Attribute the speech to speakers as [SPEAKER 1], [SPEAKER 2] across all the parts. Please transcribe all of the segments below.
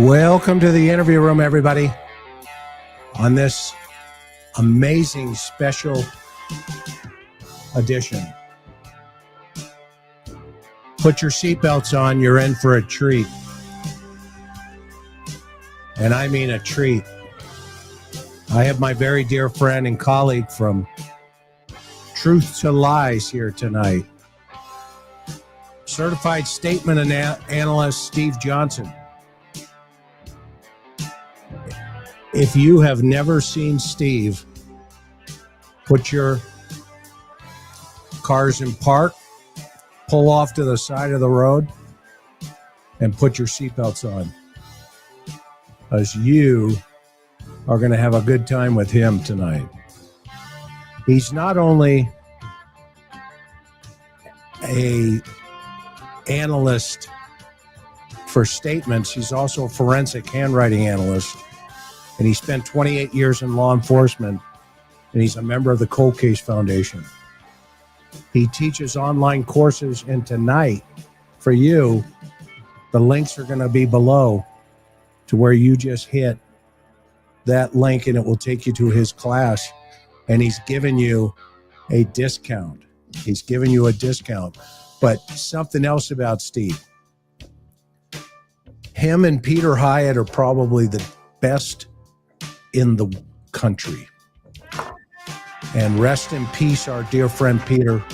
[SPEAKER 1] Welcome to the interview room, everybody, on this amazing special edition. Put your seatbelts on, you're in for a treat. And I mean a treat. I have my very dear friend and colleague from Truth to Lies here tonight. Certified Statement Analyst Steve Johnson. If you have never seen Steve, put your cars in park, pull off to the side of the road, and put your seatbelts on, as you are going to have a good time with him tonight. He's not only an analyst for statements, he's also a forensic handwriting analyst. And he spent 28 years in law enforcement, and he's a member of the Cold Case Foundation. He teaches online courses, and tonight, for you, the links are going to be below to where you just hit that link, and it will take you to his class, and he's giving you a discount. He's giving you a discount. But something else about Steve. Him and Peter Hyatt are probably the best in the country. And rest in peace, our dear friend Peter.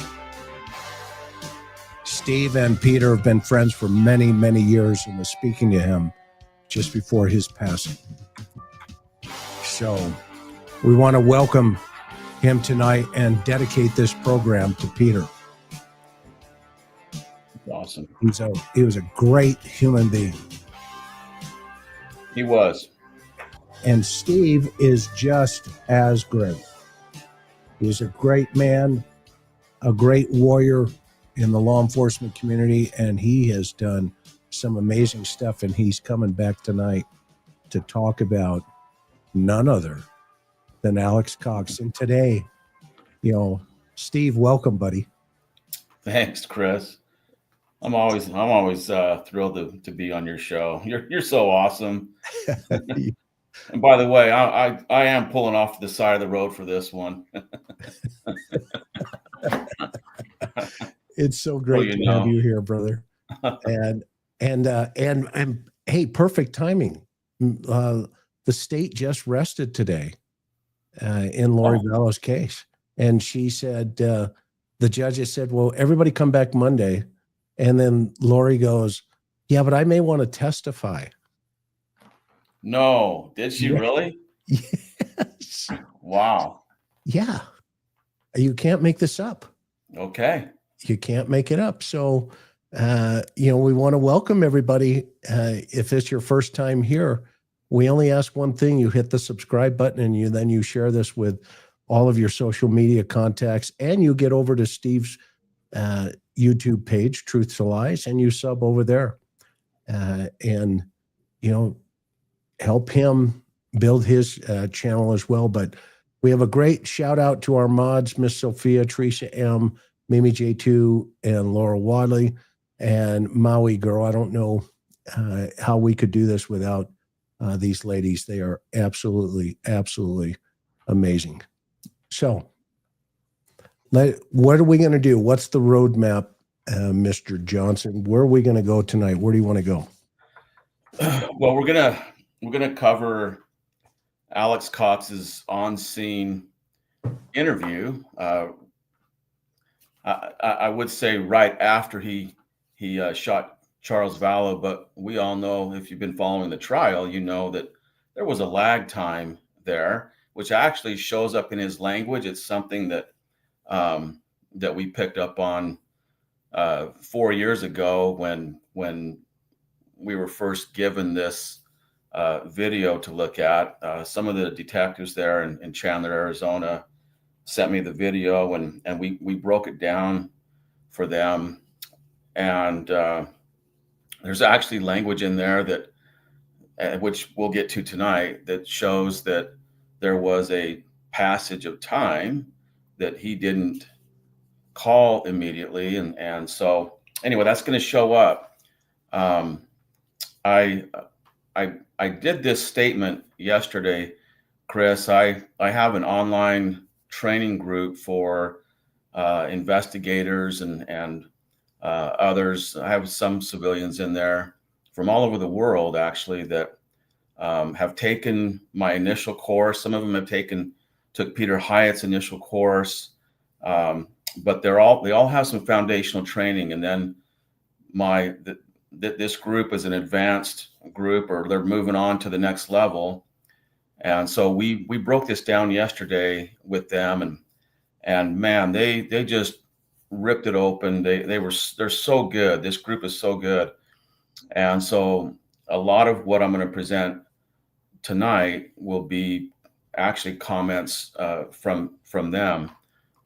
[SPEAKER 1] Steve and Peter have been friends for many, many years, and was speaking to him just before his passing. So we want to welcome him tonight and dedicate this program to Peter.
[SPEAKER 2] Awesome.
[SPEAKER 1] He was a great human being.
[SPEAKER 2] He was.
[SPEAKER 1] And Steve is just as great. He's a great man, a great warrior in the law enforcement community, and he has done some amazing stuff, and he's coming back tonight to talk about none other than Alex Cox. And today, Steve, welcome, buddy.
[SPEAKER 2] Thanks, Chris. I'm always thrilled to be on your show. You're so awesome. And by the way, I am pulling off to the side of the road for this one.
[SPEAKER 1] It's so great to have you here, brother. And hey, perfect timing. The state just rested today in Lori Vallow's case, and she said the judges said, "Well, everybody come back Monday," and then Lori goes, "Yeah, but I may want to testify."
[SPEAKER 2] No, did she really?
[SPEAKER 1] Yes.
[SPEAKER 2] Wow.
[SPEAKER 1] Yeah. You can't make this up.
[SPEAKER 2] Okay.
[SPEAKER 1] You can't make it up. So, we want to welcome everybody. If it's your first time here, we only ask one thing. You hit the subscribe button, and then you share this with all of your social media contacts, and you get over to Steve's YouTube page, Truth to Lies, and you sub over there. Help him build his channel as well. But we have a great shout out to our mods, Miss Sophia, Teresa M, Mimi J2, and Laura Wadley, and Maui Girl. I don't know how we could do this without these ladies. They are absolutely, absolutely amazing. So what are we going to do? What's the roadmap, Mr. Johnson? Where are we going to go tonight? Where do you want to go?
[SPEAKER 2] Well, we're gonna cover Alex Cox's on-scene interview. I would say right after he shot Charles Vallow, but we all know, if you've been following the trial, you know that there was a lag time there, which actually shows up in his language. It's something that we picked up on 4 years ago when we were first given this video to look at. Some of the detectives there in Chandler, Arizona, sent me the video, and we broke it down for them. And there's actually language in there that, which we'll get to tonight, that shows that there was a passage of time that he didn't call immediately, and so anyway, that's going to show up. I I did this statement yesterday, Chris. I have an online training group for investigators and others. I have some civilians in there from all over the world, actually, that have taken my initial course. Some of them took Peter Hyatt's initial course, but they all have some foundational training. And then this group is an advanced group, or they're moving on to the next level. And so we broke this down yesterday with them, and man, they just ripped it open. They're so good. This group is so good. And so a lot of what I'm going to present tonight will be actually comments from them,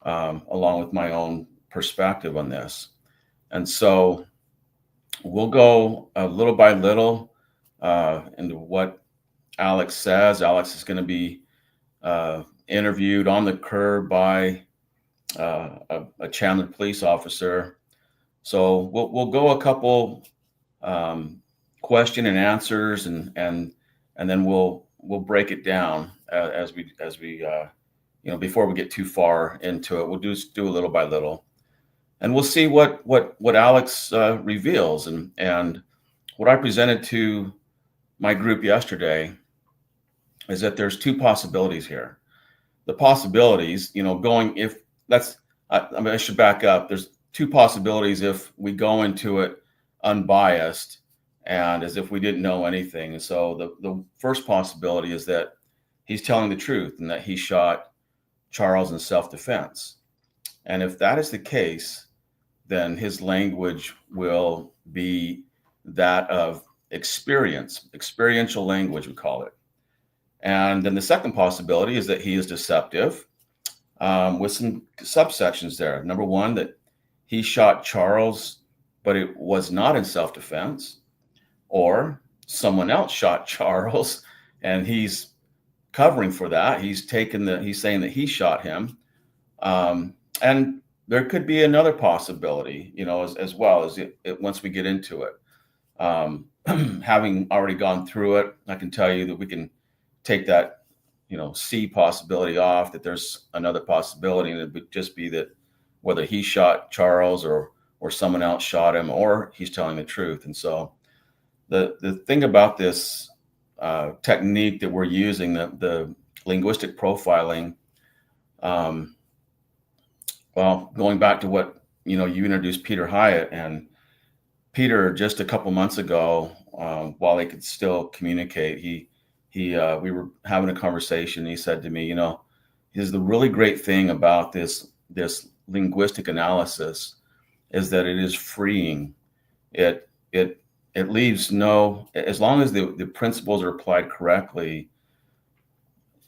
[SPEAKER 2] along with my own perspective on this. And so we'll go little by little into what Alex says. Alex is going to be interviewed on the curb by a Chandler police officer. So we'll go a couple question and answers, and then we'll break it down as we before we get too far into it. We'll just do a little by little, and we'll see what Alex reveals. And what I presented to my group yesterday is that there's two possibilities here. The possibilities, I should back up. There's two possibilities if we go into it unbiased and as if we didn't know anything. And so the first possibility is that he's telling the truth and that he shot Charles in self-defense. And if that is the case, then his language will be that of experiential language, we call it. And then the second possibility is that he is deceptive, with some subsections there. Number one, that he shot Charles, but it was not in self-defense, or someone else shot Charles and he's covering for that. He's saying that he shot him. And there could be another possibility, as well as once we get into it. Having already gone through it, I can tell you that we can take that, C possibility off, that there's another possibility, and it would just be that whether he shot Charles or someone else shot him, or he's telling the truth. And so the thing about this technique that we're using, the linguistic profiling, well, going back to what, you introduced Peter Hyatt, and Peter, just a couple months ago, while they could still communicate, we were having a conversation. And he said to me, is the really great thing about this linguistic analysis is that it is freeing. It leaves as long as the principles are applied correctly,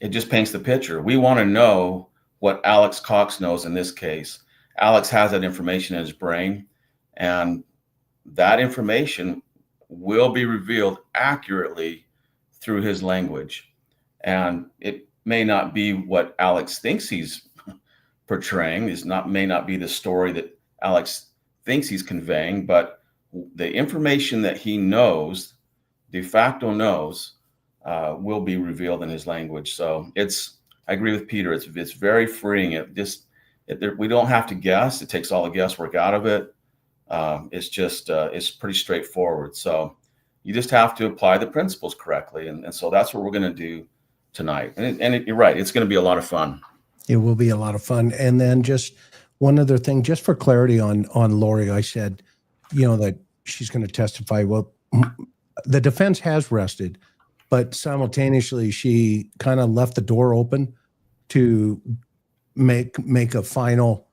[SPEAKER 2] it just paints the picture. We want to know what Alex Cox knows in this case. Alex has that information in his brain, and that information will be revealed accurately through his language. And it may not be what Alex thinks he's portraying. May not be the story that Alex thinks he's conveying, but the information that he knows, de facto knows, will be revealed in his language. So I agree with Peter. It's very freeing. We don't have to guess. It takes all the guesswork out of it. It's pretty straightforward. So You just have to apply the principles correctly. And so that's what we're going to do tonight. And you're right. It's going to be a lot of fun.
[SPEAKER 1] It will be a lot of fun. And then just one other thing, just for clarity on Lori, I said, that she's going to testify. Well, the defense has rested, but simultaneously she kind of left the door open to make a final,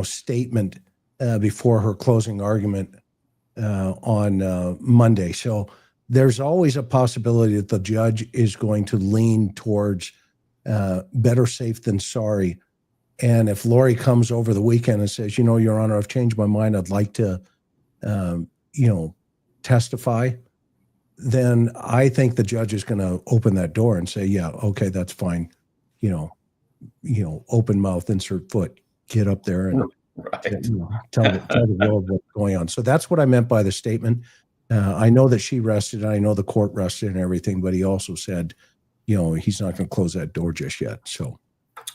[SPEAKER 1] statement before her closing argument on Monday. So there's always a possibility that the judge is going to lean towards better safe than sorry. And if Lori comes over the weekend and says, Your Honor, I've changed my mind, I'd like to, testify, then I think the judge is going to open that door and say, yeah, okay, that's fine. Open mouth, insert foot, get up there and tell the world what's going on. So that's what I meant by the statement. I know that she rested, and I know the court rested and everything, but he also said, he's not going to close that door just yet. So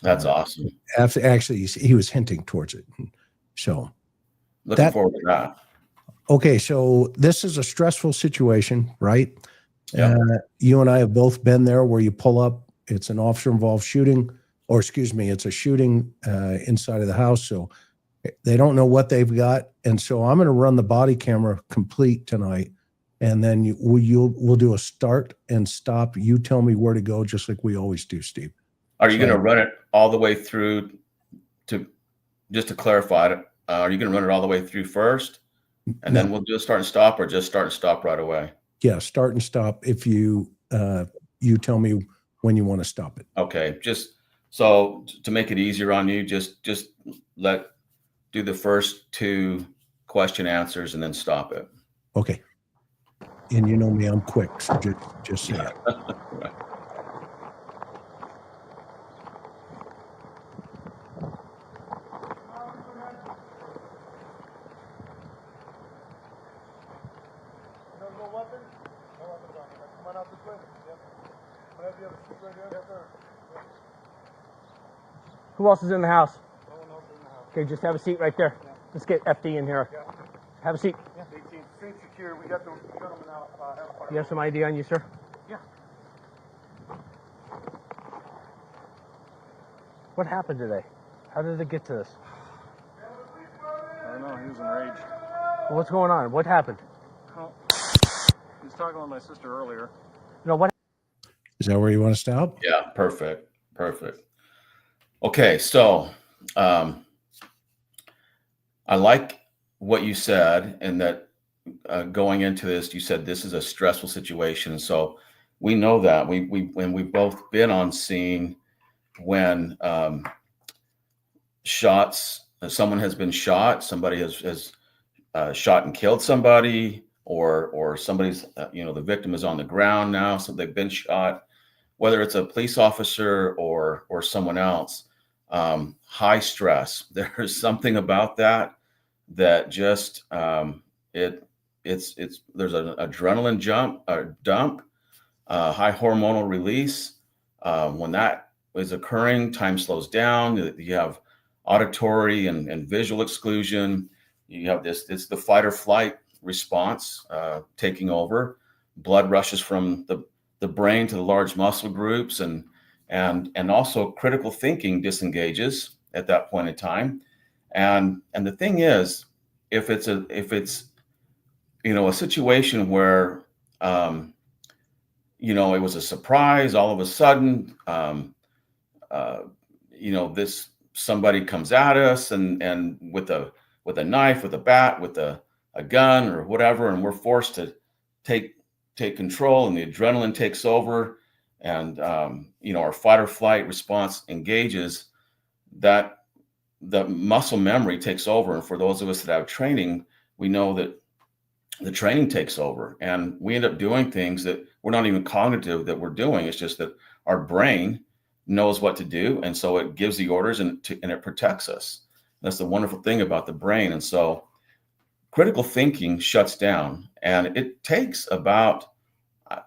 [SPEAKER 2] that's awesome.
[SPEAKER 1] Actually, he was hinting towards it. So
[SPEAKER 2] looking forward to that.
[SPEAKER 1] Okay, so this is a stressful situation, right?
[SPEAKER 2] Yeah.
[SPEAKER 1] You and I have both been there where you pull up, it's an officer-involved shooting, or excuse me, it's a shooting inside of the house. So they don't know what they've got. And so I'm going to run the body camera complete tonight. And then we'll do a start and stop. You tell me where to go, just like we always do, Steve.
[SPEAKER 2] Are you going to run it all the way through just to clarify it? Are you going to run it all the way through first? And then we'll do a start and stop, or just start and stop right away?
[SPEAKER 1] Yeah, start and stop. If you tell me when you want to stop it.
[SPEAKER 2] Okay, just so to make it easier on you, just do the first 2 question answers and then stop it.
[SPEAKER 1] Okay. And you know me, I'm quick. So just say it.
[SPEAKER 2] Right.
[SPEAKER 3] Who else is in the house? No one else in the house. Okay, just have a seat right there. Yeah. Let's get FD in here. Yeah. Have a seat. Yeah.
[SPEAKER 4] 18, seat secure. We got the gentleman out.
[SPEAKER 3] You have some ID on you, sir?
[SPEAKER 4] Yeah.
[SPEAKER 3] What happened today? How did it get to this?
[SPEAKER 4] I don't know. He was enraged.
[SPEAKER 3] Well, what's going on? What happened?
[SPEAKER 4] Well, he was talking with my sister earlier.
[SPEAKER 3] What?
[SPEAKER 1] Is that where you want to stop?
[SPEAKER 2] Yeah, perfect. Okay, so I like what you said, and that going into this, you said this is a stressful situation. So we know that we've both been on scene when someone has been shot, somebody has shot and killed somebody, or somebody's the victim is on the ground now, so they've been shot. Whether it's a police officer or someone else, high stress. There's something about that just there's an adrenaline dump, high hormonal release. When that is occurring, time slows down. You have auditory and visual exclusion. You have it's the fight or flight response taking over. Blood rushes from the brain to the large muscle groups, and also critical thinking disengages at that point in time. And the thing is, if it's a situation where it was a surprise, all of a sudden this somebody comes at us and with a knife, with a bat, with a gun or whatever, and we're forced to take control, and the adrenaline takes over, and our fight or flight response engages, that the muscle memory takes over. And for those of us that have training, we know that the training takes over, and we end up doing things that we're not even cognitive that we're doing. It's just that our brain knows what to do, and so it gives the orders and it protects us. That's the wonderful thing about the brain. And so critical thinking shuts down, and it takes about,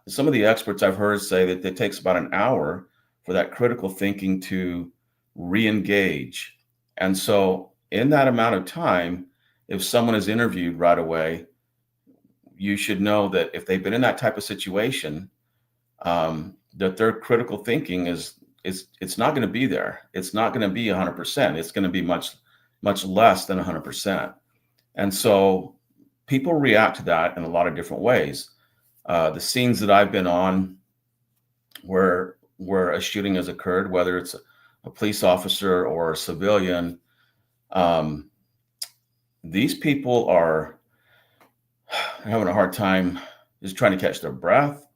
[SPEAKER 2] some of the experts I've heard say that it takes about an hour for that critical thinking to re-engage. And so in that amount of time, if someone is interviewed right away, you should know that if they've been in that type of situation, that their critical thinking it's not going to be there. It's not going to be 100%. It's going to be much less than 100%. And so people react to that in a lot of different ways. The scenes that I've been on where a shooting has occurred, whether it's a police officer or a civilian, these people are having a hard time just trying to catch their breath.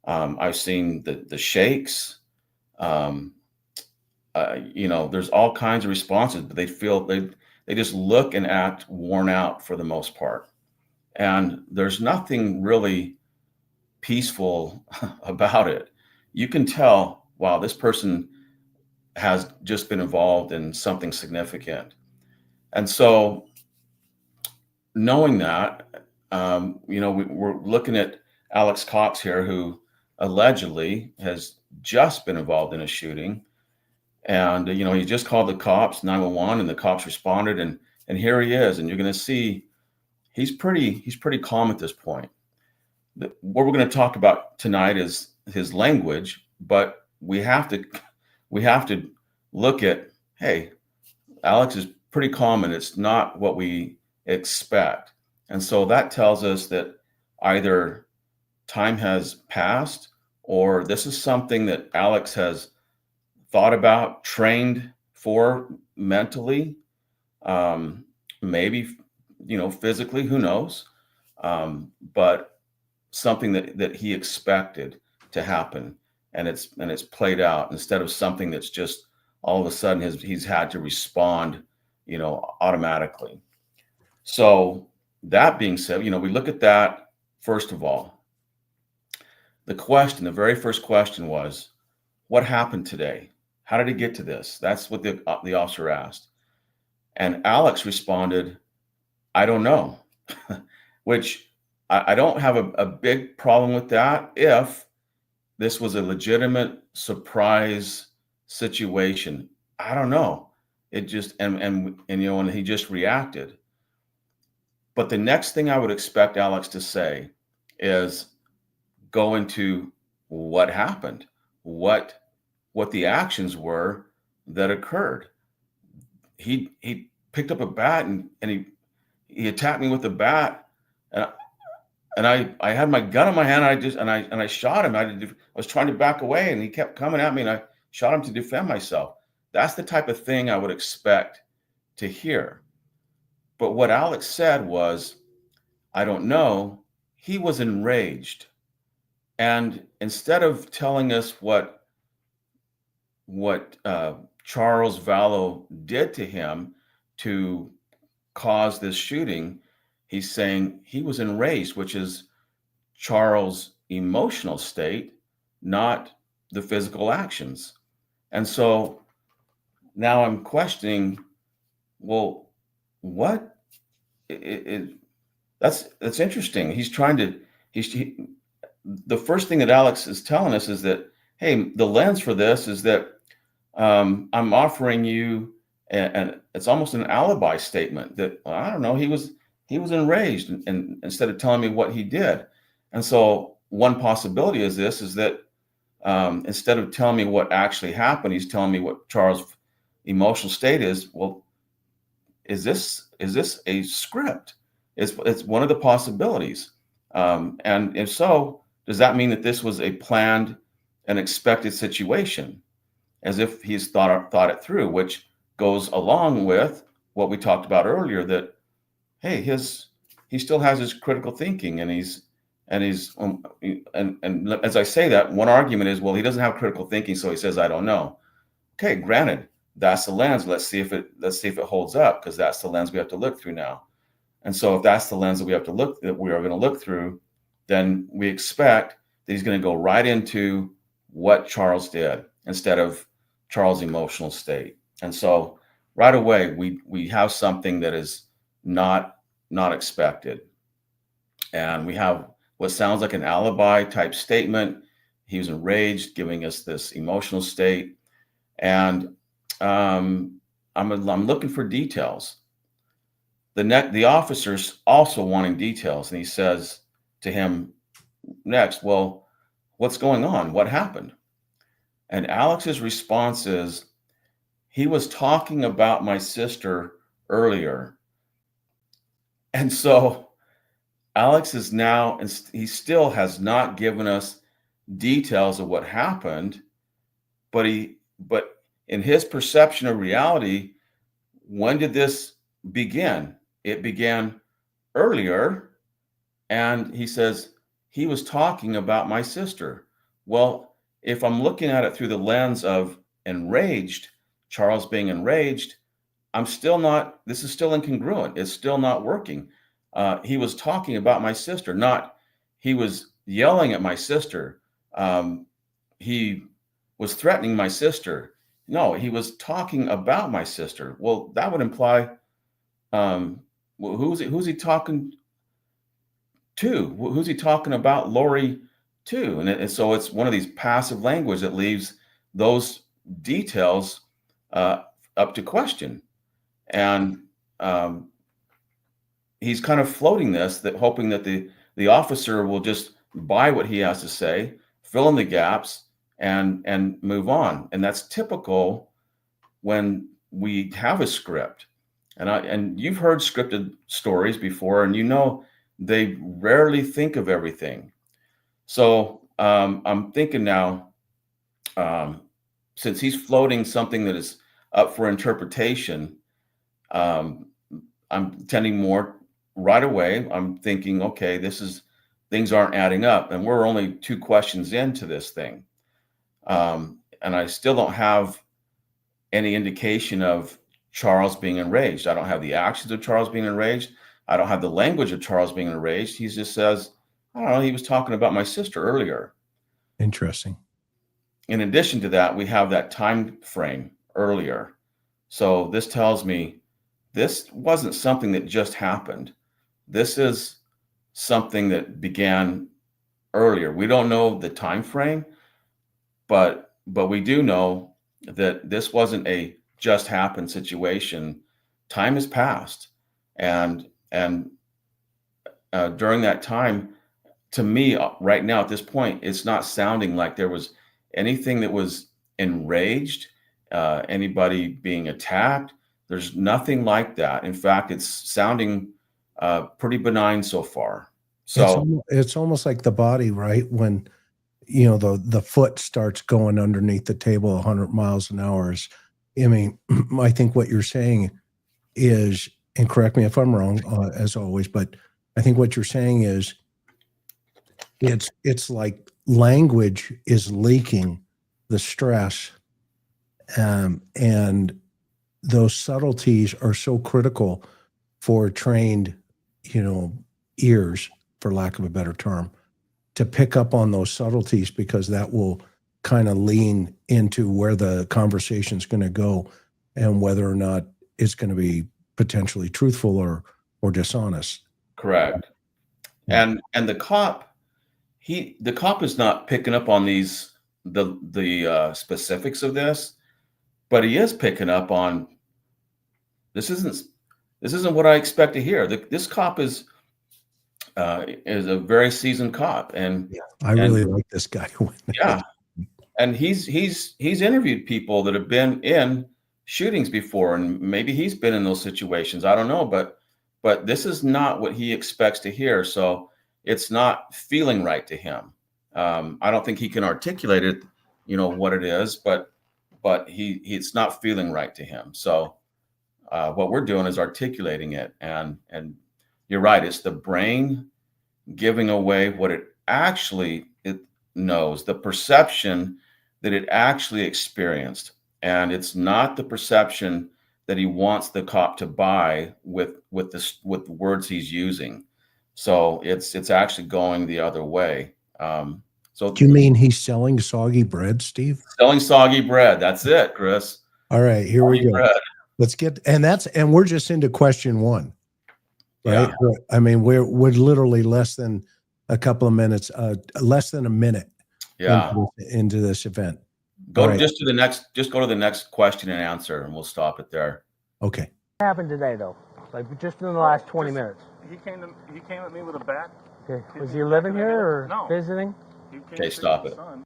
[SPEAKER 2] I've seen the shakes. There's all kinds of responses, but they just look and act worn out for the most part. And there's nothing really peaceful about it. You can tell, wow, this person has just been involved in something significant. And so knowing that, we're looking at Alex Cox here, who allegedly has just been involved in a shooting. And, he just called the cops, 911, and the cops responded. And here he is. And you're going to see he's pretty calm at this point. What we're going to talk about tonight is his language, but we have to look at, hey, Alex is pretty calm and it's not what we expect. And so that tells us that either time has passed or this is something that Alex has thought about, trained for mentally, maybe, physically, who knows? But something that he expected to happen, and it's played out instead of something that's just all of a sudden he's had to respond, automatically. So that being said, we look at that. First of all, the very first question was, what happened today? How did it get to this? That's what the officer asked. And Alex responded, I don't know, which I don't have a big problem with that if this was a legitimate surprise situation. I don't know. It just, and he just reacted. But the next thing I would expect Alex to say is go into what happened, what the actions were that occurred. He picked up a bat and he attacked me with a bat, and I had my gun in my hand. I shot him. I was trying to back away, and he kept coming at me, and I shot him to defend myself. That's the type of thing I would expect to hear. But what Alex said was, I don't know. He was enraged, and instead of telling us what Charles Vallow did to him to cause this shooting, he's saying he was enraged, which is Charles' emotional state, not the physical actions. And so now I'm questioning, well, what? That's interesting. The first thing that Alex is telling us is that, hey, the lens for this is that I'm offering you, and it's almost an alibi statement that, I don't know, he was enraged, and instead of telling me what he did. And so one possibility is that instead of telling me what actually happened, he's telling me what Charles' emotional state is. Well, is this a script? It's one of the possibilities. And if so, does that mean that this was a planned and expected situation, as if he's thought it through, which goes along with what we talked about earlier, that, hey, he still has his critical thinking, and as I say that, one argument is, well, he doesn't have critical thinking, so he says, I don't know. Okay, granted, that's the lens. Let's see if it holds up, because that's the lens we have to look through now. And so if that's the lens that we are going to look through, then we expect that he's going to go right into what Charles did instead of Charles' emotional state. And so right away, we have something that is not expected. And we have what sounds like an alibi type statement. He was enraged, giving us this emotional state. And I'm looking for details. The officer's also wanting details. And he says, to him next, well, what's going on? What happened? And Alex's response is, he was talking about my sister earlier. And so Alex is now, and he still has not given us details of what happened, but in his perception of reality, when did this begin? It began earlier, and he says he was talking about my sister. Well, if I'm looking at it through the lens of enraged, Charles being enraged, this is still incongruent. It's still not working. He was talking about my sister, not he was yelling at my sister. He was threatening my sister. No, he was talking about my sister. Well, that would imply, who's he talking to? Who's he talking about Lori to? And so it's one of these passive language that leaves those details up to question. And he's kind of floating this, hoping that the officer will just buy what he has to say, fill in the gaps, and move on. And that's typical when we have a script. And you've heard scripted stories before, and you know they rarely think of everything. So I'm thinking now, since he's floating something that is up for interpretation, I'm tending more right away. I'm thinking, okay, things aren't adding up, and we're only 2 questions into this thing. And I still don't have any indication of Charles being enraged. I don't have the actions of Charles being enraged. I don't have the language of Charles being enraged. He just says, I don't know, he was talking about my sister earlier.
[SPEAKER 1] Interesting.
[SPEAKER 2] In addition to that, we have that time frame earlier. So this tells me this wasn't something that just happened. This is something that began earlier. We don't know the time frame, but we do know that this wasn't a just happened situation. Time has passed, and during that time, to me, right now at this point, it's not sounding like there was anything that was enraged, anybody being attacked. There's nothing like that. In fact, it's sounding pretty benign so far. So
[SPEAKER 1] it's almost like the body, right? When the foot starts going underneath the table 100 miles an hour. I mean, I think what you're saying is, and correct me if I'm wrong, as always, but I think what you're saying is it's like language is leaking the stress, and those subtleties are so critical for trained, ears, for lack of a better term, to pick up on those subtleties, because that will kind of lean into where the conversation is going to go and whether or not it's going to be potentially truthful or dishonest.
[SPEAKER 2] correct. And the cop is not picking up on the specifics of this, but he is picking up on this isn't what I expect to hear. This cop is a very seasoned cop, and
[SPEAKER 1] I really like this guy.
[SPEAKER 2] Yeah, and he's interviewed people that have been in shootings before, and maybe he's been in those situations. I don't know, but this is not what he expects to hear. So it's not feeling right to him. I don't think he can articulate it, what it is, but it's not feeling right to him. So what we're doing is articulating it, and you're right. It's the brain giving away what it knows, the perception that it actually experienced. And it's not the perception that he wants the cop to buy with the words he's using. So it's actually going the other way. So
[SPEAKER 1] do you mean he's selling soggy bread, Steve?
[SPEAKER 2] Selling soggy bread. That's it, Chris.
[SPEAKER 1] All right, here we go.
[SPEAKER 2] Bread.
[SPEAKER 1] Let's get, and we're just into question 1, right?
[SPEAKER 2] Yeah.
[SPEAKER 1] I mean, we're literally less than a couple of minutes, less than a minute.
[SPEAKER 2] Yeah.
[SPEAKER 1] Into this event.
[SPEAKER 2] Go
[SPEAKER 1] right.
[SPEAKER 2] Just go to the next question and answer, and we'll stop it there.
[SPEAKER 1] Okay.
[SPEAKER 3] What happened today, though? Like just in the last 20 minutes.
[SPEAKER 4] He came at me with a bat,
[SPEAKER 3] Okay. Was he living here or
[SPEAKER 4] No.
[SPEAKER 3] visiting?
[SPEAKER 4] He came
[SPEAKER 2] Okay,
[SPEAKER 4] to
[SPEAKER 2] stop
[SPEAKER 4] his
[SPEAKER 2] it.
[SPEAKER 4] son.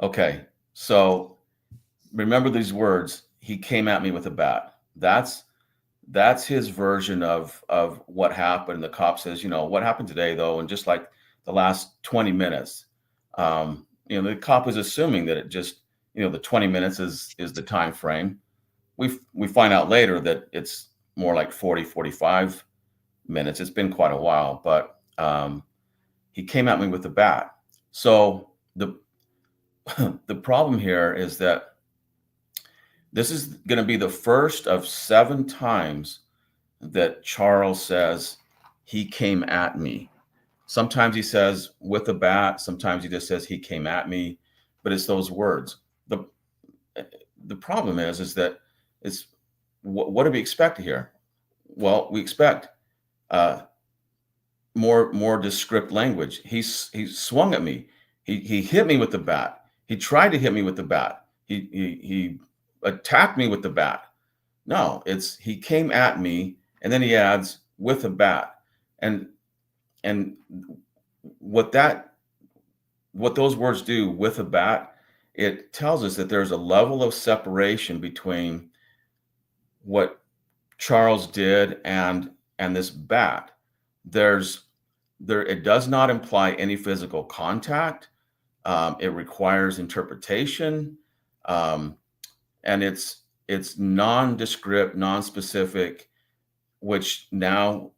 [SPEAKER 2] Okay, so remember these words. He came at me with a bat. That's his version of what happened. The cop says, what happened today, though, and just like the last 20 minutes, the cop is assuming that it just, the 20 minutes is the time frame. We find out later that it's more like 40, 45 minutes. It's been quite a while, but he came at me with the bat. So the the problem here is that this is going to be the first of 7 times that Charles says he came at me. Sometimes he says with a bat, sometimes he just says he came at me, but it's those words. The problem is that it's what do we expect here? Well, we expect more descript language. He swung at me. He hit me with the bat. He tried to hit me with the bat. He attacked me with the bat. No, it's he came at me, and then he adds with a bat. And what those words do with a bat, it tells us that there's a level of separation between what Charles did and this bat. It does not imply any physical contact. It requires interpretation, and it's nondescript, nonspecific, which now,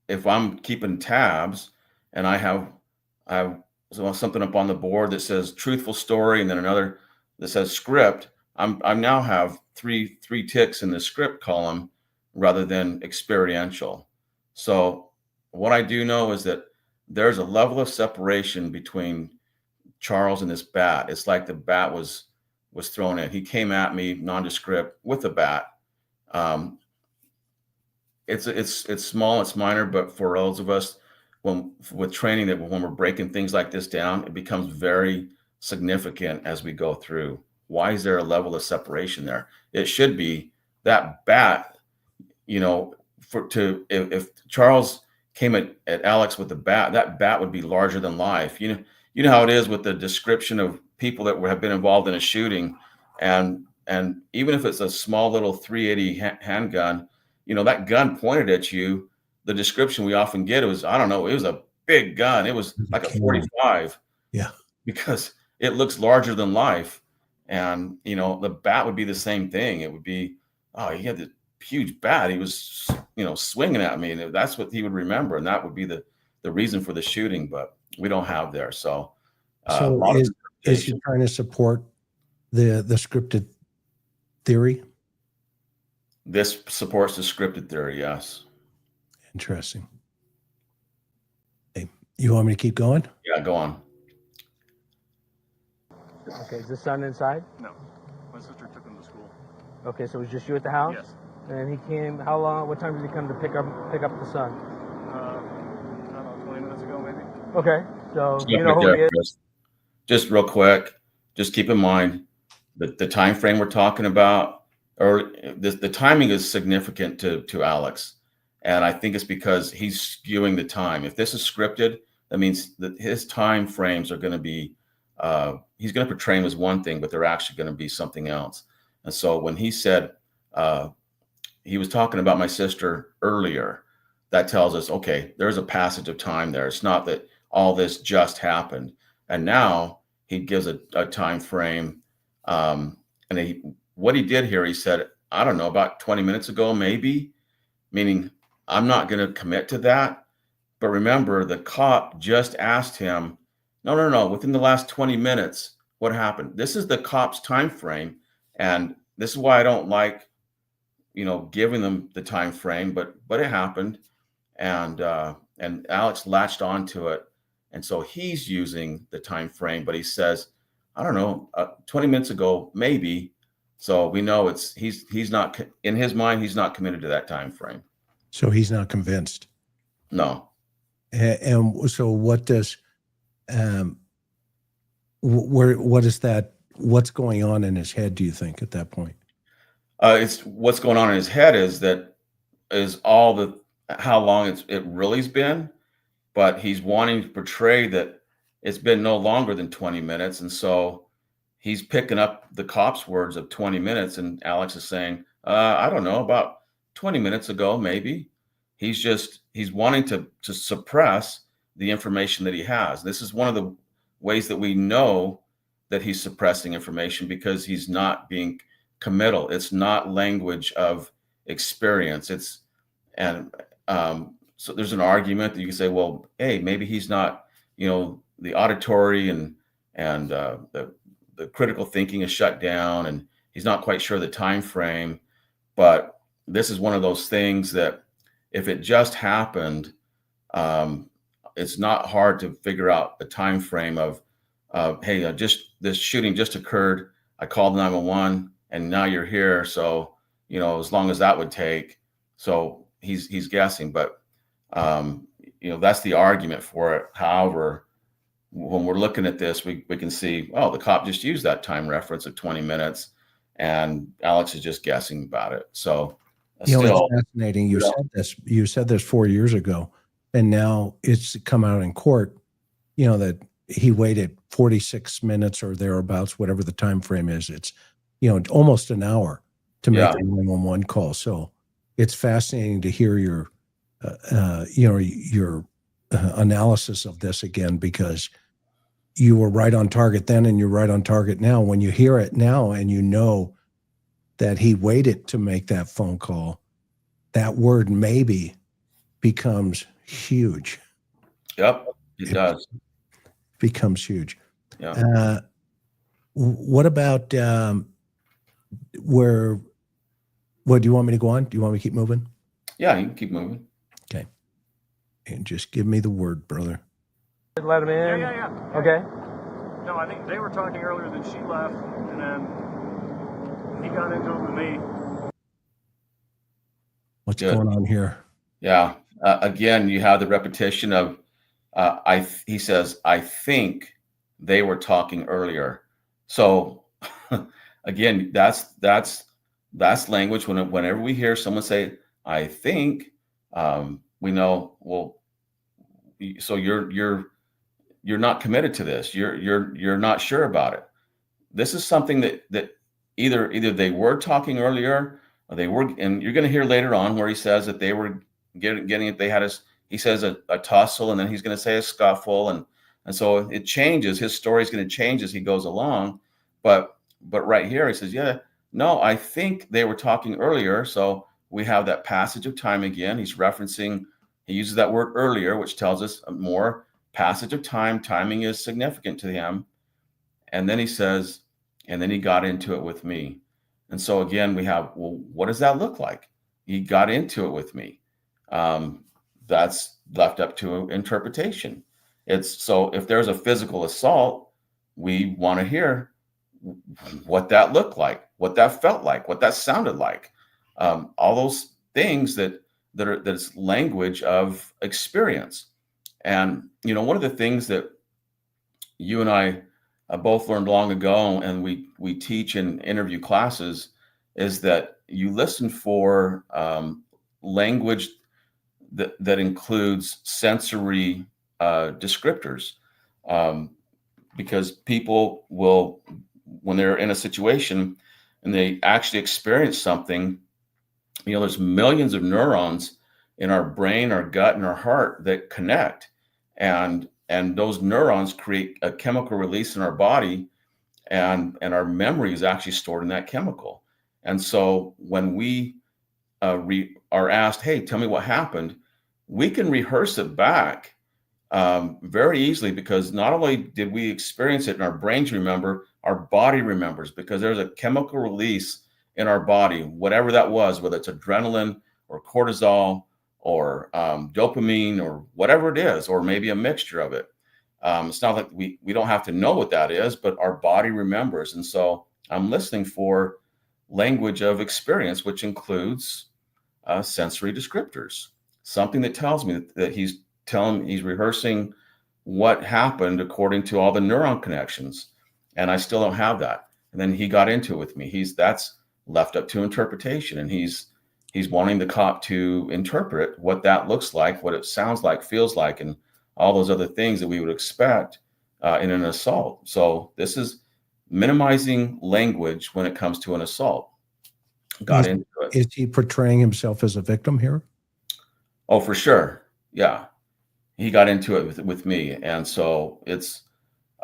[SPEAKER 2] if I'm keeping tabs and I have something up on the board that says truthful story and then another that says script, I now have three ticks in the script column rather than experiential. So what I do know is that there's a level of separation between Charles and this bat. It's like the bat was thrown in. He came at me nondescript with a bat. It's small, it's minor, but for those of us with training, that when we're breaking things like this down, it becomes very significant as we go through. Why is there a level of separation there? It should be that bat, if Charles came at Alex with the bat, that bat would be larger than life. You know how it is with the description of people that have been involved in a shooting, and even if it's a small little 380 handgun, that gun pointed at you. The description we often get was, I don't know, it was a big gun. It was like a 45.
[SPEAKER 1] Yeah.
[SPEAKER 2] Because it looks larger than life. And, the bat would be the same thing. It would be, oh, he had this huge bat. He was, swinging at me. And that's what he would remember. And that would be the reason for the shooting. But we don't have there. So
[SPEAKER 1] is he trying to support the scripted theory?
[SPEAKER 2] This supports the scripted theory, yes.
[SPEAKER 1] Interesting. Hey, you want me to keep going?
[SPEAKER 2] Yeah, go on.
[SPEAKER 3] Okay, is the son inside?
[SPEAKER 4] No. My sister took him to school.
[SPEAKER 3] Okay, so it was just you at the house?
[SPEAKER 4] Yes.
[SPEAKER 3] And he came, how long, what time did he come to pick up the son?
[SPEAKER 4] I don't know, 20 minutes ago, maybe.
[SPEAKER 3] Okay, so
[SPEAKER 2] Stop
[SPEAKER 3] you know
[SPEAKER 2] right
[SPEAKER 3] who
[SPEAKER 2] there,
[SPEAKER 3] he is?
[SPEAKER 2] Chris. Just real quick, just keep in mind that the time frame we're talking about, or the timing is significant to Alex. And I think it's because he's skewing the time. If this is scripted, that means that his time frames are going to be, he's going to portray them as one thing, but they're actually going to be something else. And so when he said he was talking about my sister earlier, that tells us, okay, there's a passage of time there. It's not that all this just happened. And now he gives a time frame. What he did here, he said, I don't know, about 20 minutes ago, maybe, meaning I'm not going to commit to that. But remember, the cop just asked him, no, within the last 20 minutes, what happened? This is the cop's time frame. And this is why I don't like, giving them the time frame, but it happened. And Alex latched onto it. And so he's using the time frame, but he says, I don't know, 20 minutes ago, maybe. So we know he's not, in his mind, he's not committed to that time frame.
[SPEAKER 1] So he's not convinced.
[SPEAKER 2] No.
[SPEAKER 1] And so what does, what is that, what's going on in his head, do you think, at that point?
[SPEAKER 2] It's what's going on in his head is all how long it really's been. but he's wanting to portray that it's been no longer than 20 minutes. And so he's picking up the cop's words of 20 minutes. And Alex is saying, I don't know, about 20 minutes ago, maybe. He's wanting to suppress the information that he has. This is one of the ways that we know that he's suppressing information, because he's not being committal. It's not language of experience. So there's an argument that you can say, well, hey, maybe he's not, the auditory and the critical thinking is shut down, and he's not quite sure the time frame. But this is one of those things that if it just happened, it's not hard to figure out the time frame of, hey, this shooting just occurred. I called 911, and now you're here. So, as long as that would take. So he's guessing, but that's the argument for it. However, when we're looking at this, we can see, oh, the cop just used that time reference of 20 minutes, and Alex is just guessing about it. So
[SPEAKER 1] it's fascinating. You said this 4 years ago, and now it's come out in court, that he waited 46 minutes or thereabouts, whatever the time frame is. It's, almost an hour to make a 911 call. So it's fascinating to hear your analysis of this again, because you were right on target then and you're right on target now. When you hear it now and you know that he waited to make that phone call, that word maybe becomes huge.
[SPEAKER 2] Yep, it does.
[SPEAKER 1] Becomes huge.
[SPEAKER 2] Yeah.
[SPEAKER 1] What about what do you want me to go on? Do you want me to keep moving?
[SPEAKER 2] Yeah, you can keep moving.
[SPEAKER 1] Okay. And just give me the word, brother.
[SPEAKER 3] Let him in?
[SPEAKER 4] Yeah.
[SPEAKER 3] Okay.
[SPEAKER 4] No, I think they were talking earlier than she left, and then he got into it with me.
[SPEAKER 1] What's going on here?
[SPEAKER 2] Yeah. Again, you have the repetition of, he says, I think they were talking earlier. So again, that's language. Whenever we hear someone say, I think, we know, well, so you're not committed to this. You're not sure about it. This is something that either they were talking earlier, or they were, and you're going to hear later on where he says that they were getting it. They had he says a tussle, and then he's going to say a scuffle, and so it changes. His story is going to change as he goes along. But right here he says, yeah, no, I think they were talking earlier. So we have that passage of time again. He's referencing. He uses that word earlier, which tells us more passage of time. Timing is significant to him. And then he says, and then he got into it with me. And so again, we have, well, what does that look like? He got into it with me. That's left up to interpretation. So if there's a physical assault, we want to hear what that looked like, what that felt like, what that sounded like. All those things that's language of experience. And, one of the things that you and I both learned long ago, and we teach in interview classes, is that you listen for language that includes sensory descriptors, because people will, when they're in a situation and they actually experience something, there's millions of neurons in our brain, our gut, and our heart that connect, and those neurons create a chemical release in our body, and our memory is actually stored in that chemical. And so when we are asked, hey, tell me what happened, we can rehearse it back very easily, because not only did we experience it and our brains remember, our body remembers, because there's a chemical release in our body, whatever that was, whether it's adrenaline or cortisol or dopamine or whatever it is, or maybe a mixture of it. It's not like we don't have to know what that is, but our body remembers. And so I'm listening for language of experience, which includes sensory descriptors, something that tells me that he's rehearsing what happened according to all the neuron connections. And I still don't have that. And then he got into it with me. That's left up to interpretation. And he's wanting the cop to interpret what that looks like, what it sounds like, feels like, and all those other things that we would expect in an assault. So this is minimizing language when it comes to an assault. Got into it.
[SPEAKER 1] Is he portraying himself as a victim here?
[SPEAKER 2] Oh, for sure. Yeah. He got into it with me. And so it's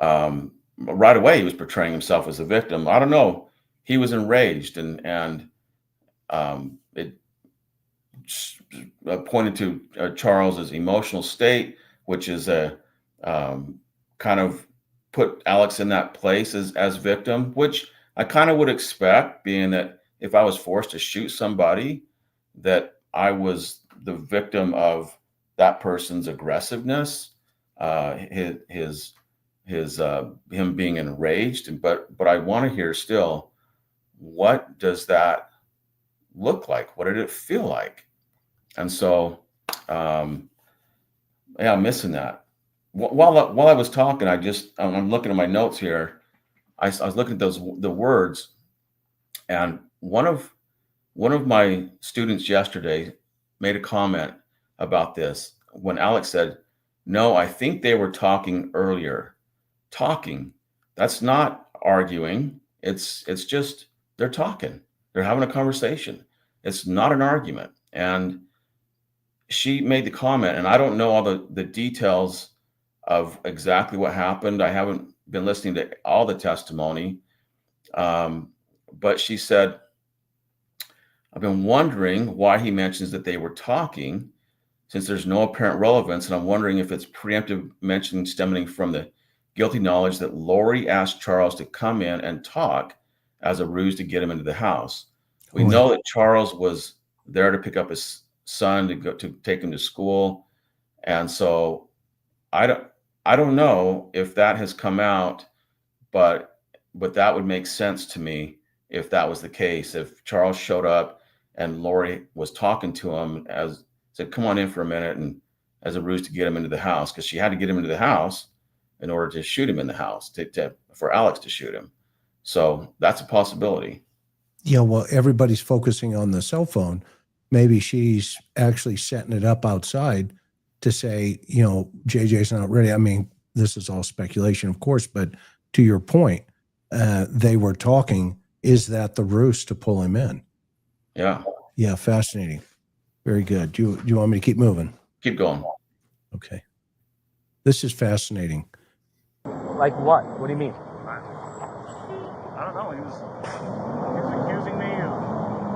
[SPEAKER 2] right away he was portraying himself as a victim. I don't know. He was enraged and it pointed to Charles's emotional state, which is a kind of put Alex in that place as victim, which I kind of would expect, being that if I was forced to shoot somebody, that I was the victim of that person's aggressiveness, his him being enraged. But I want to hear still, what does that look like? What did it feel like? And so, yeah, I'm missing that. While I was talking, I'm looking at my notes here. I was looking at the words, and one of my students yesterday made a comment about this when Alex said, "No, I think they were talking earlier." Talking, that's not arguing. It's just they're talking. They're having a conversation. It's not an argument. And she made the comment, and I don't know all the details of exactly what happened. I haven't been listening to all the testimony. But she said, "I've been wondering why he mentions that they were talking, since there's no apparent relevance. And I'm wondering if it's preemptive mentioning stemming from the guilty knowledge that Lori asked Charles to come in and talk as a ruse to get him into the house. We know that Charles was there to pick up his son to take him to school. And so I don't know if that has come out, but that would make sense to me if that was the case. If Charles showed up and Lori was talking to him, said, 'Come on in for a minute,' and as a ruse to get him into the house, because she had to get him into the house in order to shoot him in the house, for Alex to shoot him. So that's a possibility."
[SPEAKER 1] Yeah, well, everybody's focusing on the cell phone. Maybe she's actually setting it up outside to say, JJ's not ready. I mean, this is all speculation, of course, but to your point, they were talking. Is that the ruse to pull him in?
[SPEAKER 2] Yeah.
[SPEAKER 1] Yeah, fascinating. Very good. Do you want me to keep moving?
[SPEAKER 2] Keep going.
[SPEAKER 1] Okay. This is fascinating.
[SPEAKER 3] Like what? What do you mean?
[SPEAKER 4] I don't know. He was accusing me of.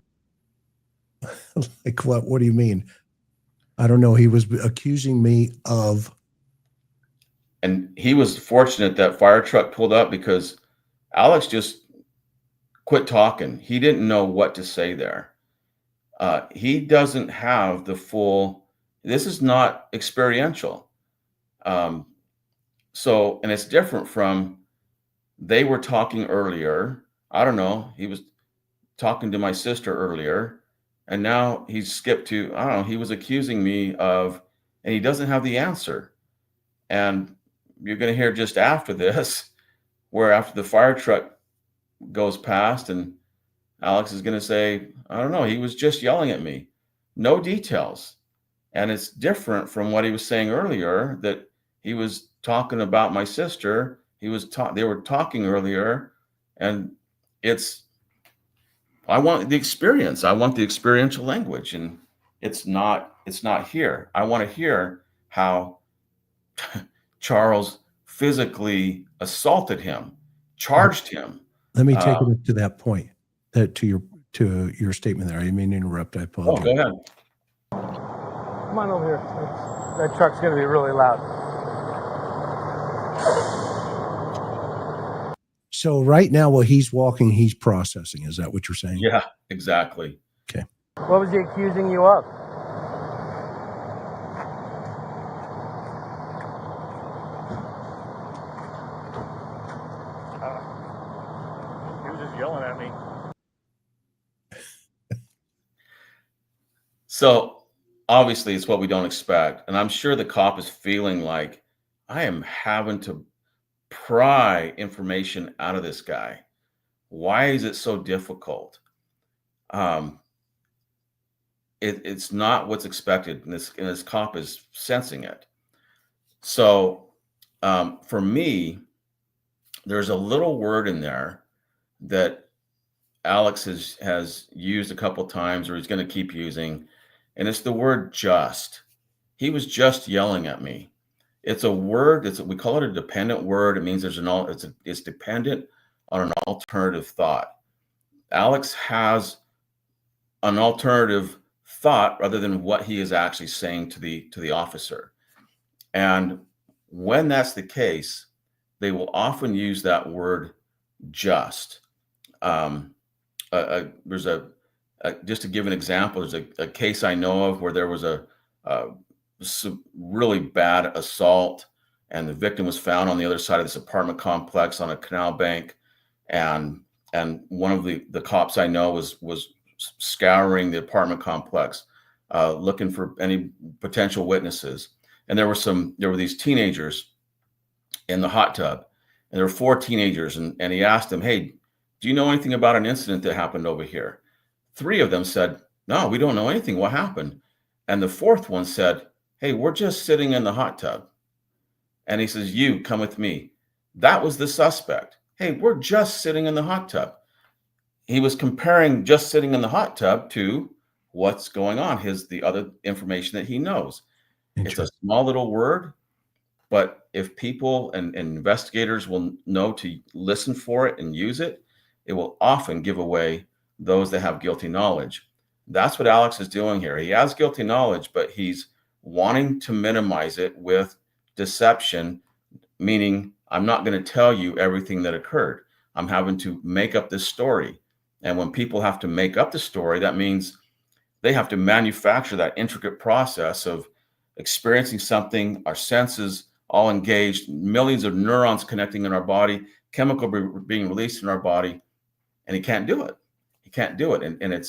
[SPEAKER 1] Like what? What do you mean? I don't know. He was accusing me of.
[SPEAKER 2] And he was fortunate that fire truck pulled up, because Alex just quit talking. He didn't know what to say there. He doesn't have the full. This is not experiential. So, and it's different from they were talking earlier. I don't know. He was talking to my sister earlier, and now he's skipped to, I don't know, he was accusing me of, and he doesn't have the answer. And you're going to hear just after this, where after the fire truck goes past, and Alex is going to say, "I don't know, he was just yelling at me." No details. And it's different from what he was saying earlier, that he was talking about my sister. They were talking earlier, and I want the experience. I want the experiential language, and it's not here. I want to hear how Charles physically assaulted him, charged him.
[SPEAKER 1] Let me take it to that point, to your statement there. I didn't mean to interrupt. I apologize.
[SPEAKER 2] Oh, go ahead.
[SPEAKER 3] Come on over here. That truck's going to be really loud.
[SPEAKER 1] So right now, while he's walking, he's processing. Is that what you're saying?
[SPEAKER 2] Yeah, exactly.
[SPEAKER 1] Okay.
[SPEAKER 3] What was he accusing you of?
[SPEAKER 4] He was just yelling at me.
[SPEAKER 2] So obviously it's what we don't expect. And I'm sure the cop is feeling like, I am having to pry information out of this guy. Why is it so difficult? It's not what's expected, and this cop is sensing it. So for me, there's a little word in there that Alex has used a couple times, or he's going to keep using, and it's the word just. He was just yelling at me. It's a word. We call it a dependent word. It means it's dependent on an alternative thought. Alex has an alternative thought rather than what he is actually saying to the officer. And when that's the case, they will often use that word just. There's just to give an example, there's a case I know of where there was a really bad assault, and the victim was found on the other side of this apartment complex on a canal bank, and one of the cops I know was scouring the apartment complex, looking for any potential witnesses. And there were these teenagers in the hot tub, and there were 4 teenagers, and he asked them, "Hey, do you know anything about an incident that happened over here?" 3 of them said, "No, we don't know anything. What happened?" And the 4th one said, "Hey, we're just sitting in the hot tub." And he says, "You come with me." That was the suspect. "Hey, we're just sitting in the hot tub." He was comparing just sitting in the hot tub to what's going on, the other information that he knows. It's a small little word, but if people and investigators will know to listen for it and use it, it will often give away those that have guilty knowledge. That's what Alex is doing here. He has guilty knowledge, but he's wanting to minimize it with deception, meaning I'm not going to tell you everything that occurred. I'm having to make up this story. And when people have to make up the story, that means they have to manufacture that intricate process of experiencing something, our senses all engaged, millions of neurons connecting in our body, chemical being released in our body, and he can't do it. He can't do it. And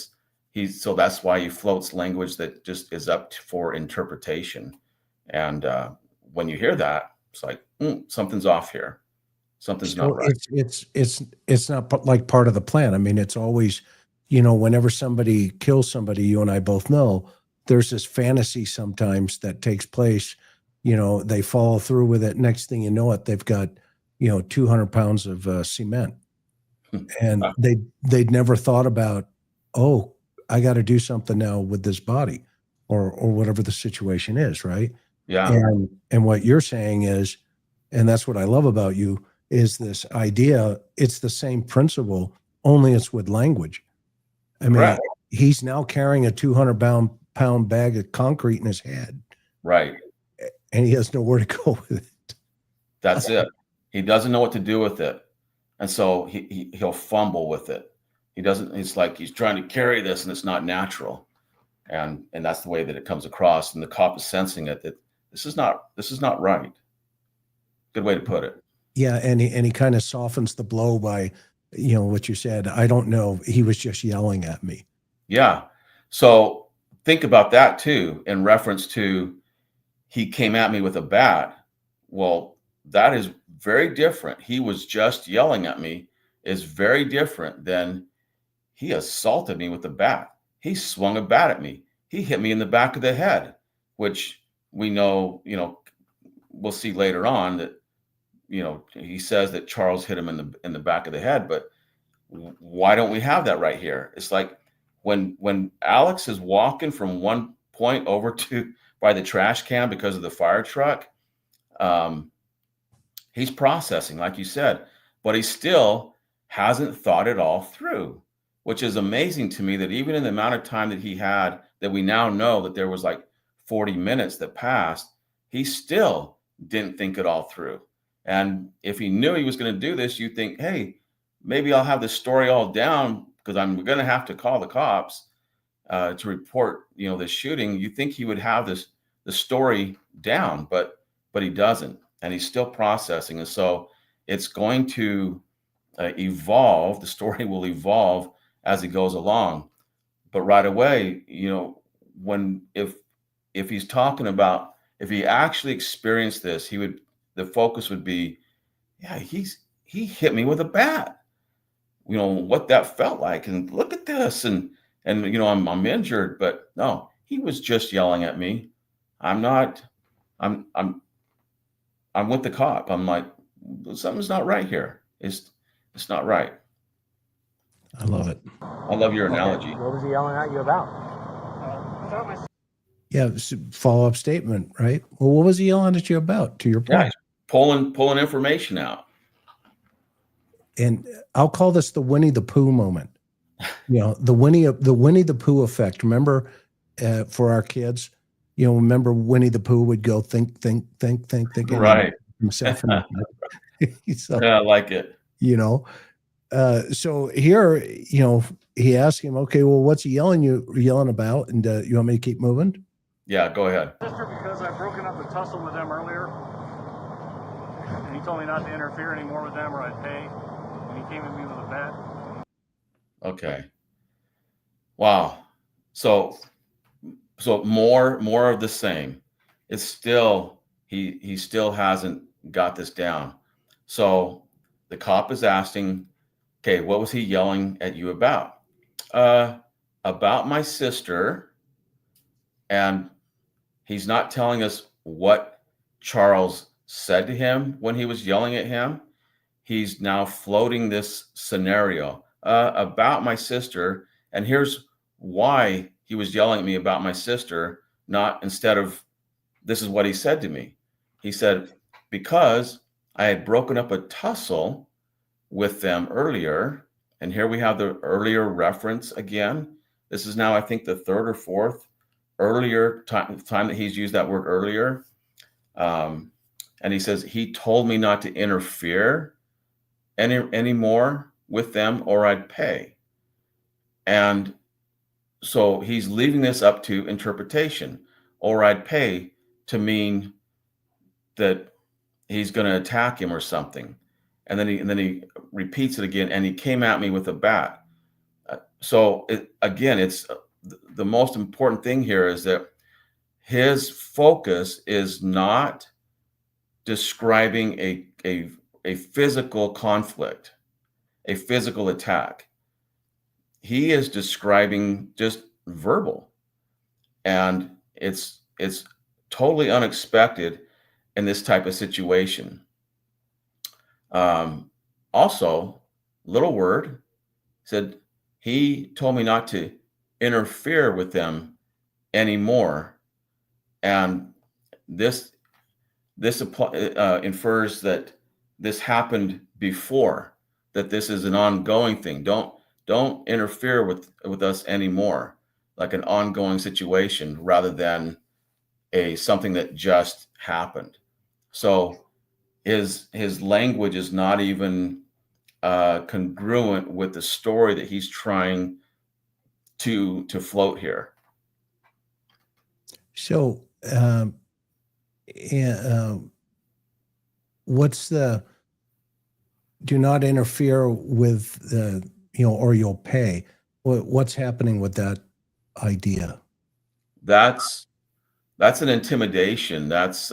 [SPEAKER 2] so that's why he floats language that just is up for interpretation. And when you hear that, it's like, something's off here. Something's not right.
[SPEAKER 1] It's not like part of the plan. I mean, it's always, whenever somebody kills somebody, you and I both know there's this fantasy sometimes that takes place. They follow through with it. Next thing you know it, they've got 200 pounds of cement, and they'd never thought about, oh, I got to do something now with this body, or whatever the situation is, right?
[SPEAKER 2] Yeah.
[SPEAKER 1] And what you're saying is, and that's what I love about you, is this idea. It's the same principle, only it's with language. I mean,
[SPEAKER 2] Correct.
[SPEAKER 1] He's now carrying a 200-pound bag of concrete in his head.
[SPEAKER 2] Right.
[SPEAKER 1] And he has nowhere to go with it.
[SPEAKER 2] That's it. He doesn't know what to do with it. And so he'll fumble with it. It's like he's trying to carry this and it's not natural. And that's the way that it comes across. And the cop is sensing it, that this is not right. Good way to put it.
[SPEAKER 1] Yeah. And he kind of softens the blow by, what you said. I don't know. He was just yelling at me.
[SPEAKER 2] Yeah. So think about that too, in reference to he came at me with a bat. Well, that is very different. He was just yelling at me is very different than he assaulted me with a bat. He swung a bat at me. He hit me in the back of the head, which we know, we'll see later on that, he says that Charles hit him in the back of the head, but why don't we have that right here? It's like when Alex is walking from one point over to by the trash can because of the fire truck, he's processing, like you said, but he still hasn't thought it all through, which is amazing to me that even in the amount of time that he had, that we now know that there was like 40 minutes that passed, he still didn't think it all through. And if he knew he was going to do this, you think, hey, maybe I'll have this story all down because I'm going to have to call the cops to report, this shooting. You think he would have the story down, but he doesn't, and he's still processing. And so it's going to evolve. The story will evolve as it goes along. But right away, if he's talking about, if he actually experienced this, the focus would be, yeah, he hit me with a bat. What that felt like, and look at this, and I'm injured, but no, he was just yelling at me. I'm I'm with the cop. I'm like, something's not right here. It's not right.
[SPEAKER 1] I love it.
[SPEAKER 2] I love your analogy.
[SPEAKER 3] What was he yelling at you about?
[SPEAKER 1] Yeah, follow-up statement, right? Well, what was he yelling at you about, to your point?
[SPEAKER 2] Yeah, he's pulling information out.
[SPEAKER 1] And I'll call this the Winnie the Pooh moment. You know, the Winnie the Pooh effect. Remember, for our kids, you know, remember Winnie the Pooh would go think, and
[SPEAKER 2] Right.
[SPEAKER 1] himself. So,
[SPEAKER 2] Yeah, I like it.
[SPEAKER 1] you know, so here, you know, he asked him, okay, well, what's he yelling about? And you want me to keep moving?
[SPEAKER 2] Yeah, go ahead.
[SPEAKER 4] Sister, because I've broken up the tussle with them earlier, and he told me not to interfere anymore with them or I'd pay. And he came at me with a bat.
[SPEAKER 2] Okay. Wow. So more of the same. It's still he still hasn't got this down. So the cop is asking, okay, what was he yelling at you about? About my sister, and he's not telling us what Charles said to him when he was yelling at him. He's now floating this scenario about my sister, and here's why he was yelling at me about my sister, not instead of this is what he said to me. He said, because I had broken up a tussle with them earlier, and here we have the earlier reference again. This is now, I think, the third or fourth earlier time that he's used that word earlier. And he says, he told me not to interfere anymore with them or I'd pay. And so he's leaving this up to interpretation, or I'd pay, to mean that he's going to attack him or something. And then he repeats it again, and he came at me with a bat. So it's the most important thing here is that his focus is not describing a physical conflict, a physical attack. He is describing just verbal, and it's totally unexpected in this type of situation. Also, little word said he told me not to interfere with them anymore, and this infers that this happened before, that this is an ongoing thing. Don't interfere with us anymore, like an ongoing situation rather than something that just happened. So his language is not even congruent with the story that he's trying to float here.
[SPEAKER 1] So, what's the do not interfere with or you'll pay? What's happening with that idea?
[SPEAKER 2] That's an intimidation. That's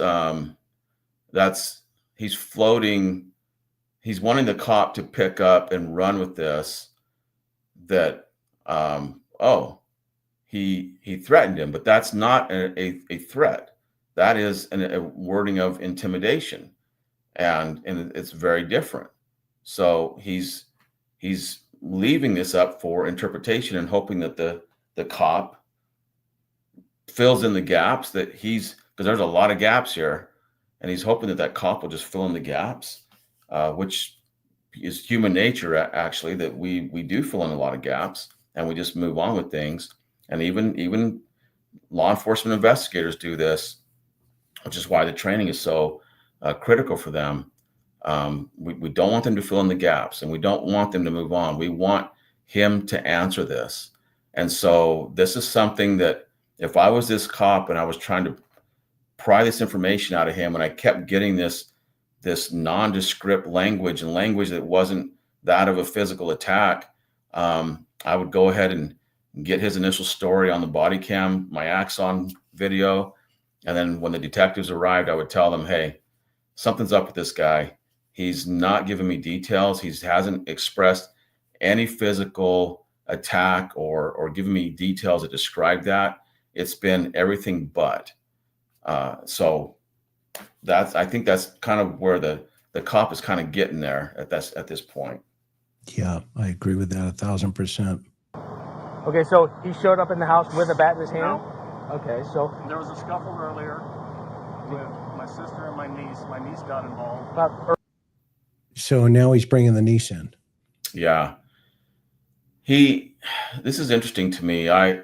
[SPEAKER 2] he's floating. He's wanting the cop to pick up and run with this. That he threatened him, but that's not a threat. That is a wording of intimidation, and it's very different. So he's leaving this up for interpretation and hoping that the cop fills in the gaps that because there's a lot of gaps here, and he's hoping that cop will just fill in the gaps, which is human nature, actually, that we do fill in a lot of gaps and we just move on with things. And even law enforcement investigators do this, which is why the training is so critical for them. We don't want them to fill in the gaps, and we don't want them to move on. We want him to answer this. And so this is something that if I was this cop and I was trying to pry this information out of him, and I kept getting this nondescript language and language that wasn't that of a physical attack, I would go ahead and get his initial story on the body cam, my Axon video. And then when the detectives arrived, I would tell them, hey, something's up with this guy. He's not giving me details. He hasn't expressed any physical attack or given me details that describe that. It's been everything but. So I think that's kind of where the cop is kind of getting there at this point.
[SPEAKER 1] Yeah, I agree with that 1,000%.
[SPEAKER 3] Okay, so he showed up in the house with a bat in his hand?
[SPEAKER 4] No.
[SPEAKER 3] Okay, so
[SPEAKER 4] There was a scuffle earlier with my sister and my niece. My niece got involved.
[SPEAKER 1] So now he's bringing the niece in.
[SPEAKER 2] Yeah. This is interesting to me. I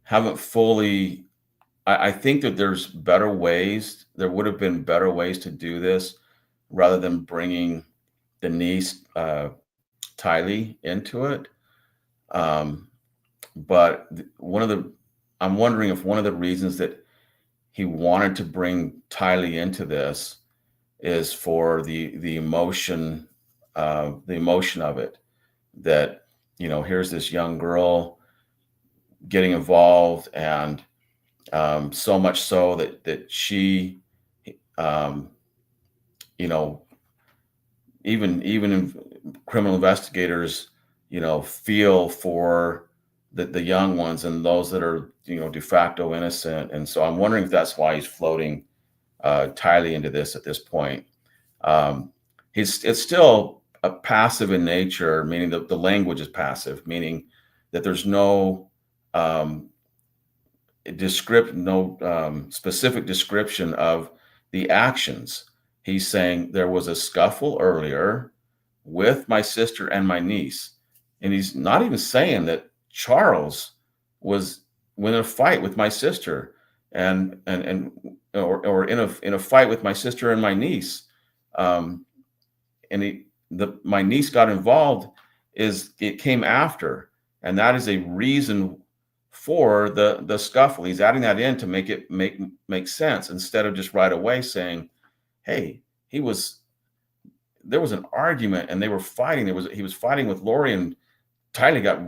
[SPEAKER 2] haven't fully, I think that there's better ways. There would have been better ways to do this rather than bringing the niece, Tylee, into it. But I'm wondering if one of the reasons that he wanted to bring Tylee into this is for the emotion of it, that, here's this young girl getting involved, and so much so that she, even criminal investigators, feel for the young ones and those that are, de facto innocent. And so I'm wondering if that's why he's floating Tylee into this at this point. It's still passive in nature, meaning the language is passive, meaning that there's no specific description of the actions. He's saying there was a scuffle earlier with my sister and my niece, and he's not even saying that Charles was in a fight with my sister or in a fight with my sister and my niece. My niece got involved, it came after, and that is a reason for the scuffle. He's adding that in to make it make sense, instead of just right away saying, hey, there was an argument and they were fighting. He was fighting with Lori, and Tylee got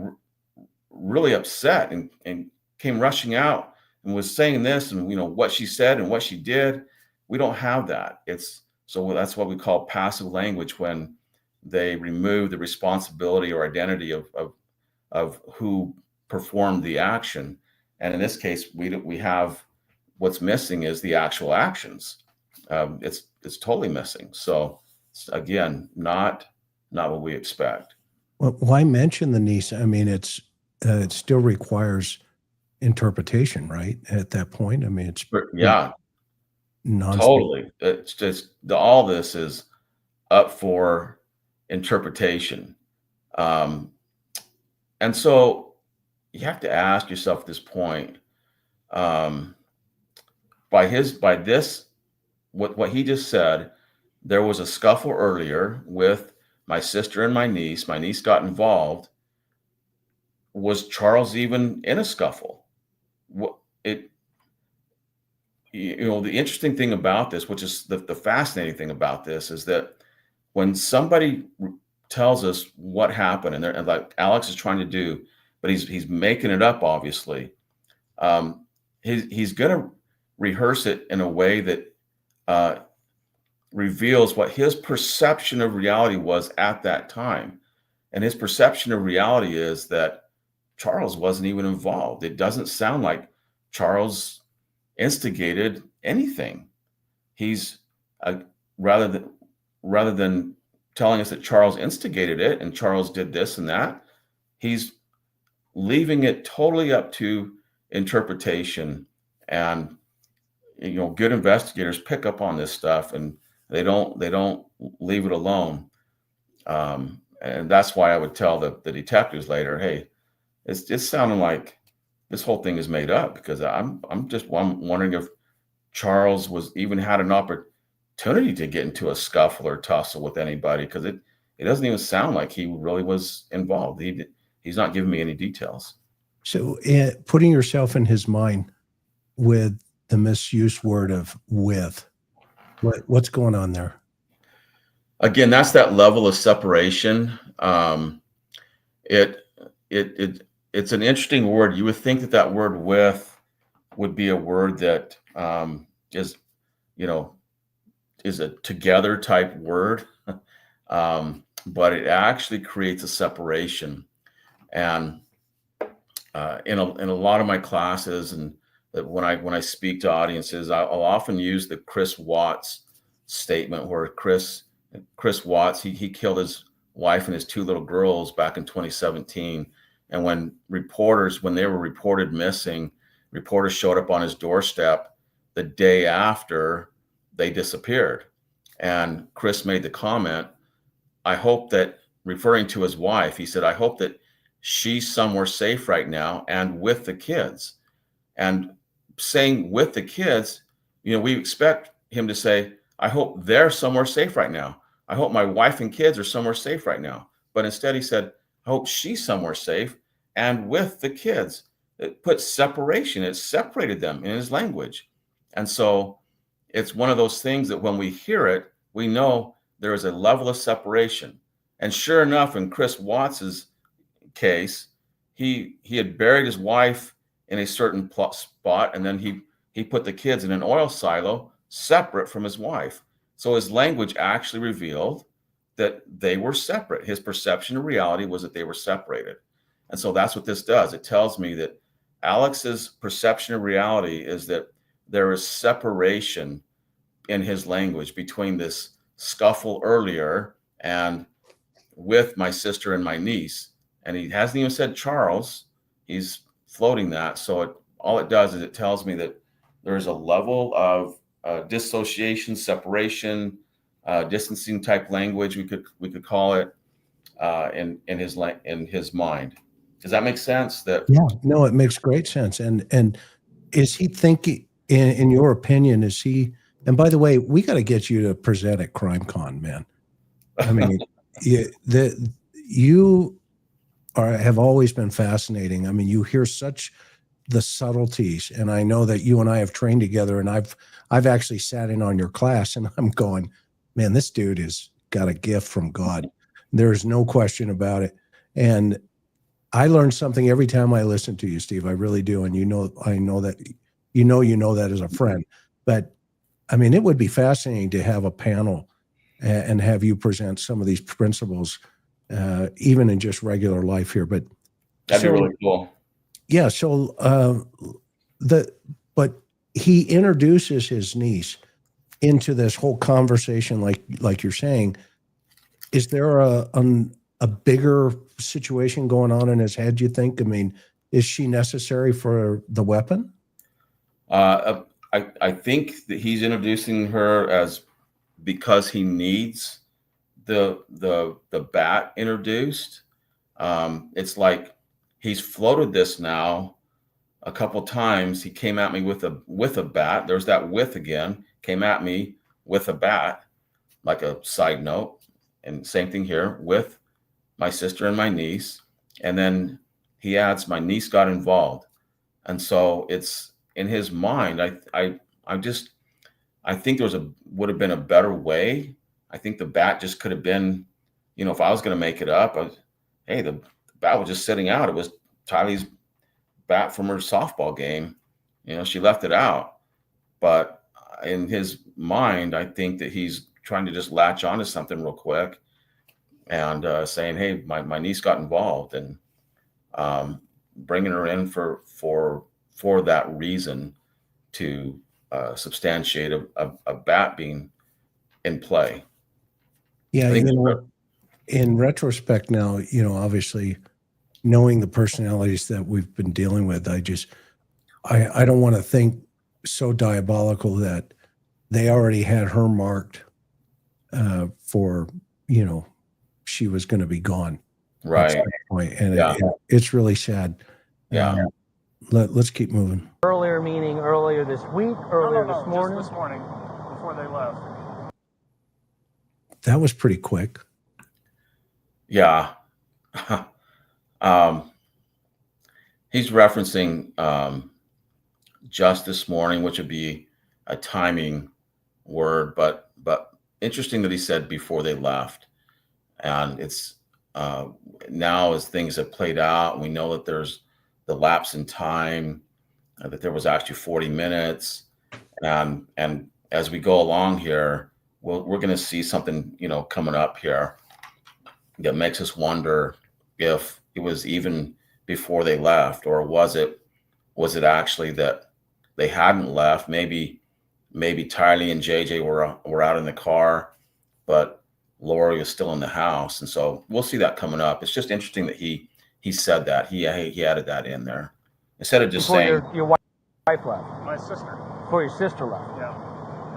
[SPEAKER 2] really upset and came rushing out and was saying this, and what she said and what she did. We don't have that. So that's what we call passive language, when they remove the responsibility or identity of who performed the action. And in this case, we have, what's missing is the actual actions. It's totally missing. So again, not what we expect.
[SPEAKER 1] Well, why mention the niece? I mean, it still requires interpretation, right? At that point, I mean, it's
[SPEAKER 2] totally. It's just all this is up for interpretation, and so you have to ask yourself at this point, by this, what he just said, there was a scuffle earlier with my sister and my niece. My niece got involved. Was Charles even in a scuffle? The interesting thing about this, which is the fascinating thing about this, is that when somebody tells us what happened, and like Alex is trying to do, but he's making it up, obviously, he's going to rehearse it in a way that reveals what his perception of reality was at that time. And his perception of reality is that Charles wasn't even involved. It doesn't sound like Charles instigated anything. He's rather than telling us that Charles instigated it and Charles did this and that, he's leaving it totally up to interpretation. And good investigators pick up on this stuff, and they don't leave it alone. And that's why I would tell the detectives later, hey, it's sounding like this whole thing is made up, because I'm wondering if Charles even had an opportunity to get into a scuffle or tussle with anybody, because it doesn't even sound like he really was involved. He's not giving me any details.
[SPEAKER 1] So putting yourself in his mind with the misused word of "with," what's going on there?
[SPEAKER 2] Again, that's that level of separation. It's an interesting word. You would think that word "with" would be a word that is a together type word, but it actually creates a separation. And in a lot of my classes and that when I speak to audiences, I'll often use the Chris Watts statement, where Chris Watts, he killed his wife and his 2 little girls back in 2017. And when they were reported missing, reporters showed up on his doorstep the day after they disappeared. And Chris made the comment, I hope that, referring to his wife, he said, I hope that she's somewhere safe right now and with the kids. And saying with the kids, we expect him to say, I hope they're somewhere safe right now. I hope my wife and kids are somewhere safe right now. But instead he said, I hope she's somewhere safe and with the kids. It put separation. It separated them in his language. And so it's one of those things that when we hear it, we know there is a level of separation. And sure enough, in Chris Watts's case, he had buried his wife in a certain spot, and then he put the kids in an oil silo separate from his wife. So his language actually revealed that they were separate. His perception of reality was that they were separated. And so that's what this does. It tells me that Alex's perception of reality is that there is separation in his language between this scuffle earlier and with my sister and my niece. And he hasn't even said Charles. He's floating that. So all it does is it tells me that there's a level of dissociation, separation, distancing type language, we could call it, in his mind. Does that make sense?
[SPEAKER 1] Yeah, no, it makes great sense. And is he thinking, in your opinion, is he? And by the way, we got to get you to present at CrimeCon, man. I mean, you have always been fascinating. I mean, you hear such the subtleties, and I know that you and I have trained together, and I've actually sat in on your class, and I'm going, man, this dude has got a gift from God. There's no question about it. And I learn something every time I listen to you, Steve. I really do. And I know that you know that as a friend. But I mean, it would be fascinating to have a panel and have you present some of these principles, even in just regular life here. But
[SPEAKER 2] that'd be really cool.
[SPEAKER 1] Yeah. So but he introduces his niece into this whole conversation, like you're saying. Is there a bigger situation going on in his head, you think? I mean, is she necessary for the weapon?
[SPEAKER 2] I think that he's introducing her as because he needs the bat introduced. It's like he's floated this now a couple times. He came at me with a bat. There's that with again. Came at me with a bat, like a side note. And same thing here with my sister and my niece. And then he adds, my niece got involved. And so it's in his mind. I think would have been a better way. I think the bat just could have been, if I was going to make it up, the bat was just sitting out. It was Tylee's bat from her softball game. She left it out. But in his mind, I think that he's trying to just latch onto something real quick and saying, hey, my niece got involved, and bringing her in for that reason to substantiate a bat being in play.
[SPEAKER 1] Yeah, in retrospect now, obviously knowing the personalities that we've been dealing with, I don't want to think so diabolical that they already had her marked for, she was going to be gone.
[SPEAKER 2] Right.
[SPEAKER 1] At that point. And
[SPEAKER 2] yeah.
[SPEAKER 1] It's really sad.
[SPEAKER 2] Yeah.
[SPEAKER 1] Let's keep moving.
[SPEAKER 3] Earlier, meaning earlier this week, earlier this morning?
[SPEAKER 4] Just this morning, before they left.
[SPEAKER 1] That was pretty quick.
[SPEAKER 2] Yeah. He's referencing just this morning, which would be a timing word, but interesting that he said before they left. And it's now as things have played out, we know that there's the lapse in time, that there was actually 40 minutes. And as we go along here, we're going to see something, coming up here that makes us wonder if it was even before they left, or was it actually that they hadn't left. Maybe Tylee and JJ were out in the car, but Lori was still in the house. And so we'll see that coming up. It's just interesting that he said that. He added that in there instead of just
[SPEAKER 3] Before
[SPEAKER 2] saying
[SPEAKER 3] your wife left.
[SPEAKER 4] My sister.
[SPEAKER 3] Before your sister left.
[SPEAKER 4] Yeah.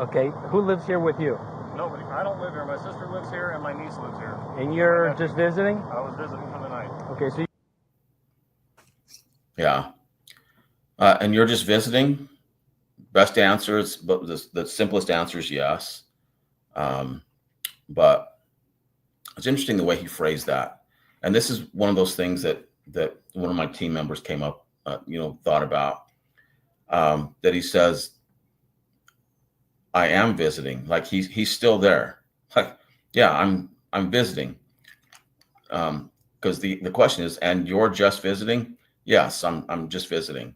[SPEAKER 3] Okay. Who lives here with you?
[SPEAKER 4] Nobody. I don't live here. My sister lives here, and my niece lives here.
[SPEAKER 3] And you're just visiting?
[SPEAKER 4] I was visiting for the night.
[SPEAKER 3] Okay, so
[SPEAKER 2] yeah. And you're just visiting? Best answer is, but the simplest answer is yes. But it's interesting the way he phrased that. And this is one of those things that one of my team members came up, thought about, that he says, I am visiting. Like he's still there. Like, yeah, I'm visiting. Because the question is, and you're just visiting? Yes, I'm just visiting.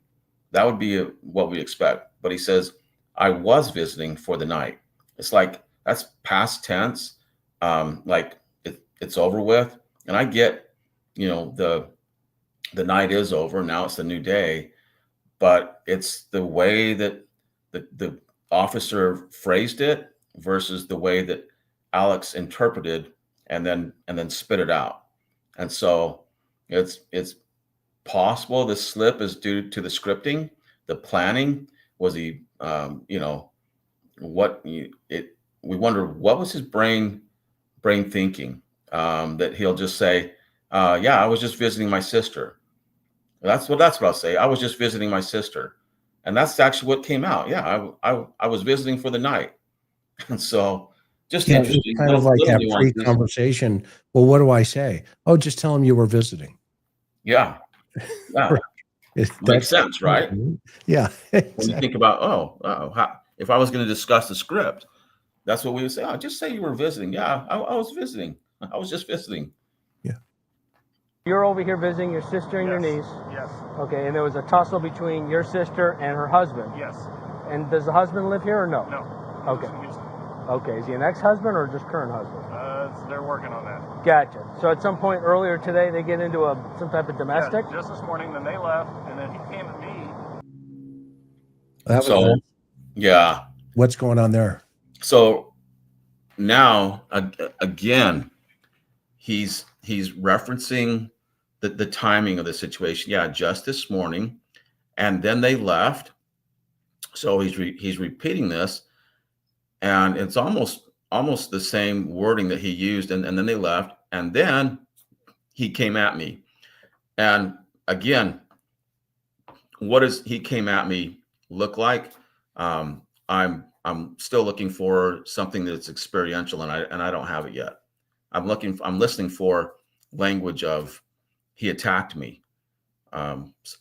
[SPEAKER 2] That would be what we expect. But he says, I was visiting for the night. It's like, that's past tense. Like it's over with. And I get, the night is over. Now it's the new day. But it's the way that the officer phrased it versus the way that Alex interpreted and then spit it out. And so it's possible the slip is due to the scripting, the planning. Was he, we wonder what was his brain thinking, that he'll just say, yeah, I was just visiting my sister. That's what I'll say. I was just visiting my sister. And that's actually what came out. Yeah, I was visiting for the night. And so just interesting.
[SPEAKER 1] Kind of like that pre-conversation. Well, what do I say? Oh, just tell him you were visiting.
[SPEAKER 2] Yeah. Yeah. Makes sense, right?
[SPEAKER 1] Yeah. Exactly.
[SPEAKER 2] When you think about, if I was going to discuss the script, that's what we would say. Oh, just say you were visiting. Yeah, I was visiting. I was just visiting.
[SPEAKER 1] Yeah.
[SPEAKER 3] you're over here visiting your sister and your niece.
[SPEAKER 4] Yes.
[SPEAKER 3] Okay, and there was a tussle between your sister and her husband.
[SPEAKER 4] Yes.
[SPEAKER 3] And does the husband live here or no?
[SPEAKER 4] No.
[SPEAKER 3] Okay. Okay, is he an ex-husband or just current husband?
[SPEAKER 4] They're working on that.
[SPEAKER 3] Gotcha. So at some point earlier today, they get into some type of domestic?
[SPEAKER 4] Yeah, just this morning, then they left, and then he came at me.
[SPEAKER 2] Yeah.
[SPEAKER 1] What's going on there?
[SPEAKER 2] So now, again, he's referencing the timing of the situation. Yeah, just this morning, and then they left. So he's repeating this, and it's almost the same wording that he used, and then they left, and then he came at me. And again, what does he came at me look like? I'm still looking for something that's experiential, and I don't have it yet. I'm listening for language of he attacked me,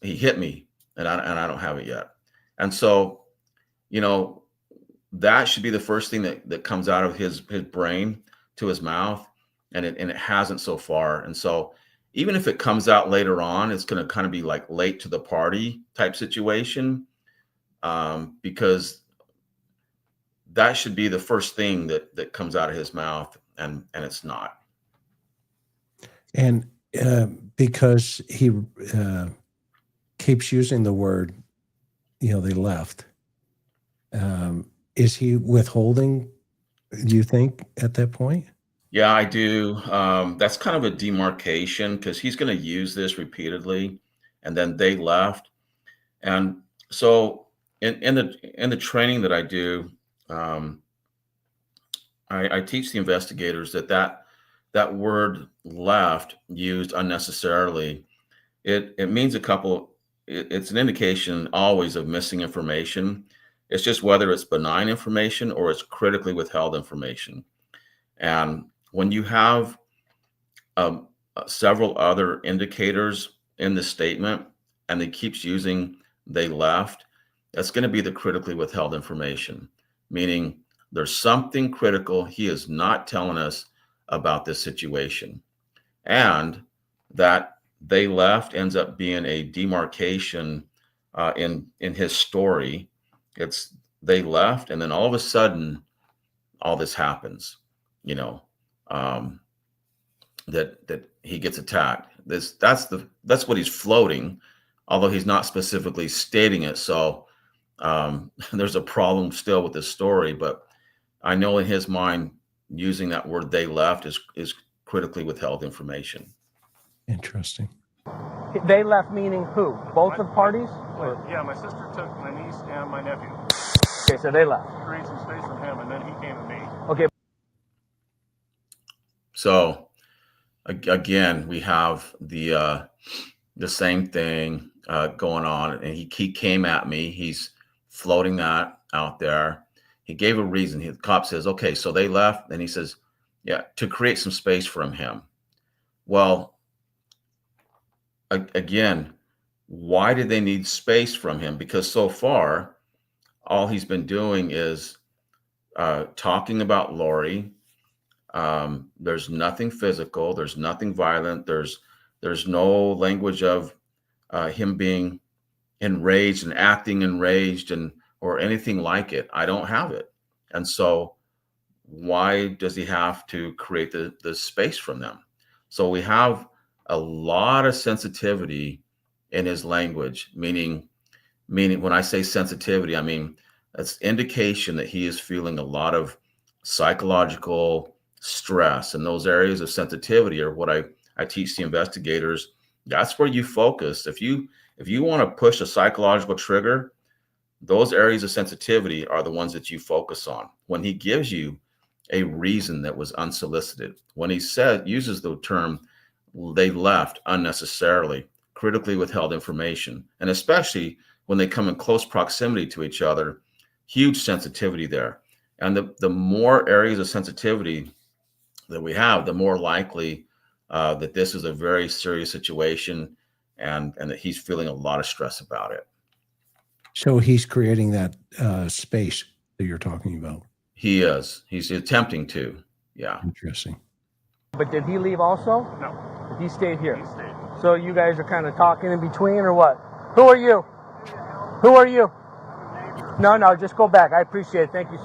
[SPEAKER 2] he hit me, and I don't have it yet. And so, that should be the first thing that comes out of his brain to his mouth, and it hasn't so far. And so even if it comes out later on, it's going to kind of be like late to the party type situation, because that should be the first thing that comes out of his mouth, and it's not.
[SPEAKER 1] And because he keeps using the word, they left. Is he withholding, do you think, at that point?
[SPEAKER 2] Yeah, I do. That's kind of a demarcation, because he's going to use this repeatedly, and then they left. And so in the training that I do, I teach the investigators that word left used unnecessarily, it means it's an indication always of missing information. It's just whether it's benign information or it's critically withheld information. And when you have several other indicators in the statement, and it keeps using they left, that's going to be the critically withheld information, meaning there's something critical he is not telling us about this situation. And that they left ends up being a demarcation in his story. It's they left, and then all of a sudden, all this happens, that he gets attacked. That's what he's floating, although he's not specifically stating it. So there's a problem still with this story, but I know in his mind, using that word "they left" is critically withheld information.
[SPEAKER 1] Interesting.
[SPEAKER 3] They left meaning who? Both of parties? Or?
[SPEAKER 4] Yeah, my sister took my niece and my nephew.
[SPEAKER 3] Okay, so they left.
[SPEAKER 4] Create some space for him, and then he came to me.
[SPEAKER 3] Okay.
[SPEAKER 2] So again, we have the same thing going on, and he came at me. He's floating that out there. He gave a reason. The cop says, "Okay, so they left," and he says, "Yeah, to create some space from him." Well, again, why did they need space from him? Because so far, all he's been doing is talking about Lori. There's nothing physical. There's nothing violent. There's no language of him being enraged and acting enraged or anything like it. I don't have it. And so why does he have to create the space from them? So we have a lot of sensitivity in his language, meaning when I say sensitivity, I mean, it's indication that he is feeling a lot of psychological stress, and those areas of sensitivity are what I teach the investigators. That's where you focus. If you want to push a psychological trigger, those areas of sensitivity are the ones that you focus on. When he gives you a reason that was unsolicited, when he uses the term "they left" unnecessarily, critically withheld information, and especially when they come in close proximity to each other, huge sensitivity there. And the more areas of sensitivity that we have, the more likely that this is a very serious situation, and that he's feeling a lot of stress about it.
[SPEAKER 1] So he's creating that space that you're talking about.
[SPEAKER 2] He is. He's attempting to. Yeah.
[SPEAKER 1] Interesting.
[SPEAKER 3] But did he leave also?
[SPEAKER 4] No,
[SPEAKER 3] He stayed here.
[SPEAKER 4] he stayed.
[SPEAKER 3] So you guys are kind of talking in between, or what? Who are you? Who are you? No, just go back. I appreciate it. Thank you.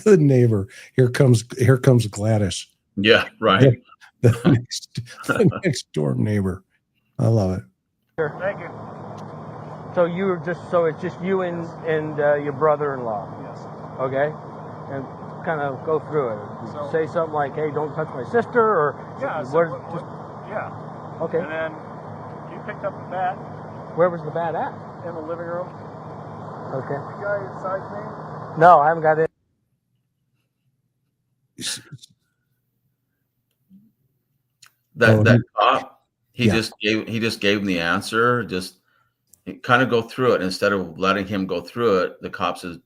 [SPEAKER 1] The neighbor. Here comes Gladys.
[SPEAKER 2] Yeah. Right.
[SPEAKER 1] The next door neighbor. I love it.
[SPEAKER 4] Thank you.
[SPEAKER 3] So it's just you and your brother-in-law.
[SPEAKER 4] Yes.
[SPEAKER 3] Okay, and kind of go through it.
[SPEAKER 4] So-
[SPEAKER 3] Say something like, "Hey, don't touch my sister," or
[SPEAKER 4] Yeah. So yeah.
[SPEAKER 3] okay.
[SPEAKER 4] And then he picked up the bat
[SPEAKER 3] Where was the bat at?
[SPEAKER 4] in the living room.
[SPEAKER 3] Okay.
[SPEAKER 4] The guy inside me.
[SPEAKER 3] No, I haven't got it.
[SPEAKER 2] That cop, he
[SPEAKER 1] Yeah.
[SPEAKER 2] just gave him the answer. Just kind of go through it. Instead of letting him go through it, the cop says,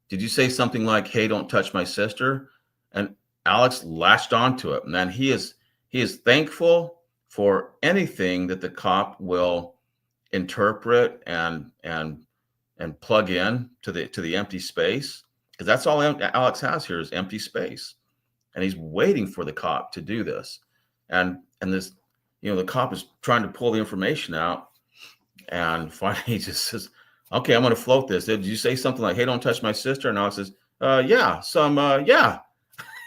[SPEAKER 2] "Did you say something like, 'Hey, don't touch my sister'?" And Alex latched onto it. And then he is thankful for anything that the cop will interpret and plug in to the empty space, because that's all Alex has here is empty space, and he's waiting for the cop to do this. And this, the cop is trying to pull the information out, and finally he just says, "Okay, I'm going to float this. Did you say something like, 'Hey, don't touch my sister'?" And Alex says, "Yeah, yeah."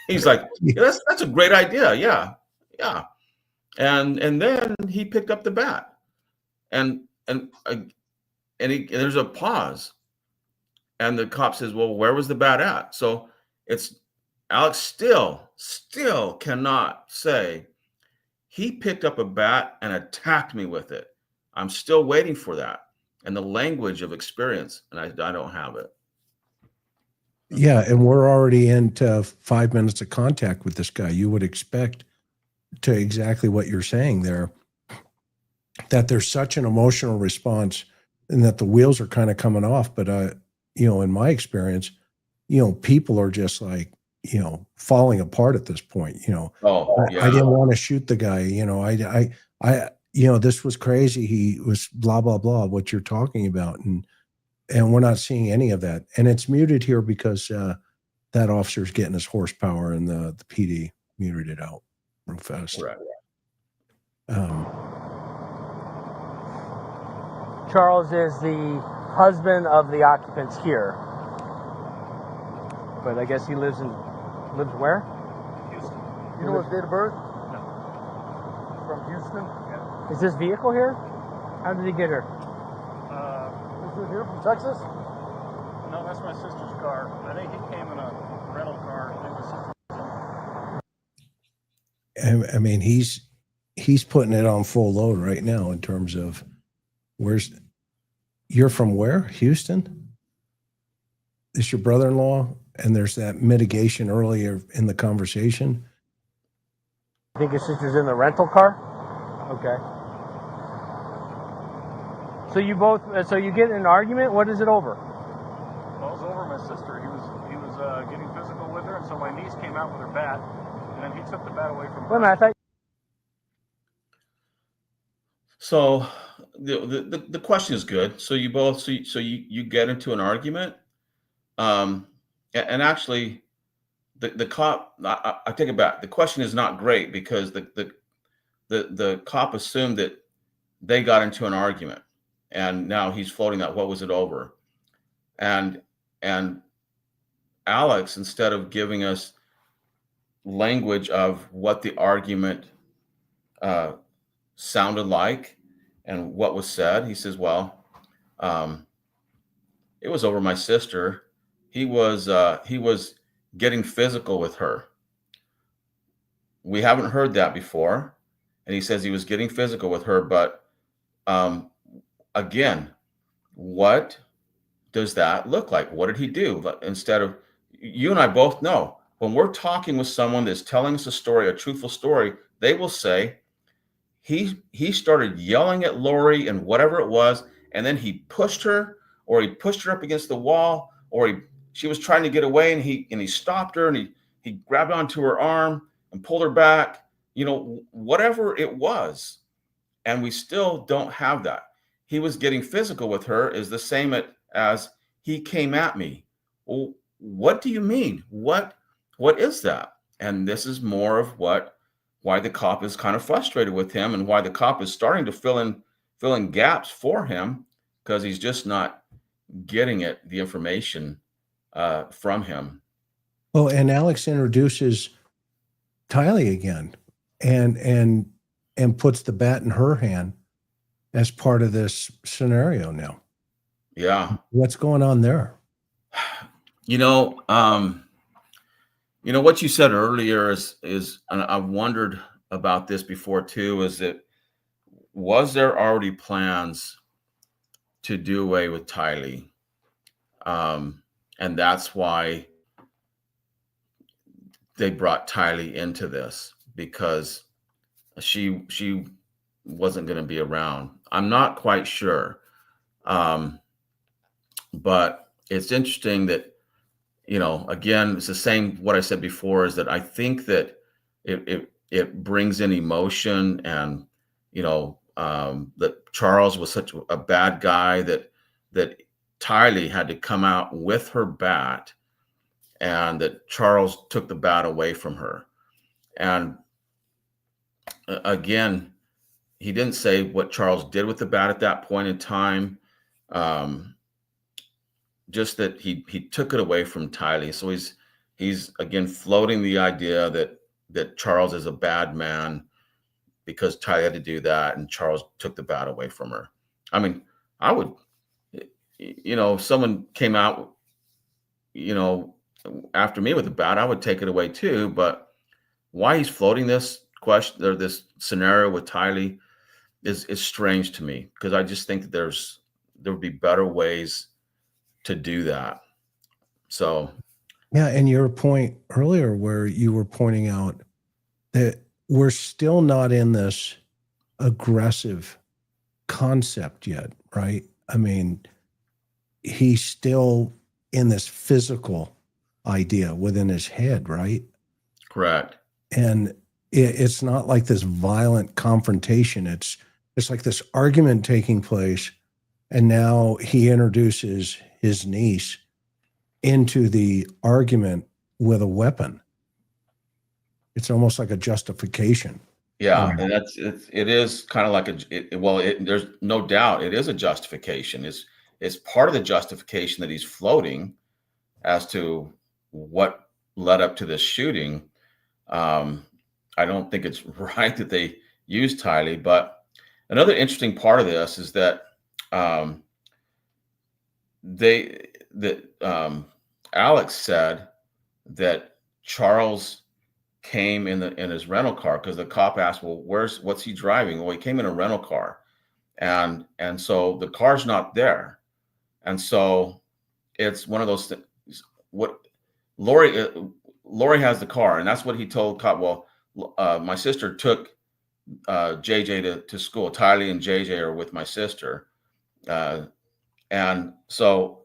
[SPEAKER 2] He's like, "Yeah, that's a great idea. Yeah. And then he picked up the bat, and there's a pause, and the cop says, "Well, where was the bat at?" So it's Alex still cannot say, "He picked up a bat and attacked me with it." I'm still waiting for that, and the language of experience, and I don't have it.
[SPEAKER 1] Yeah, and we're already into 5 minutes of contact with this guy. You would expect to exactly what you're saying there, that there's such an emotional response and that the wheels are kind of coming off. But, in my experience, people are just like, falling apart at this point.
[SPEAKER 2] Oh, yeah.
[SPEAKER 1] I didn't want to shoot the guy. This was crazy. He was blah, blah, blah, what you're talking about. And we're not seeing any of that. And it's muted here because that officer's getting his horsepower, and the PD muted it out real fast.
[SPEAKER 2] Right.
[SPEAKER 3] Charles is the husband of the occupants here, but I guess he lives where?
[SPEAKER 4] Houston.
[SPEAKER 5] You know his date of birth?
[SPEAKER 4] No.
[SPEAKER 5] From Houston?
[SPEAKER 3] Is this vehicle here? How did he get here?
[SPEAKER 5] Is it here from Texas?
[SPEAKER 4] No, that's my sister's car. I think he came in a rental car. I think my sister.
[SPEAKER 1] I mean, he's putting it on full load right now in terms of you're from where? Houston? Is your brother-in-law? And there's that mitigation earlier in the conversation.
[SPEAKER 3] I think your sister's in the rental car? Okay. So you get in an argument? What is it over?
[SPEAKER 4] Well, it was over my sister. He was getting physical with her, and so my niece came out with her bat, and then he took the bat away from her.
[SPEAKER 3] Wait a minute, I thought.
[SPEAKER 2] So the question is good. So you get into an argument, and actually the cop. I take it back. The question is not great because the cop assumed that they got into an argument, and now he's floating that what was it over, and Alex, instead of giving us language of what the argument sounded like and what was said, he says, well, it was over my sister. He was getting physical with her. We haven't heard that before. And he says he was getting physical with her. But again, what does that look like? What did he do? Instead of, you and I both know, when we're talking with someone that's telling us a story, a truthful story, they will say, he started yelling at Lori and whatever it was, and then he pushed her, or he pushed her up against the wall, or she was trying to get away, and he stopped her, and he grabbed onto her arm and pulled her back, whatever it was. And we still don't have that. He was getting physical with her is the same as he came at me. Well, what do you mean? What is that? And this is more of why the cop is kind of frustrated with him, and why the cop is starting to fill in gaps for him, because he's just not getting the information from him.
[SPEAKER 1] Well, and Alex introduces Tylee again and puts the bat in her hand as part of this scenario now.
[SPEAKER 2] Yeah.
[SPEAKER 1] What's going on there?
[SPEAKER 2] What you said earlier is, and I've wondered about this before too, is that was there already plans to do away with Tylee? And that's why they brought Tylee into this, because she wasn't going to be around. I'm not quite sure. But it's interesting that, again, it's the same, what I said before, is that I think that it brings in emotion, and, that Charles was such a bad guy that Tylee had to come out with her bat, and that Charles took the bat away from her. And again, he didn't say what Charles did with the bat at that point in time. Just that he took it away from Tylee. So he's again floating the idea that Charles is a bad man because Tylee had to do that, and Charles took the bat away from her. I mean, I would, if someone came out, after me with a bat, I would take it away too. But why he's floating this question or this scenario with Tylee is strange to me, because I just think that there would be better ways to do that. So,
[SPEAKER 1] yeah. And your point earlier, where you were pointing out that we're still not in this aggressive concept yet, right? I mean, he's still in this physical idea within his head, right?
[SPEAKER 2] Correct.
[SPEAKER 1] And it's not like this violent confrontation. It's like this argument taking place, and now he introduces his niece into the argument with a weapon. It's almost like a justification.
[SPEAKER 2] Yeah, and it is kind of like there's no doubt it is a justification. It's part of the justification that he's floating as to what led up to this shooting. I don't think it's right that they used Tylee, but another interesting part of this is that Alex said that Charles came in his rental car, because the cop asked, well, what's he driving? Well, he came in a rental car, and so the car's not there, and so it's one of those things. What Lori has the car, and that's what he told cop. Well, my sister took JJ to school. Tylee and JJ are with my sister, and so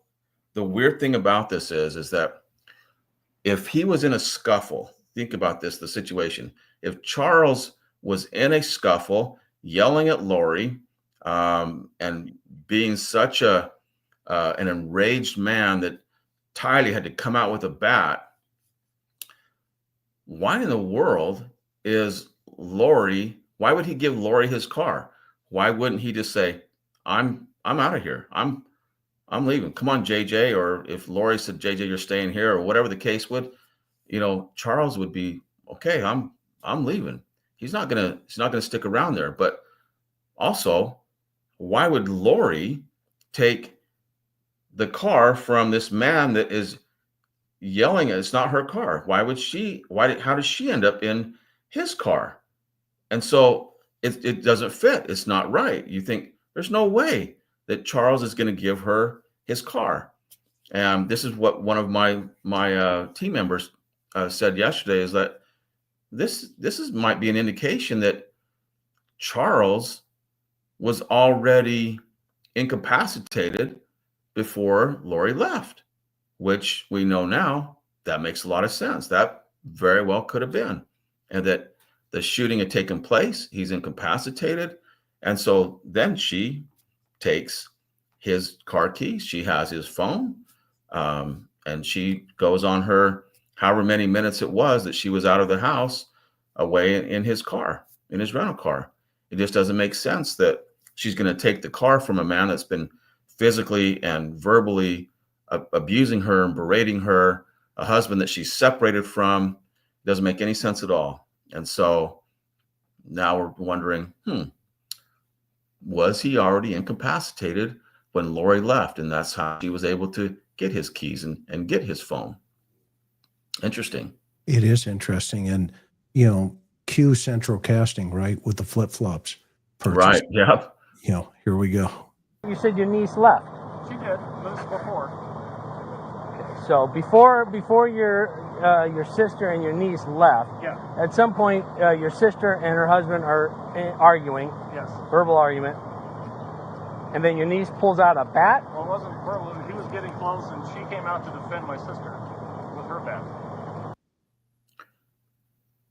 [SPEAKER 2] the weird thing about this is that if he was in a scuffle, think about this, the situation. If Charles was in a scuffle, yelling at Lori, and being such an enraged man that Tylee had to come out with a bat, why in the world why would he give Lori his car? Why wouldn't he just say, I'm out of here. I'm leaving. Come on, JJ. Or if Lori said, JJ, you're staying here, or whatever the case would, Charles would be, okay, I'm leaving. He's not gonna stick around there. But also, why would Lori take the car from this man that is yelling? It's not her car. How does she end up in his car? And so it doesn't fit. It's not right. You think there's no way that Charles is going to give her his car. And this is what one of my team members said yesterday, is that this might be an indication that Charles was already incapacitated before Lori left, which we know now that makes a lot of sense. That very well could have been, and that the shooting had taken place. He's incapacitated. And so then she takes his car keys. She has his phone. And she goes on her however many minutes it was that she was out of the house, away in his car, in his rental car. It just doesn't make sense that she's going to take the car from a man that's been physically and verbally abusing her and berating her, a husband that she's separated from. It doesn't make any sense at all. And so now we're wondering, was he already incapacitated when Lori left? And that's how she was able to get his keys and get his phone. Interesting.
[SPEAKER 1] It is interesting. And, Q Central Casting, right? With the flip-flops.
[SPEAKER 2] Right. Yeah.
[SPEAKER 1] Here we go.
[SPEAKER 3] You said your niece left.
[SPEAKER 4] She did. This is before.
[SPEAKER 3] So before your sister and your niece left,
[SPEAKER 4] Yeah.
[SPEAKER 3] at some point your sister and her husband are arguing,
[SPEAKER 4] Yes.
[SPEAKER 3] verbal argument, and then your niece pulls out a bat.
[SPEAKER 4] Well, it wasn't verbal. He was getting close, and she came out to defend my sister with her bat.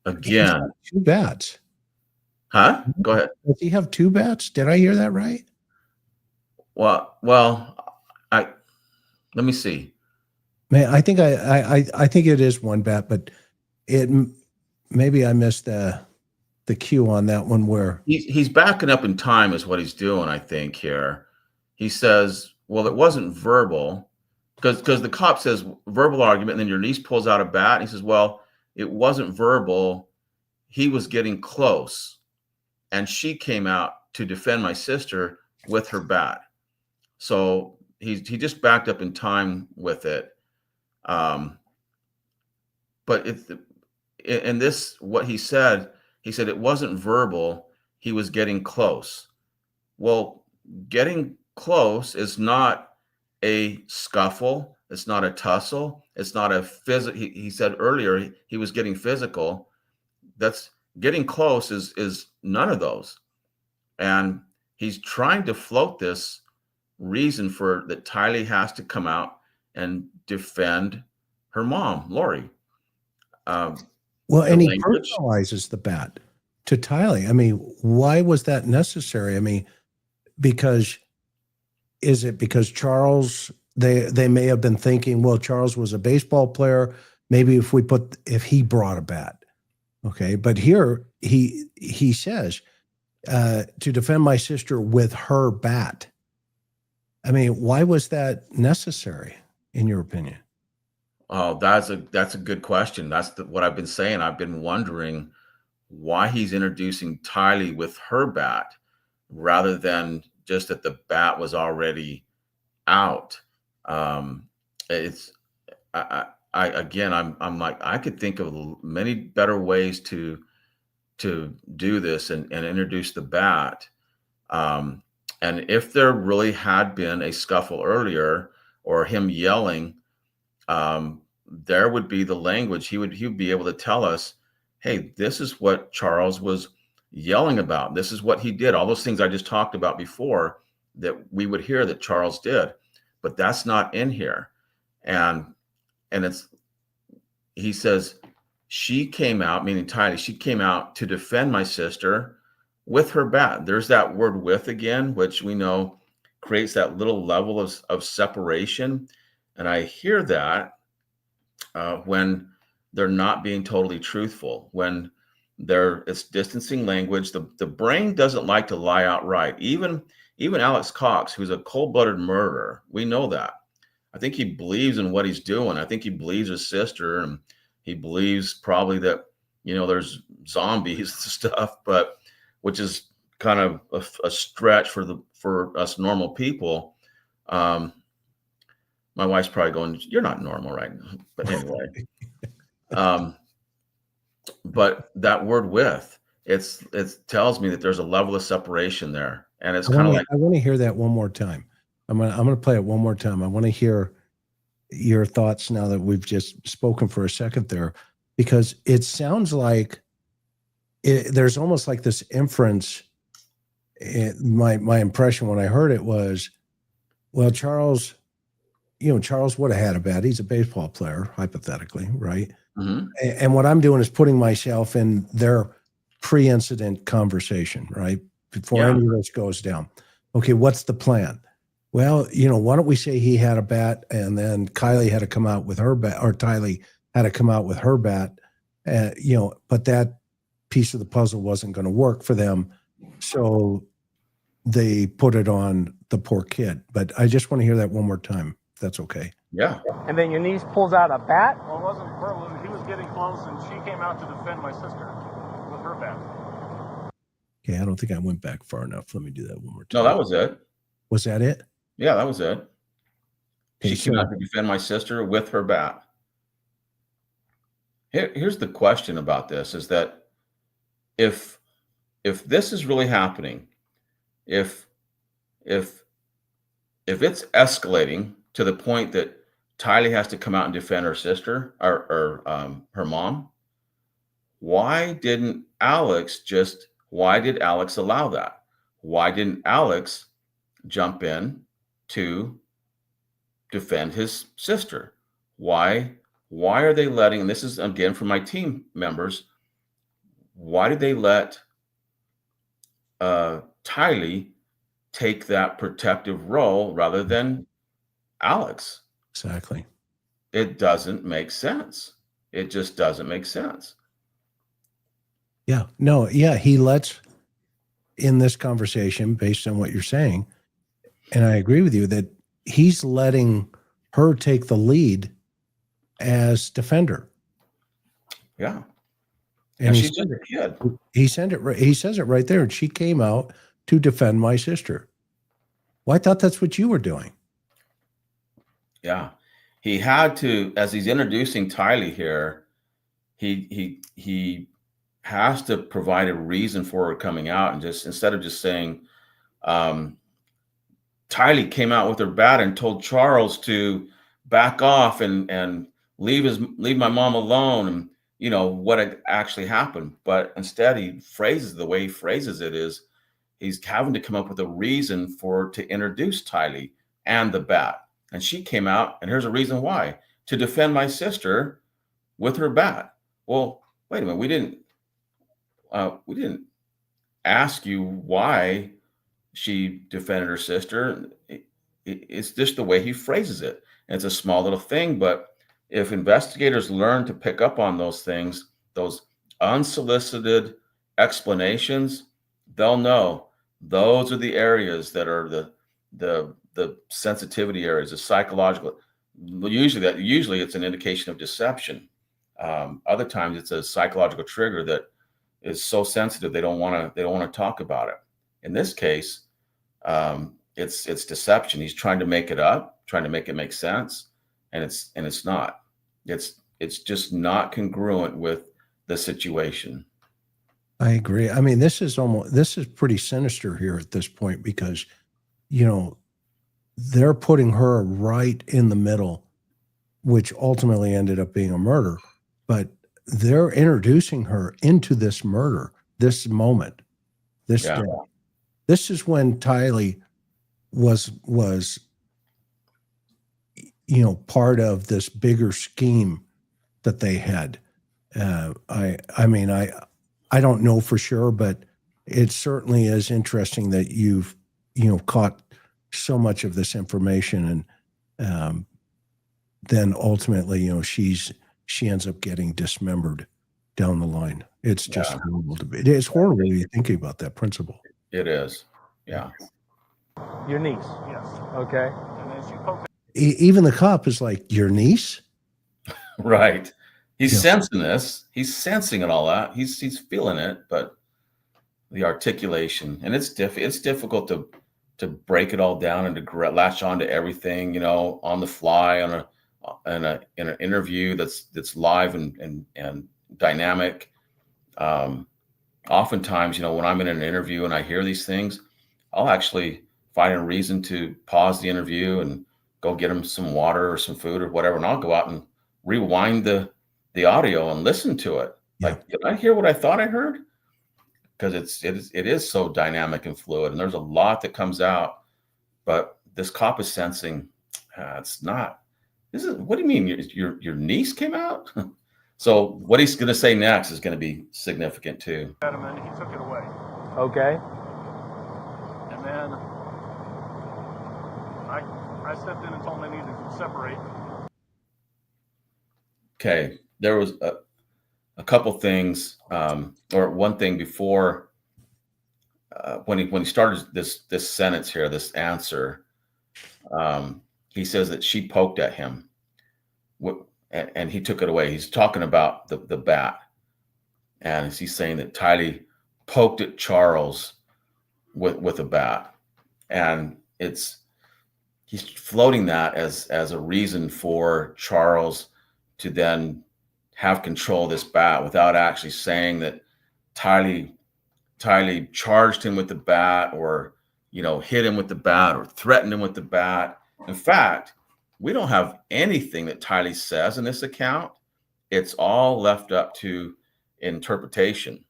[SPEAKER 2] Again.
[SPEAKER 1] Two bats.
[SPEAKER 2] Huh? Go ahead.
[SPEAKER 1] Does he have two bats? Did I hear that right?
[SPEAKER 2] Well, let me see.
[SPEAKER 1] Man, I think I think it is one bat, but maybe I missed the cue on that one where
[SPEAKER 2] he's backing up in time is what he's doing, I think, here. He says, well, it wasn't verbal, because the cop says verbal argument, and then your niece pulls out a bat. And he says, well, it wasn't verbal. He was getting close, and she came out to defend my sister with her bat. So he just backed up in time with it. But in this, what he said it wasn't verbal. He was getting close. Well, getting close is not a scuffle. It's not a tussle. It's not a physical. He said earlier he was getting physical. That's getting close is none of those. And he's trying to float this reason for that Tylee has to come out and defend her mom, Lori.
[SPEAKER 1] well, and he personalizes the bat to Tylee. I mean, why was that necessary? I mean, is it because Charles, they may have been thinking, well, Charles was a baseball player. Maybe if he brought a bat. Okay. But here he says, to defend my sister with her bat. I mean, why was that necessary in your opinion?
[SPEAKER 2] Oh, that's a good question. That's what I've been saying. I've been wondering why he's introducing Tylee with her bat rather than just that the bat was already out. it's again, I'm like, I could think of many better ways to do this and introduce the bat. And if there really had been a scuffle earlier or him yelling, there would be the language. He would be able to tell us, hey, this is what Charles was yelling about. This is what he did. All those things I just talked about before that we would hear that Charles did, but that's not in here. And he says, she came out, meaning Tylee, she came out to defend my sister with her bat. There's that word with again, which we know creates that little level of separation. And I hear that when they're not being totally truthful, when it's distancing language. The brain doesn't like to lie outright. Even Alex Cox, who's a cold-blooded murderer, we know that. I think he believes in what he's doing. I think he believes his sister, and he believes probably that, there's zombies and stuff, but which is kind of a stretch for us normal people. My wife's probably going, "You're not normal right now." But anyway, but that word with, it tells me that there's a level of separation there. And it's kind of like,
[SPEAKER 1] I want to hear that one more time. I'm going to play it one more time. I want to hear your thoughts now that we've just spoken for a second there, because it sounds like there's almost like this inference. My impression when I heard it was, well, Charles would have had a bat. He's a baseball player, hypothetically, right?
[SPEAKER 2] mm-hmm.
[SPEAKER 1] And what I'm doing is putting myself in their pre-incident conversation, right? Before any of this goes down. Okay, what's the plan? Well, why don't we say he had a bat and then Kylie had to come out with her bat, or Tylee had to come out with her bat, but that piece of the puzzle wasn't going to work for them. So they put it on the poor kid. But I just want to hear that one more time, if that's okay.
[SPEAKER 2] Yeah.
[SPEAKER 3] And then your niece pulls out a bat?
[SPEAKER 4] Well, it wasn't her. He was getting close, and she came out to defend my sister with her bat.
[SPEAKER 1] Okay, I don't think I went back far enough. Let me do that one more time.
[SPEAKER 2] No, that was it.
[SPEAKER 1] Was that it?
[SPEAKER 2] Yeah, that was it.
[SPEAKER 1] Okay,
[SPEAKER 2] She came out to defend my sister with her bat. Here's the question about this, is that if this is really happening, if it's escalating to the point that Tylee has to come out and defend her sister or her mom, why did Alex allow that? Why didn't Alex jump in to defend his sister? Why are they letting, and this is again from my team members, why did they let Tylee take that protective role rather than Alex?
[SPEAKER 1] Exactly.
[SPEAKER 2] It doesn't make sense. It just doesn't make sense.
[SPEAKER 1] Yeah. No, yeah. He lets, in this conversation, based on what you're saying, and I agree with you, that he's letting her take the lead as defender.
[SPEAKER 2] Yeah.
[SPEAKER 1] And
[SPEAKER 2] she's just a kid.
[SPEAKER 1] He says it right there. And she came out to defend my sister. Well, I thought that's what you were doing.
[SPEAKER 2] Yeah. He had to, as he's introducing Tylee here, he has to provide a reason for her coming out, and just instead of just saying, Tylee came out with her bat and told Charles to back off and leave my mom alone, and what had actually happened. But instead, the way he phrases it is he's having to come up with a reason to introduce Tylee and the bat. And she came out, and here's a reason why: to defend my sister with her bat. Well, wait a minute, we didn't ask you why she defended her sister. It's just the way he phrases it. And it's a small little thing, but if investigators learn to pick up on those things, those unsolicited explanations, they'll know those are the areas that are the sensitivity areas, the psychological. Usually it's an indication of deception. Other times it's a psychological trigger that is so sensitive they don't want to talk about it. In this case, it's deception. He's trying to make it up, trying to make it make sense, and it's not. It's just not congruent with the situation.
[SPEAKER 1] I agree. I mean, this is pretty sinister here at this point because, you know, they're putting her right in the middle, which ultimately ended up being a murder. But they're introducing her into this murder, this moment, this
[SPEAKER 2] Yeah.
[SPEAKER 1] day. This is when Tylee was, you know, part of this bigger scheme that they had. I mean, I don't know for sure, but it certainly is interesting that you've, you know, caught so much of this information, and then ultimately, you know, she ends up getting dismembered down the line. It's just horrible to be. It is horrible to be thinking about that principle.
[SPEAKER 2] It is. Yeah.
[SPEAKER 3] Your niece.
[SPEAKER 4] Yes.
[SPEAKER 3] Okay.
[SPEAKER 4] And then she poked
[SPEAKER 1] Even the cop is like, your niece?
[SPEAKER 2] Right. He's
[SPEAKER 1] Yeah.
[SPEAKER 2] sensing this. He's sensing it all out. He's feeling it, but the articulation, and it's difficult to break it all down and to latch on to everything, you know, on the fly in an interview that's live and dynamic. Oftentimes, you know, when I'm in an interview and I hear these things, I'll actually find a reason to pause the interview and go get them some water or some food or whatever, and I'll go out and rewind the audio and listen to it.
[SPEAKER 1] Yeah.
[SPEAKER 2] Like, did I hear what I thought I heard? Because it is so dynamic and fluid, and there's a lot that comes out. But this cop is sensing it's not. This is, what do you mean your niece came out? So what he's going to say next is going to be significant too.
[SPEAKER 4] at him and he took it away.
[SPEAKER 3] Okay.
[SPEAKER 4] And then I stepped in and told him they needed to separate.
[SPEAKER 2] Okay, there was a couple things, or one thing before when he started this sentence here, this answer. He says that she poked at him, and he took it away. He's talking about the bat, and he's saying that Tylee poked at Charles with a bat, and he's floating that as a reason for Charles to then have control of this bat without actually saying that Tylee charged him with the bat, or, you know, hit him with the bat or threatened him with the bat. In fact, we don't have anything that Tylee says in this account. It's all left up to interpretation.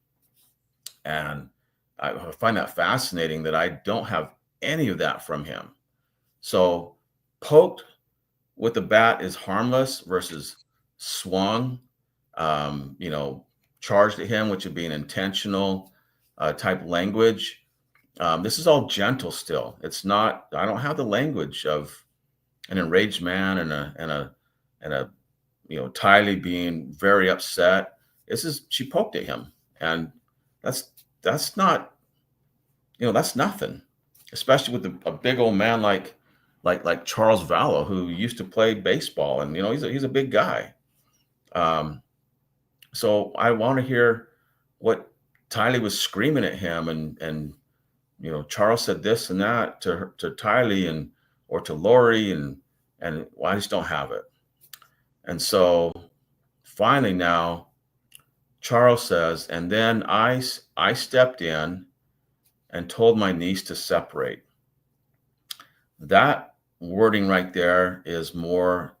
[SPEAKER 2] And I find that fascinating that I don't have any of that from him. So poked with the bat is harmless versus swung, you know, charged at him, which would be an intentional type language. This is all gentle still. It's not, I don't have the language of an enraged man and a you know, Tylee being very upset. She poked at him, and that's not, you know, that's nothing, especially with a big old man like Charles Vallow, who used to play baseball, and, you know, he's a big guy. So I want to hear what Tylee was screaming at him, and you know, Charles said this and that to Tylee or to Lori, and well, I just don't have it. And so finally now Charles says, and then I stepped in and told my niece to separate. That wording right there is more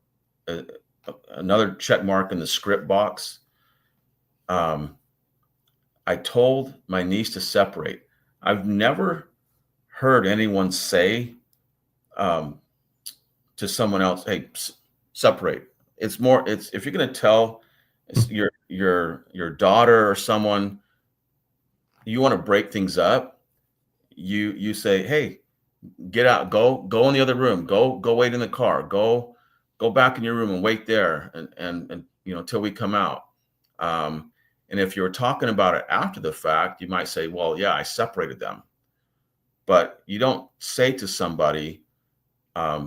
[SPEAKER 2] another check mark in the script box. I told my niece to separate. I've never heard anyone say to someone else, "Hey, separate." It's more. It's if you're going to tell your daughter or someone you want to break things up, you say, "Hey, get out. Go in the other room. Go wait in the car. Go back in your room and wait there, and you know, till we come out." And if you're talking about it after the fact, you might say, "Well, yeah, I separated them," but you don't say to somebody,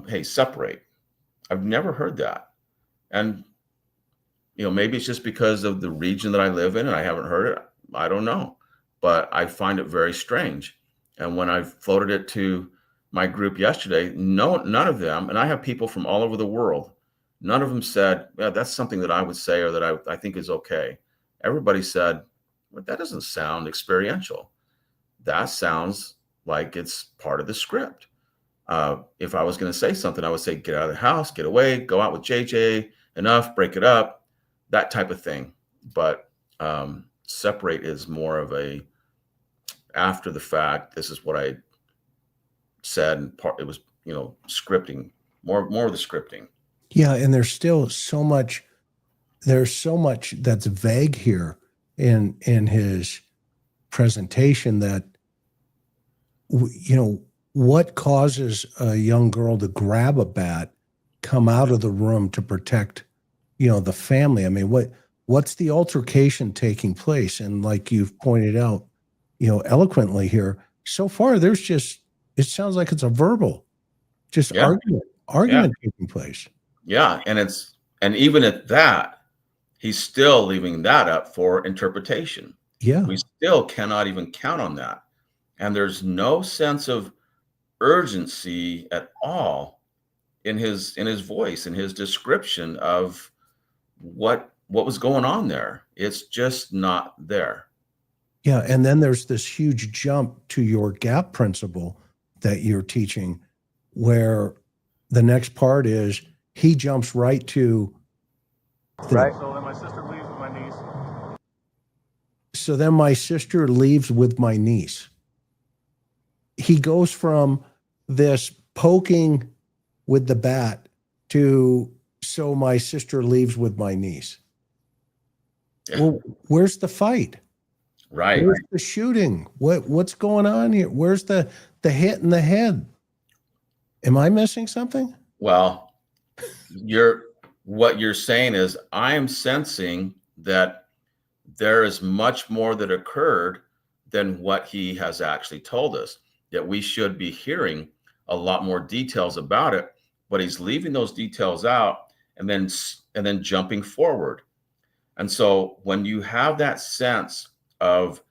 [SPEAKER 2] "Hey, separate." I've never heard that, and you know, maybe it's just because of the region that I live in, and I haven't heard it. I don't know, but I find it very strange. And when I floated it to my group yesterday, none of them, and I have people from all over the world, none of them said, yeah, that's something that I would say or that I think is okay. Everybody said, well, that doesn't sound experiential. That sounds like it's part of the script. If I was going to say something, I would say, get out of the house, get away, go out with JJ, enough, break it up, that type of thing. But separate is more of a after the fact. This is what I said, and it was, scripting, more of the scripting.
[SPEAKER 1] Yeah, and there's still so much. There's so much that's vague here in his presentation that what causes a young girl to grab a bat, come out of the room to protect, the family. I mean, what's the altercation taking place? And like you've pointed out, eloquently here, so far it sounds like it's a verbal, just argument taking place.
[SPEAKER 2] Yeah, and even at that, he's still leaving that up for interpretation.
[SPEAKER 1] Yeah.
[SPEAKER 2] We still cannot even count on that. And there's no sense of urgency at all in his voice, in his description of what was going on there. It's just not there.
[SPEAKER 1] Yeah, and then there's this huge jump to your gap principle that you're teaching, where the next part is he jumps right to
[SPEAKER 3] Right.
[SPEAKER 4] So then my sister leaves with my niece.
[SPEAKER 1] So then my sister leaves with my niece. He goes from this poking with the bat to so my sister leaves with my niece.
[SPEAKER 2] Yeah.
[SPEAKER 1] Well, where's the fight?
[SPEAKER 2] Right.
[SPEAKER 1] Where's the shooting? What's going on here? Where's the hit in the head? Am I missing something?
[SPEAKER 2] Well, what you're saying is I am sensing that there is much more that occurred than what he has actually told us, that we should be hearing a lot more details about it, but he's leaving those details out and then jumping forward. And so when you have that sense of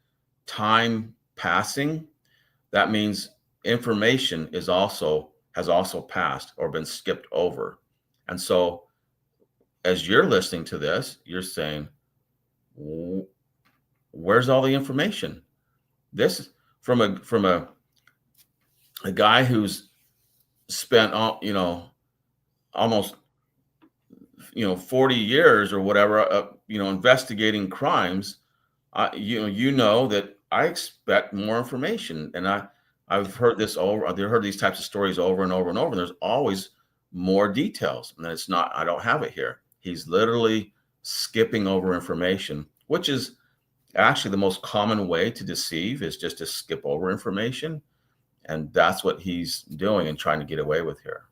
[SPEAKER 2] time passing, that means information has also passed or been skipped over. And so as you're listening to this, you're saying, where's all the information? This is from a guy who's spent almost 40 years or whatever investigating crimes. That I expect more information, and I've heard these types of stories over and over and over, and there's always more details, and it's not, I don't have it here. He's literally skipping over information, which is actually the most common way to deceive, is just to skip over information. And that's what he's doing and trying to get away with here.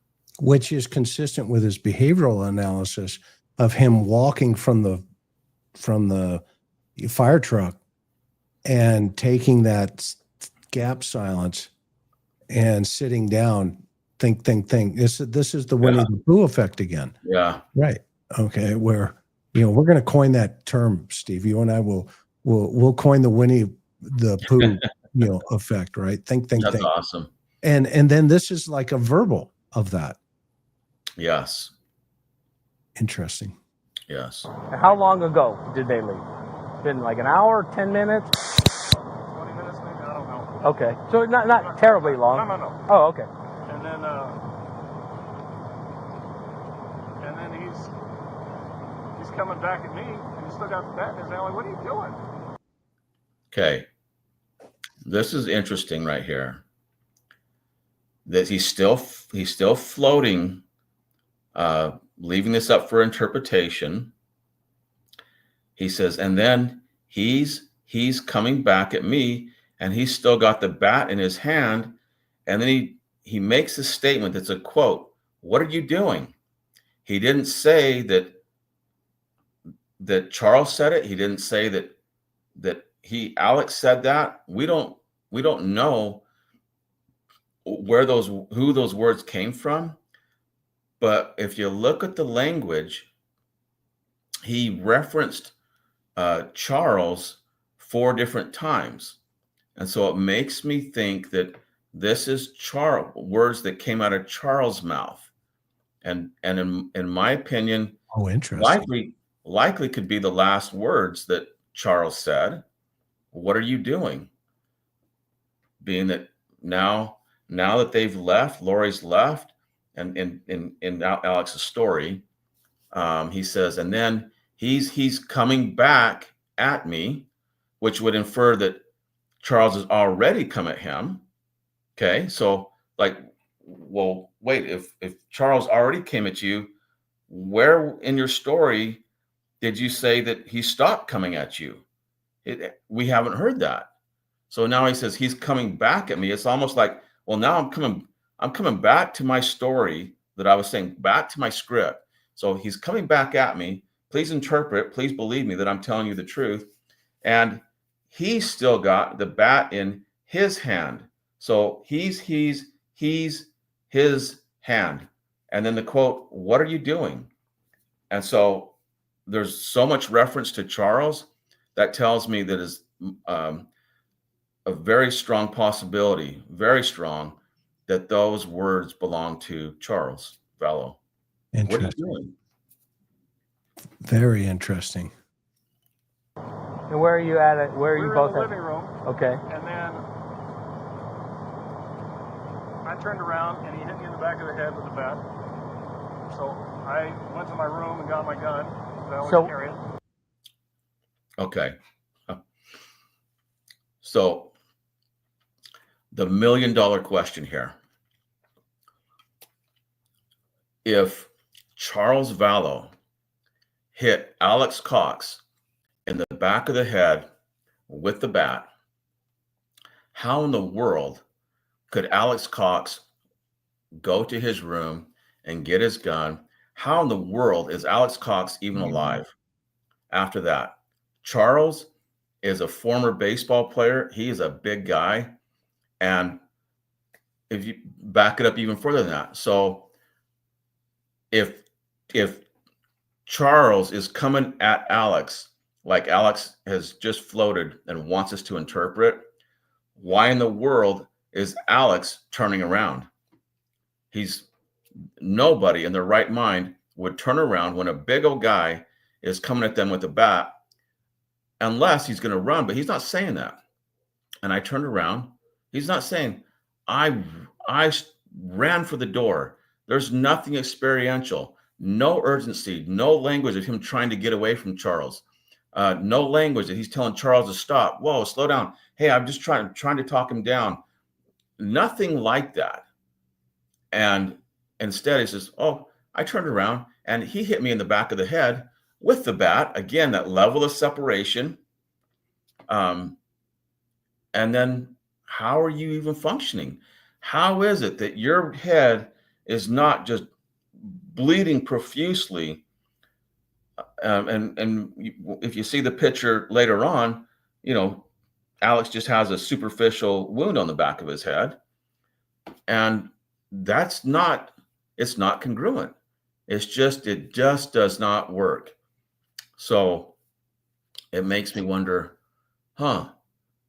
[SPEAKER 1] Which is consistent with his behavioral analysis of him walking from the fire truck and taking that gap silence and sitting down, think. This is the Winnie the Pooh effect again.
[SPEAKER 2] Yeah.
[SPEAKER 1] Right. Okay. Where, we're going to coin that term, Steve. You and I we'll coin the Winnie the Pooh, effect, right? Think.
[SPEAKER 2] That's awesome.
[SPEAKER 1] And then this is like a verbal of that.
[SPEAKER 2] Yes.
[SPEAKER 1] Interesting.
[SPEAKER 2] Yes.
[SPEAKER 3] How long ago did they leave? Been like an hour, 10 minutes?
[SPEAKER 4] 20 minutes maybe, I don't know.
[SPEAKER 3] Okay. So not terribly long.
[SPEAKER 4] No.
[SPEAKER 3] Oh, okay.
[SPEAKER 4] And then he's coming back at me, and he's still got the bat in his hand. Like, what are you doing?
[SPEAKER 2] Okay. This is interesting right here. That he's still floating, leaving this up for interpretation. He says, and then he's coming back at me, and he's still got the bat in his hand. And then he makes a statement that's a quote. What are you doing? He didn't say that Charles said it. He didn't say that Alex said that. We don't know who those words came from. But if you look at the language, he referenced Charles 4 different times. And so it makes me think that this is words that came out of Charles' mouth. and in my opinion,
[SPEAKER 1] Oh, interesting.
[SPEAKER 2] likely could be the last words that Charles said. What are you doing? Being that now that they've left, Lori's left, and in Alex's story, he says, and then he's coming back at me, which would infer that Charles has already come at him. Okay, so like, well, wait, if Charles already came at you, where in your story did you say that he stopped coming at you? We haven't heard that. So now he says he's coming back at me. It's almost like, well, now I'm coming back to my story that I was saying, back to my script. So he's coming back at me. Please interpret, please believe me that I'm telling you the truth. And he's still got the bat in his hand. So he's his hand. And then the quote, what are you doing? And so there's so much reference to Charles that tells me that is a very strong possibility, very strong, that those words belong to Charles Vallow. What are you doing?
[SPEAKER 1] Very interesting.
[SPEAKER 3] And where are you at? Where are you
[SPEAKER 4] We were
[SPEAKER 3] both
[SPEAKER 4] in the
[SPEAKER 3] at?
[SPEAKER 4] living room,
[SPEAKER 3] Okay.
[SPEAKER 4] and then I turned around and he hit me in the back of the head with a bat. So I went to my room and got my gun. I always carry it.
[SPEAKER 2] Okay. So the $1 million question here. If Charles Vallow hit Alex Cox in the back of the head with the bat, how in the world could Alex Cox go to his room and get his gun? How in the world is Alex Cox even alive after that? Charles is a former baseball player. He is a big guy. And if you back it up even further than that, so if Charles is coming at Alex like Alex has just floated and wants us to interpret, why in the world is Alex turning around? Nobody in their right mind would turn around when a big old guy is coming at them with a bat, unless he's going to run, but he's not saying that. And I turned around. He's not saying, I ran for the door. There's nothing experiential, no urgency, no language of him trying to get away from Charles. No language that he's telling Charles to stop. Whoa, slow down. Hey, I'm just trying to talk him down. Nothing like that. And instead he says, oh, I turned around and he hit me in the back of the head with the bat. Again, that level of separation. And then how are you even functioning? How is it that your head is not just bleeding profusely? And if you see the picture later on, Alex just has a superficial wound on the back of his head. And it's not congruent. It just does not work. So it makes me wonder,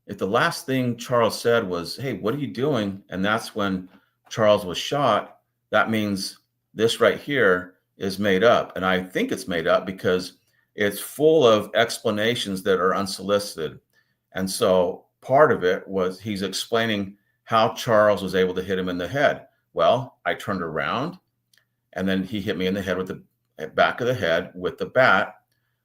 [SPEAKER 2] if the last thing Charles said was, hey, what are you doing? And that's when Charles was shot, that means this right here is made up. And I think it's made up because it's full of explanations that are unsolicited. And so part of it was he's explaining how Charles was able to hit him in the head. Well, I turned around and then he hit me in the head with the back of the head with the bat.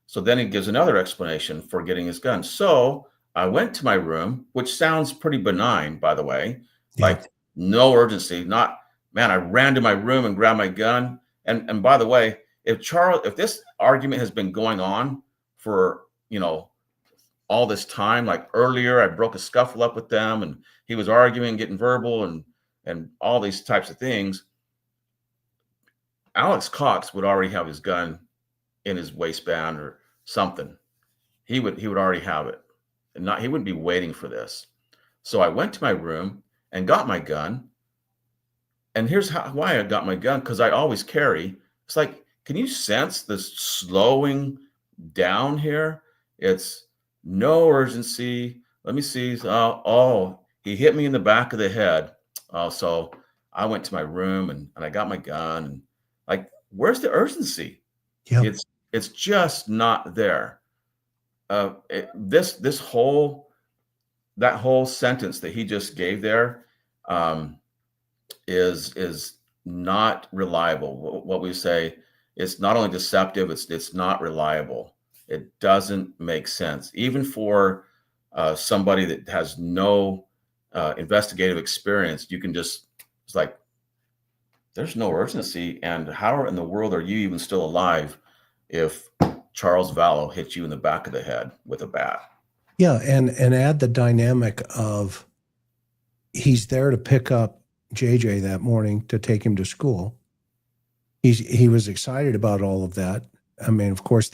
[SPEAKER 2] So then he gives another explanation for getting his gun. So I went to my room, which sounds pretty benign, by the way, like no urgency, I ran to my room and grabbed my gun. And by the way, if this argument has been going on for, all this time, like earlier, I broke a scuffle up with them and he was arguing, getting verbal and all these types of things. Alex Cox would already have his gun in his waistband or something. He would already have it. And he wouldn't be waiting for this. So I went to my room and got my gun. And here's why I got my gun, because I always carry. It's like, can you sense the slowing down here? It's no urgency. Let me see. He hit me in the back of the head. So I went to my room and I got my gun. Like, where's the urgency?
[SPEAKER 1] Yeah.
[SPEAKER 2] It's just not there. That whole sentence that he just gave there is not reliable. What we say, it's not only deceptive, it's not reliable. It doesn't make sense, even for somebody that has no investigative experience. You can just, it's like, there's no urgency, and how in the world are you even still alive if Charles Vallow hit you in the back of the head with a bat?
[SPEAKER 1] Yeah, and add the dynamic of he's there to pick up JJ that morning to take him to school. He was excited about all of that. I mean, of course,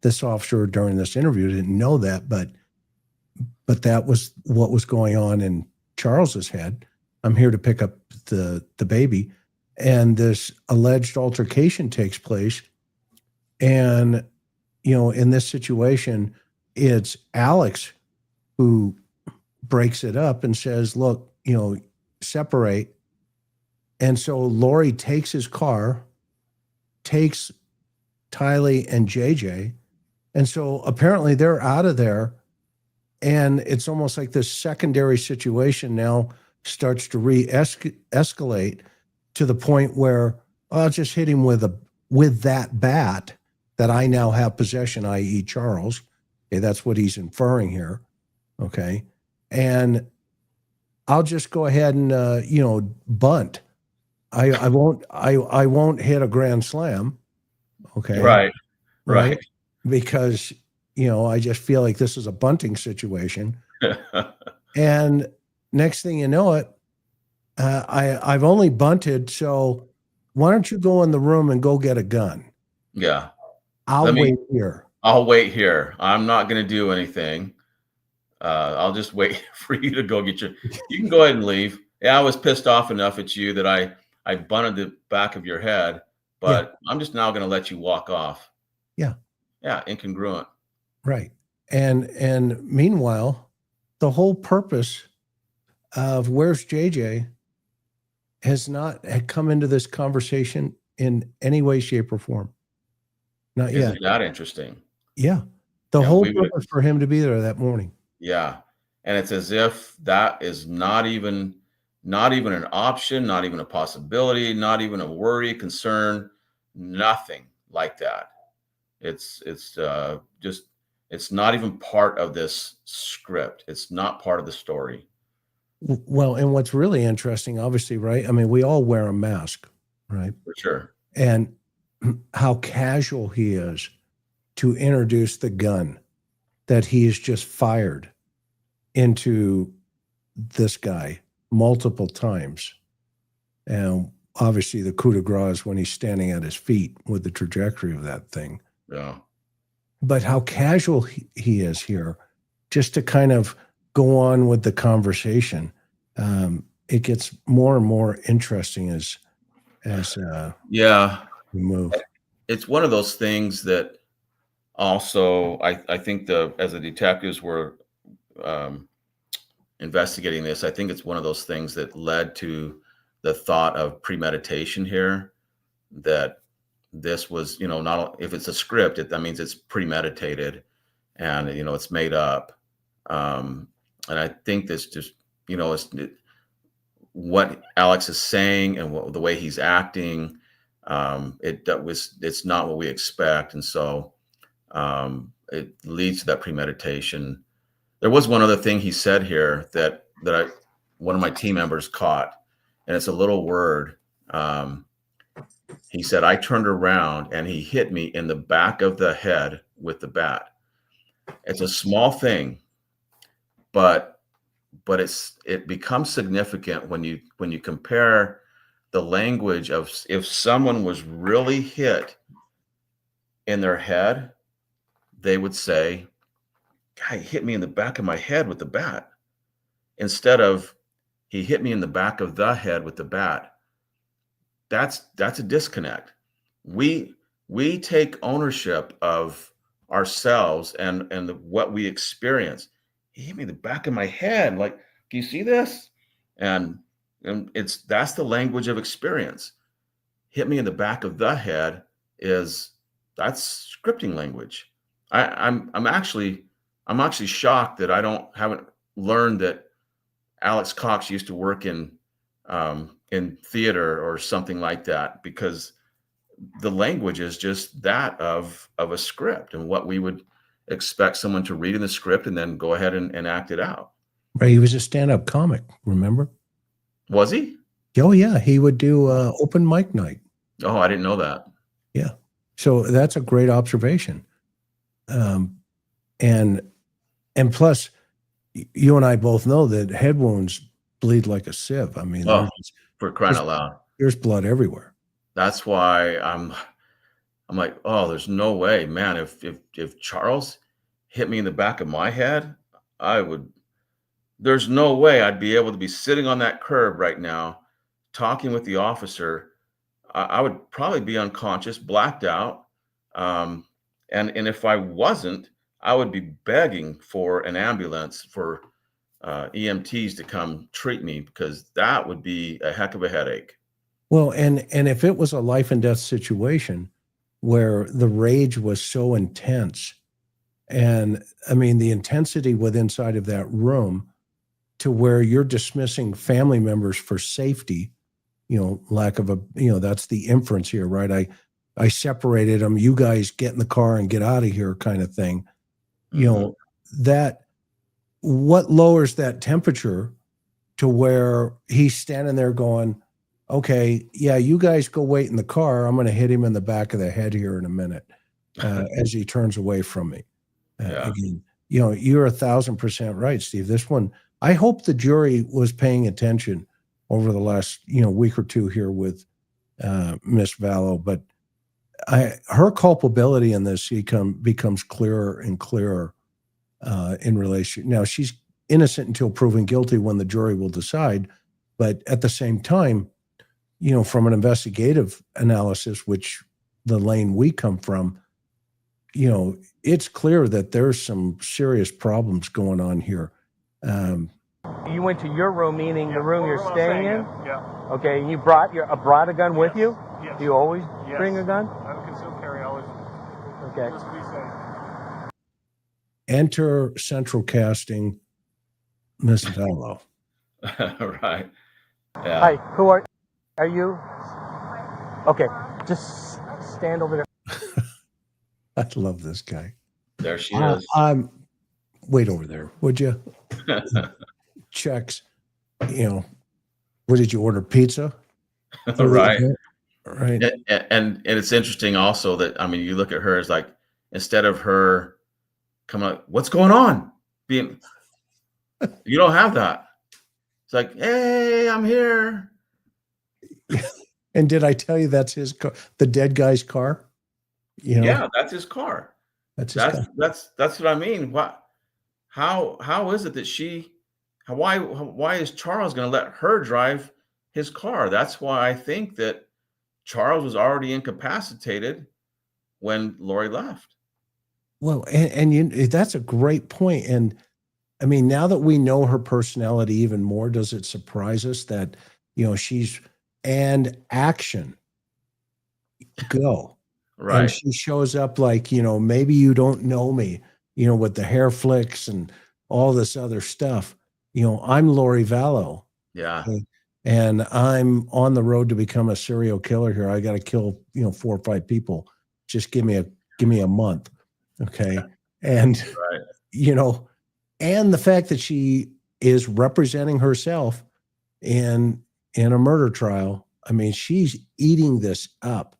[SPEAKER 1] this officer during this interview didn't know that, but that was what was going on in Charles's head. I'm here to pick up the baby, and this alleged altercation takes place. And in this situation, it's Alex who breaks it up and says, look, separate. And so Lori takes his car, takes Tylee and JJ. And so apparently they're out of there. And it's almost like this secondary situation now starts to escalate to the point where I'll just hit him with that bat that I now have possession, i.e. Charles. Okay, that's what he's inferring here. Okay. And I'll just go ahead and bunt. I won't hit a grand slam. Okay.
[SPEAKER 2] Right.
[SPEAKER 1] Because I just feel like this is a bunting situation. And next thing you know it, I've only bunted, so why don't you go in the room and go get a gun?
[SPEAKER 2] Yeah.
[SPEAKER 1] I'll wait here.
[SPEAKER 2] I'll wait here. I'm not going to do anything. I'll just wait for you to go get you can go ahead and leave. Yeah, I was pissed off enough at you that I bunted the back of your head, but I'm just now going to let you walk off.
[SPEAKER 1] Yeah.
[SPEAKER 2] Yeah. Incongruent.
[SPEAKER 1] Right. And meanwhile, the whole purpose of where's JJ had come into this conversation in any way, shape, or form. Not yet.
[SPEAKER 2] Isn't that interesting?
[SPEAKER 1] Yeah. The whole purpose for him to be there that morning.
[SPEAKER 2] Yeah. And it's as if that is not even an option, not even a possibility, not even a worry, concern, nothing like that. It's not even part of this script. It's not part of the story.
[SPEAKER 1] Well, and what's really interesting, obviously, right? I mean, we all wear a mask, right?
[SPEAKER 2] For sure.
[SPEAKER 1] And how casual he is to introduce the gun that he has just fired into this guy multiple times. And obviously the coup de grace is when he's standing at his feet with the trajectory of that thing.
[SPEAKER 2] Yeah.
[SPEAKER 1] But how casual he is here, just to kind of go on with the conversation. It gets more and more interesting as we move.
[SPEAKER 2] It's one of those things that also I think as the detectives were investigating this, I think it's one of those things that led to the thought of premeditation here, that this was, not if it's a script, that means it's premeditated and, it's made up. And I think this just, what Alex is saying and the way he's acting, it's not what we expect. And so it leads to that premeditation. There was one other thing he said here that one of my team members caught, and it's a little word. He said, I turned around and he hit me in the back of the head with the bat. It's a small thing, but it becomes significant when you compare the language of if someone was really hit in their head, they would say, guy hit me in the back of my head with the bat, instead of he hit me in the back of the head with the bat. That's a disconnect. We take ownership of ourselves and what we experience. He hit me in the back of my head. Like, can you see this? And that's the language of experience. hit me in the back of the head that's scripting language. I'm actually shocked that haven't learned that Alex Cox used to work in theater or something like that, because the language is just that of a script and what we would expect someone to read in the script and then go ahead and act it out.
[SPEAKER 1] Right. He was a stand-up comic, remember?
[SPEAKER 2] Was he?
[SPEAKER 1] Oh, yeah. He would do open mic night.
[SPEAKER 2] Oh, I didn't know that.
[SPEAKER 1] Yeah. So that's a great observation. And plus, you and I both know that head wounds bleed like a sieve. I mean,
[SPEAKER 2] for crying out loud,
[SPEAKER 1] there's blood everywhere.
[SPEAKER 2] That's why I'm like, oh, there's no way, man. If Charles hit me in the back of my head, there's no way I'd be able to be sitting on that curb right now, talking with the officer. I would probably be unconscious, blacked out. And if I wasn't, I would be begging for an ambulance, for EMTs to come treat me, because that would be a heck of a headache.
[SPEAKER 1] Well, and if it was a life and death situation where the rage was so intense, and I mean, the intensity within inside of that room, to where you're dismissing family members for safety, lack of that's the inference here, right? I separated them. You guys get in the car and get out of here, kind of thing. That what lowers that temperature to where he's standing there going, okay, yeah, you guys go wait in the car. I'm going to hit him in the back of the head here in a minute, as he turns away from me. Again, you're 1,000% right, Steve. This one, I hope the jury was paying attention over the last, week or two here with Miss Vallow, but her culpability in this becomes clearer and clearer in relation. Now, she's innocent until proven guilty when the jury will decide, but at the same time, from an investigative analysis, which the lane we come from, it's clear that there's some serious problems going on here.
[SPEAKER 3] You went to your room, meaning the room you're staying in?
[SPEAKER 4] Yeah.
[SPEAKER 3] Okay, and you brought a gun with you?
[SPEAKER 4] Yes.
[SPEAKER 3] Do you always bring a gun?
[SPEAKER 4] I have a concealed carry always.
[SPEAKER 3] Okay.
[SPEAKER 4] Just to be safe.
[SPEAKER 1] Enter central casting, Miss Vallow.
[SPEAKER 2] Right. Yeah.
[SPEAKER 3] Hi, who are you? Okay, just stand over there.
[SPEAKER 1] I love this guy.
[SPEAKER 2] There she is.
[SPEAKER 1] Wait over there, would you? Checks. What did you order? Pizza?
[SPEAKER 2] Right.
[SPEAKER 1] Right.
[SPEAKER 2] And it's interesting also that, I mean, you look at her as like, instead of her coming up, what's going on? You don't have that. It's like, hey, I'm here.
[SPEAKER 1] And did I tell you that's his car, the dead guy's car?
[SPEAKER 2] Yeah, that's his car.
[SPEAKER 1] That's
[SPEAKER 2] what I mean. How is it that why is Charles going to let her drive his car? That's why I think that Charles was already incapacitated when Lori left.
[SPEAKER 1] Well, and that's a great point. And I mean, now that we know her personality even more, does it surprise us that, she's and action go.
[SPEAKER 2] Right.
[SPEAKER 1] And she shows up like, maybe you don't know me, with the hair flicks and all this other stuff. I'm Lori Vallow.
[SPEAKER 2] Yeah.
[SPEAKER 1] And I'm on the road to become a serial killer here. I got to kill, 4 or 5 people. Just give me a month. Okay. And,
[SPEAKER 2] right.
[SPEAKER 1] And the fact that she is representing herself in a murder trial. I mean, she's eating this up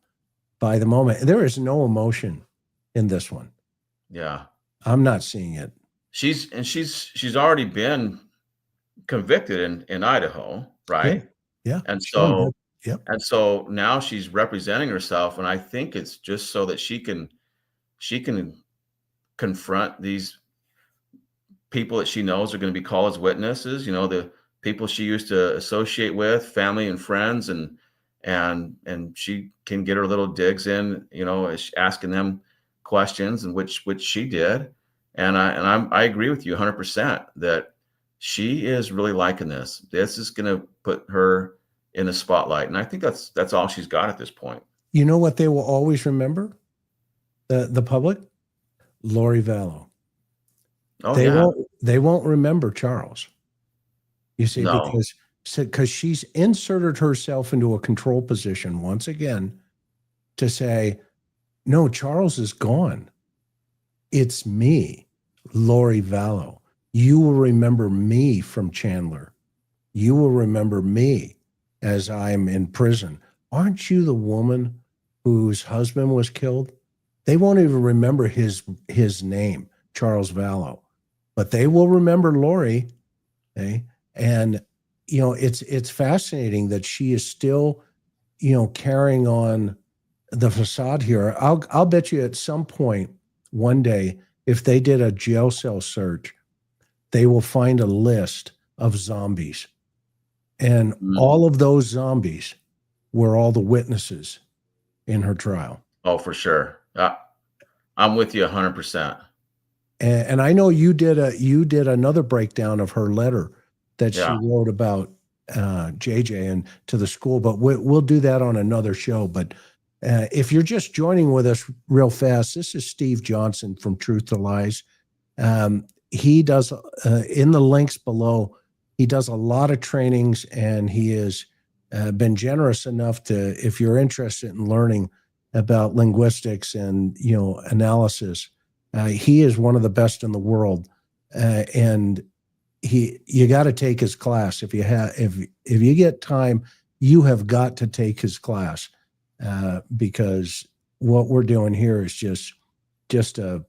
[SPEAKER 1] by the moment. There is no emotion in this one.
[SPEAKER 2] Yeah.
[SPEAKER 1] I'm not seeing it.
[SPEAKER 2] She's already been convicted in Idaho, right?
[SPEAKER 1] Yeah.
[SPEAKER 2] And
[SPEAKER 1] so,
[SPEAKER 2] and so now she's representing herself, and I think it's just so that she can confront these people that she knows are going to be called as witnesses, the people she used to associate with, family and friends, and she can get her little digs in, asking them questions, and which she did. And I agree with you 100% that she is really liking this. This is going to put her in the spotlight. And I think that's all she's got at this point.
[SPEAKER 1] You know what they will always remember? The public? Lori Vallow.
[SPEAKER 2] Oh,
[SPEAKER 1] They won't remember Charles. You see,
[SPEAKER 2] No.
[SPEAKER 1] because she's inserted herself into a control position once again to say, no, Charles is gone. It's me, Lori Vallow. You will remember me from Chandler. You will remember me as I'm in prison. Aren't you the woman whose husband was killed? They won't even remember his name, Charles Vallow, but they will remember Lori. Okay? And, you know, it's fascinating that she is still, you know, carrying on the facade here. I'll bet you at some point one day, if they did a jail cell search, they will find a list of zombies. And all of those zombies were all the witnesses in her trial.
[SPEAKER 2] Oh, for sure. I'm with you 100%.
[SPEAKER 1] And I know you did another breakdown of her letter that she wrote about JJ and to the school, but we'll do that on another show. But if you're just joining with us real fast, this is Steve Johnson from Truth to Lies. He does, in the links below, he does a lot of trainings, and he has been generous enough to, if you're interested in learning about linguistics and, you know, analysis, he is one of the best in the world. And you got to take his class. If you get time, you have got to take his class, because what we're doing here is just a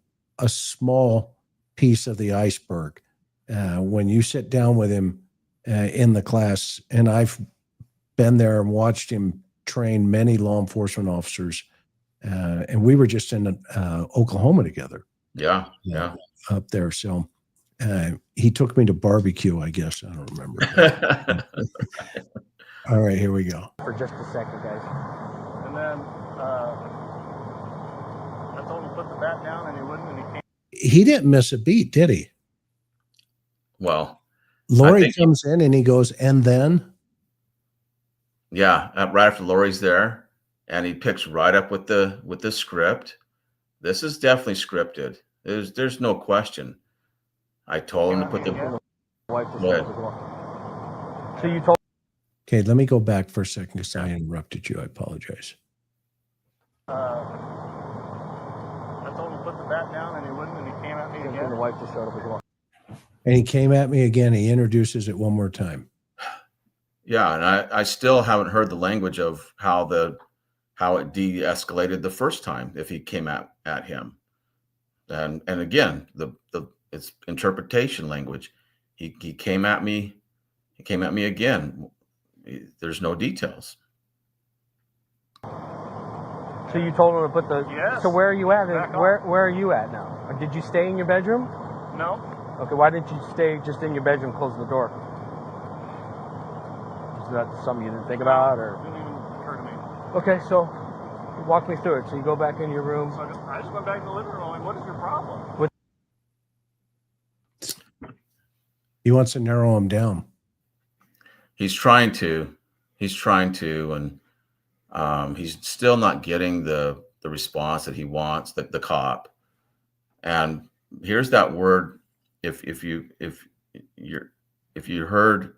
[SPEAKER 1] small piece of the iceberg. When you sit down with him in the class, and I've been there and watched him train many law enforcement officers, and we were just in Oklahoma together.
[SPEAKER 2] Yeah.
[SPEAKER 1] Up there. So he took me to barbecue, I guess. I don't remember. All right, here we go.
[SPEAKER 3] For just a second, guys.
[SPEAKER 4] And then I told him to put the bat down, and he wouldn't, and he came.
[SPEAKER 1] He didn't miss a beat, did he?
[SPEAKER 2] Well,
[SPEAKER 1] Lori comes in and he goes, and then?
[SPEAKER 2] Yeah, right after Lori's there, and he picks right up with the script. This is definitely scripted. There's no question. I told him to put the
[SPEAKER 3] Wife just
[SPEAKER 2] Go ahead.
[SPEAKER 3] as well. So you told.
[SPEAKER 1] Okay, let me go back for a second because I interrupted you. I apologize.
[SPEAKER 4] I told him to put the bat down, and he wouldn't, and he came at me again.
[SPEAKER 3] The wife just showed up as well.
[SPEAKER 1] And he came at me again. He introduces it one more time.
[SPEAKER 2] Yeah, and I still haven't heard the language of how it de-escalated the first time if he came at him. And again, it's interpretation language. He came at me. He came at me again. There's no details.
[SPEAKER 3] So you told him to put the.
[SPEAKER 4] Yes.
[SPEAKER 3] So where are you at?
[SPEAKER 4] Back
[SPEAKER 3] Where are you at now? Or did you stay in your bedroom?
[SPEAKER 4] No.
[SPEAKER 3] Okay. Why didn't you stay just in your bedroom, close the door? Is that something you didn't think about, or?
[SPEAKER 4] Didn't even occur to me.
[SPEAKER 3] Okay, so walk me through it. So you go back in your room.
[SPEAKER 4] So I just went back to the living room. I'm like, what is your problem?
[SPEAKER 1] He wants to narrow him down.
[SPEAKER 2] He's trying to, and he's still not getting the response that he wants, the cop. And here's that word. If you heard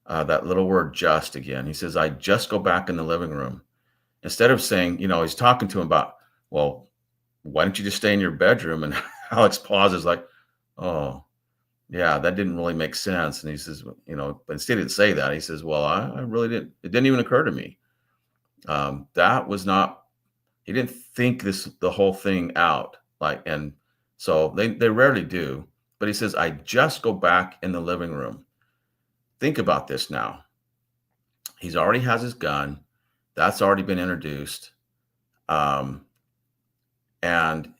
[SPEAKER 2] that little word "just" again, he says, "I just go back in the living room," instead of saying, you know, he's talking to him about, well, why don't you just stay in your bedroom? And Alex pauses like, oh, yeah, that didn't really make sense. And he says, you know, but instead he didn't say that. He says, well, I really didn't. It didn't even occur to me. That was not. He didn't think the whole thing out. And so they rarely do. But he says, I just go back in the living room. Think about this now. He's already has his gun. That's already been introduced. And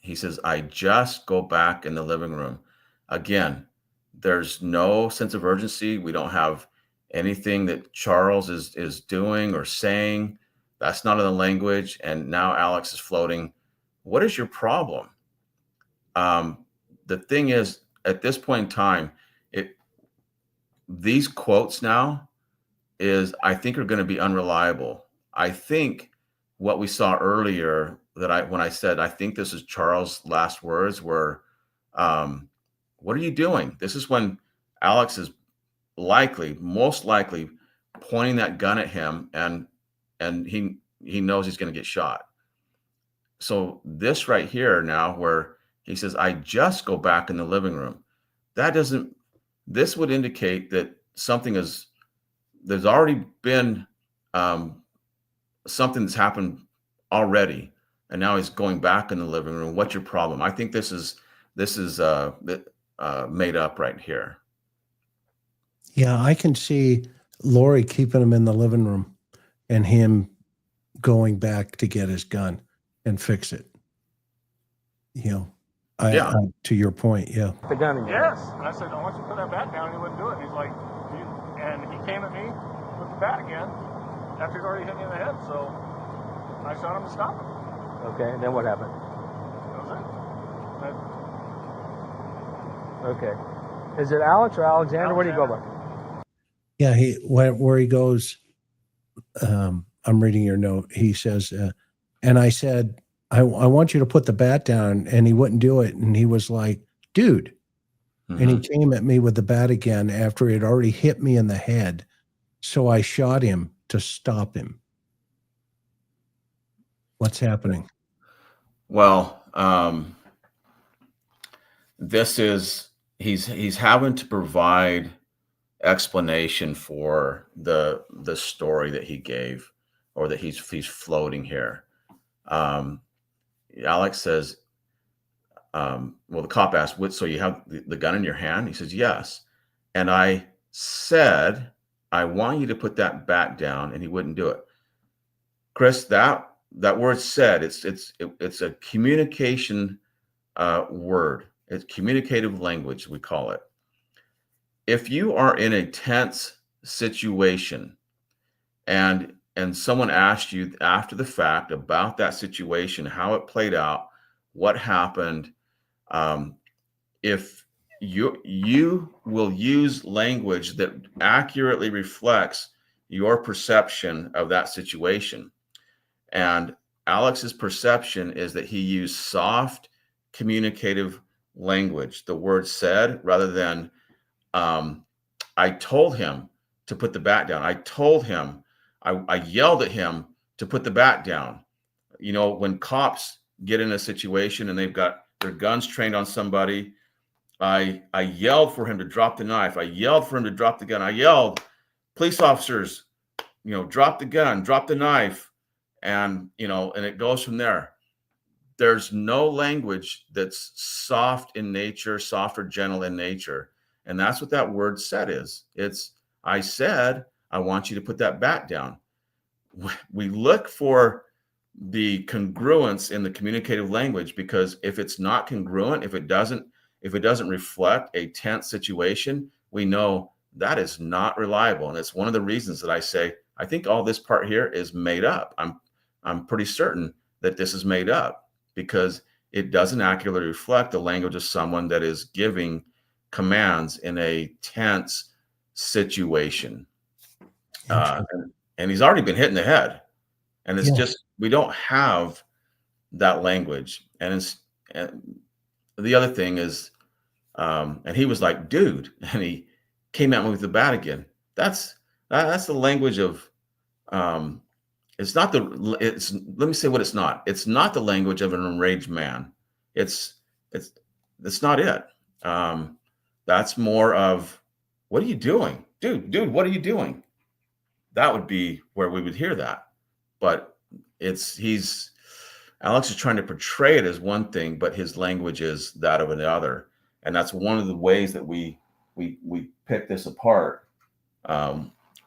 [SPEAKER 2] he says, I just go back in the living room. Again, there's no sense of urgency. We don't have anything that Charles is doing or saying. That's not in the language. And now Alex is floating. What is your problem? The thing is, at this point in time, these quotes now, is, I think, are going to be unreliable. I think what we saw earlier when I said, I think this is Charles' last words were, what are you doing? This is when Alex is most likely pointing that gun at him, and he knows he's going to get shot. So this right here now, where he says, I just go back in the living room, this would indicate that there's already been something that's happened already, and now he's going back in the living room. What's your problem? I think this is made up right here.
[SPEAKER 1] Yeah, I can see Lori keeping him in the living room and him going back to get his gun and fix it. To your point, yeah.
[SPEAKER 3] The gun in your
[SPEAKER 4] Yes. And I said, I want you to put that bat down. And he wouldn't do it. And he's like, and he came at me with the bat again after he'd already hit me in the head. So I shot him to stop him.
[SPEAKER 3] Okay, and then what happened?
[SPEAKER 4] That was it.
[SPEAKER 3] Okay. Is it Alex or Alexander? What do you go by?
[SPEAKER 1] Yeah, where he goes, I'm reading your note. He says, and I said, I want you to put the bat down, and he wouldn't do it. And he was like, dude.
[SPEAKER 2] Mm-hmm.
[SPEAKER 1] And he came at me with the bat again after he had already hit me in the head. So I shot him to stop him. What's happening?
[SPEAKER 2] Well, he's having to provide explanation for the story that he gave, or that he's floating here. Alex says, well, the cop asked, so you have the gun in your hand? He says, yes. And I said, I want you to put that bat down, and he wouldn't do it. Chris, that word said, it's a communication word. It's communicative language, we call it. If you are in a tense situation and someone asked you after the fact about that situation, how it played out, what happened, if you will use language that accurately reflects your perception of that situation. And Alex's perception is that he used soft communicative language, the word said, rather than I told him to put the bat down. I told him, I yelled at him to put the bat down. When cops get in a situation and they've got their guns trained on somebody, I yelled for him to drop the knife. I yelled for him to drop the gun. I yelled, police officers, drop the gun, drop the knife. And it goes from there. There's no language that's soft in nature, soft or gentle in nature. And that's what that word said is. I said, I want you to put that bat down. We look for the congruence in the communicative language, because if it's not congruent, if it doesn't reflect a tense situation, we know that is not reliable. And it's one of the reasons that I say, I think all this part here is made up. I'm pretty certain that this is made up, because it doesn't accurately reflect the language of someone that is giving commands in a tense situation. And he's already been hit in the head. And it's just, we don't have that language. And the other thing is, and he was like, dude, and he came at me with the bat again. That's the language of, let me say what it's not. It's not the language of an enraged man. It's not it. That's more of, what are you doing? Dude, what are you doing? That would be where we would hear that. But Alex is trying to portray it as one thing, but his language is that of another. And that's one of the ways that we pick this apart,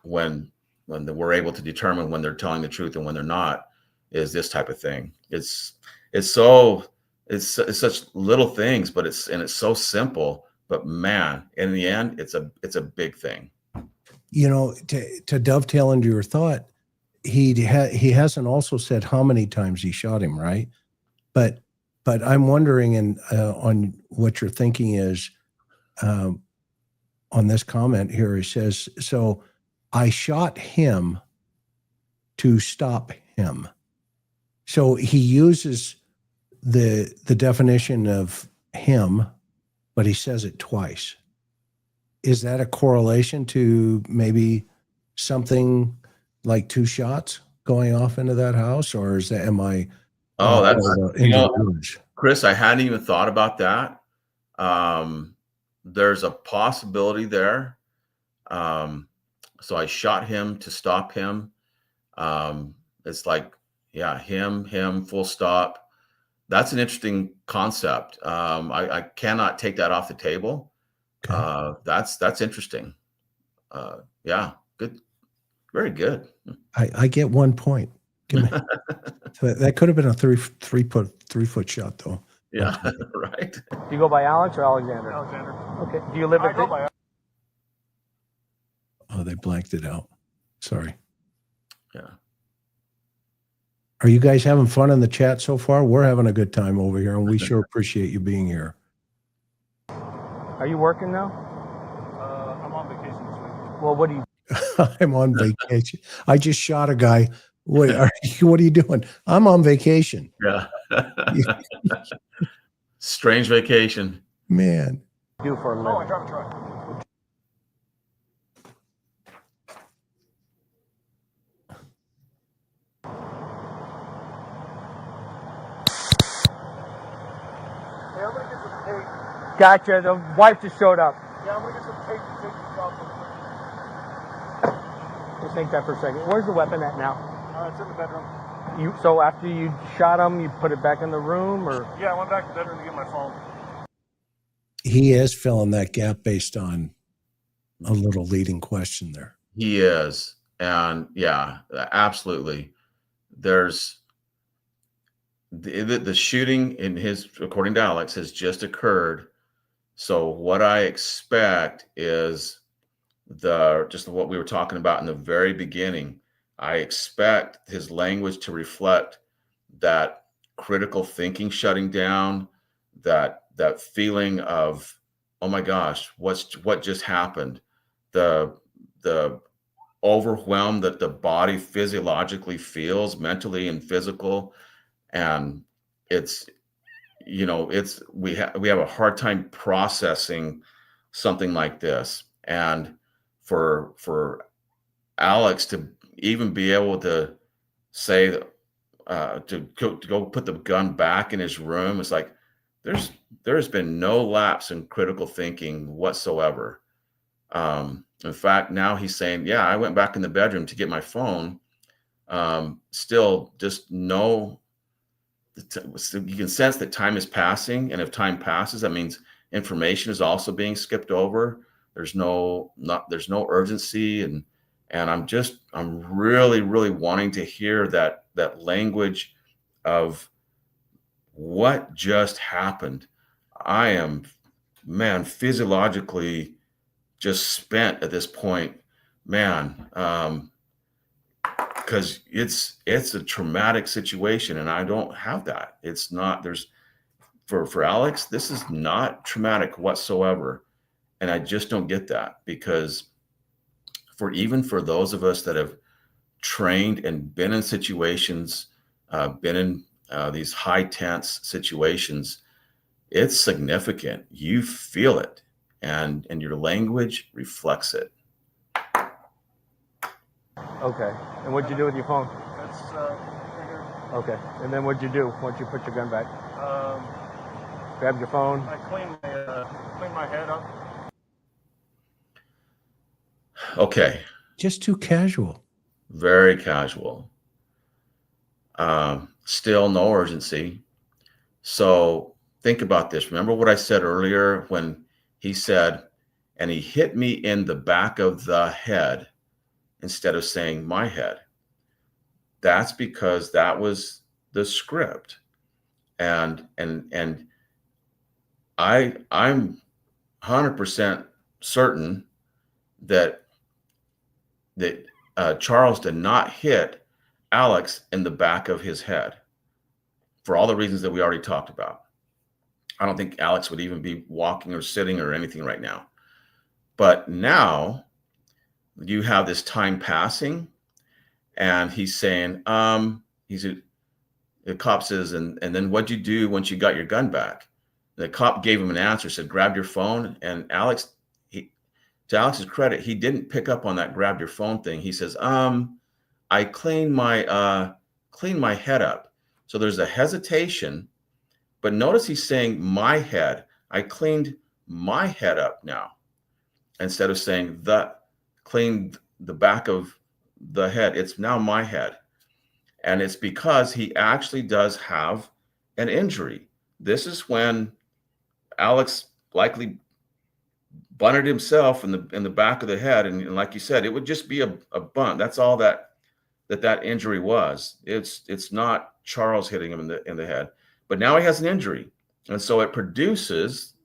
[SPEAKER 2] when we're able to determine when they're telling the truth and when they're not, is this type of thing. It's such little things, but it's so simple, but man, in the end, it's a big thing.
[SPEAKER 1] To dovetail into your thought, he hasn't also said how many times he shot him, right? But I'm wondering, on what you're thinking is, on this comment here, he says, so I shot him to stop him. So he uses the definition of him, but he says it twice. Is that a correlation to maybe something like 2 shots going off into that house, or is that, am I?
[SPEAKER 2] Oh, that's, you know,
[SPEAKER 1] the
[SPEAKER 2] Chris, I hadn't even thought about that. There's a possibility there. So I shot him to stop him. It's like, yeah, him, full stop. That's an interesting concept. I cannot take that off the table.
[SPEAKER 1] Okay.
[SPEAKER 2] That's interesting. Yeah, good. Very good.
[SPEAKER 1] I get 1 point. Give me, so that could have been a three foot shot though.
[SPEAKER 2] Yeah, right.
[SPEAKER 3] Do you go by Alex or Alexander?
[SPEAKER 4] Alexander.
[SPEAKER 3] Okay. Do you live
[SPEAKER 4] I
[SPEAKER 3] at
[SPEAKER 4] go by.
[SPEAKER 1] Oh, they blanked it out. Sorry.
[SPEAKER 2] Yeah.
[SPEAKER 1] Are you guys having fun in the chat so far? We're having a good time over here, and we sure appreciate you being here.
[SPEAKER 3] Are you working now?
[SPEAKER 4] I'm on vacation this week.
[SPEAKER 3] Well, what do you?
[SPEAKER 1] I'm on vacation. I just shot a guy. What are you doing? I'm on vacation.
[SPEAKER 2] Yeah. Strange vacation.
[SPEAKER 1] Man.
[SPEAKER 3] Do for a living?
[SPEAKER 4] Oh, I drive a truck. Hey, I'm gonna get some tape.
[SPEAKER 3] Gotcha. The wife just showed up.
[SPEAKER 4] Yeah, I'm gonna get some tape to take this off.
[SPEAKER 3] Just think that for a second. Where's the weapon at now?
[SPEAKER 4] It's in the bedroom.
[SPEAKER 3] So after you shot him, you put it back in the room, or?
[SPEAKER 4] Yeah, I went back to the bedroom to get my phone.
[SPEAKER 1] He is filling that gap based on a little leading question there.
[SPEAKER 2] He is. And yeah, absolutely. There's the shooting in his, according to Alex, has just occurred. So what I expect is just what we were talking about in the very beginning. I expect his language to reflect that critical thinking shutting down, that feeling of, oh my gosh, what just happened? The overwhelm that the body physiologically feels, mentally and physical. And it's, you know, we have a hard time processing something like this. And for Alex to even be able to say to go put the gun back in his room, it's like there's been no lapse in critical thinking whatsoever. In fact, now he's saying, yeah, I went back in the bedroom to get my phone. Still just no, you can sense that time is passing. And if time passes, that means information is also being skipped over. There's no urgency. And I'm really, really wanting to hear that language of what just happened. I am, man, physiologically just spent at this point, man, because it's a traumatic situation, and I don't have that. It's not, for Alex, this is not traumatic whatsoever. And I just don't get that, because even for those of us that have trained and been in situations, been in these high tense situations, it's significant. You feel it, and your language reflects it.
[SPEAKER 3] Okay. And what'd you do with your phone?
[SPEAKER 4] That's right here.
[SPEAKER 3] Okay. And then what'd you do once you put your gun back? Grabbed your phone?
[SPEAKER 4] I cleaned my head up.
[SPEAKER 2] Okay.
[SPEAKER 1] Just too casual.
[SPEAKER 2] Very casual. Still no urgency. So think about this. Remember what I said earlier when he said, and he hit me in the back of the head instead of saying my head. That's because that was the script. And I'm 100% certain that Charles did not hit Alex in the back of his head for all the reasons that we already talked about. I don't think Alex would even be walking or sitting or anything right now. But now you have this time passing, and he's saying, the cop says, and then what'd you do once you got your gun back? The cop gave him an answer, said, grab your phone. And Alex, to Alex's credit, he didn't pick up on that grab your phone thing. He says, I cleaned my head up. So there's a hesitation, but notice he's saying my head. I cleaned my head up now, instead of saying cleaned the back of the head. It's now my head. And it's because he actually does have an injury. This is when Alex likely bunted himself in the back of the head. And like you said, it would just be a bunt. That's all that injury was. It's not Charles hitting him in the head. But now he has an injury. And so it produces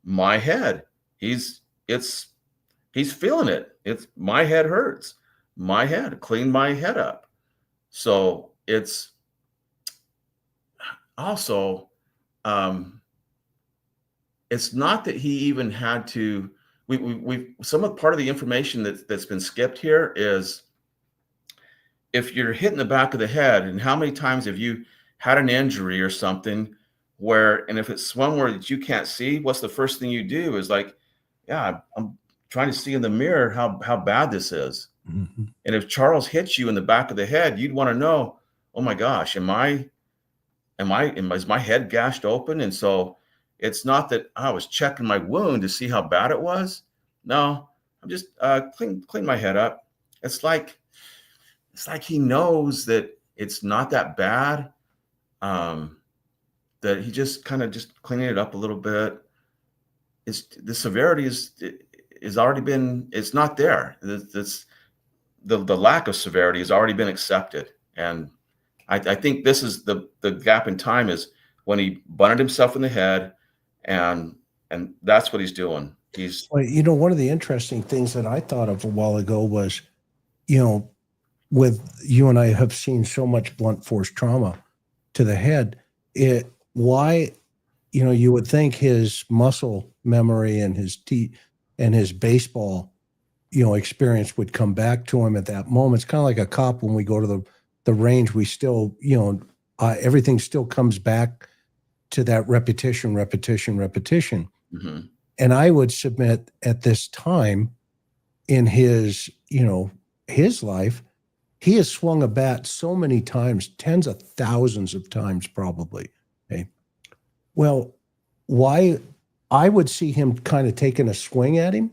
[SPEAKER 2] my head. He's feeling it. It's my head hurts. My head, clean my head up. So it's also, it's not that he even had to, part of the information that's been skipped here is, if you're hitting the back of the head, and how many times have you had an injury or something and if it's somewhere that you can't see, what's the first thing you do is like, yeah, I'm trying to see in the mirror how bad this is.
[SPEAKER 1] Mm-hmm.
[SPEAKER 2] And if Charles hits you in the back of the head, you'd want to know, oh my gosh, is my head gashed open? And so it's not that I was checking my wound to see how bad it was. No, I'm just clean my head up. It's like he knows that it's not that bad. That he just kind of just cleaning it up a little bit. The severity is already been. It's not there. The lack of severity has already been accepted. And I think this is the gap in time is when he bunted himself in the head, and that's what he's doing.
[SPEAKER 1] Well, one of the interesting things that I thought of a while ago was, with you and I have seen so much blunt force trauma to the head, you would think his muscle memory and his baseball, experience would come back to him at that moment. It's kind of like a cop when we go to the range, we still, everything still comes back to that repetition.
[SPEAKER 2] Mm-hmm.
[SPEAKER 1] And I would submit at this time in his life, he has swung a bat so many times, tens of thousands of times probably. Okay. Well, why I would see him kind of taking a swing at him.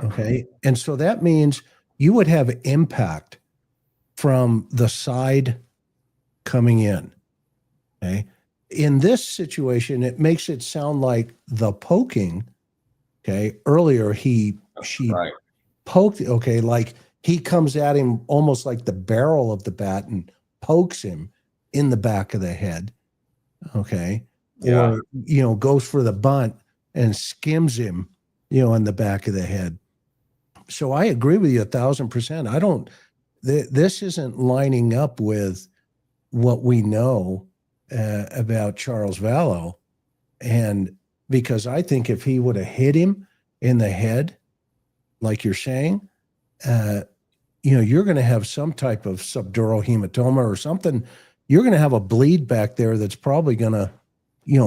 [SPEAKER 1] Okay. And so that means you would have impact from the side coming in. Okay. In this situation, it makes it sound like the poking. Okay. Earlier, she
[SPEAKER 2] right.
[SPEAKER 1] poked. Okay. Like he comes at him almost like the barrel of the bat and pokes him in the back of the head. Okay.
[SPEAKER 2] Yeah.
[SPEAKER 1] Or, goes for the bunt and skims him, in the back of the head. So I agree with you 1,000%. This isn't lining up with what we know about Charles Vallow. And because I think if he would have hit him in the head, like you're saying, you're going to have some type of subdural hematoma or something. You're going to have a bleed back there that's probably going to,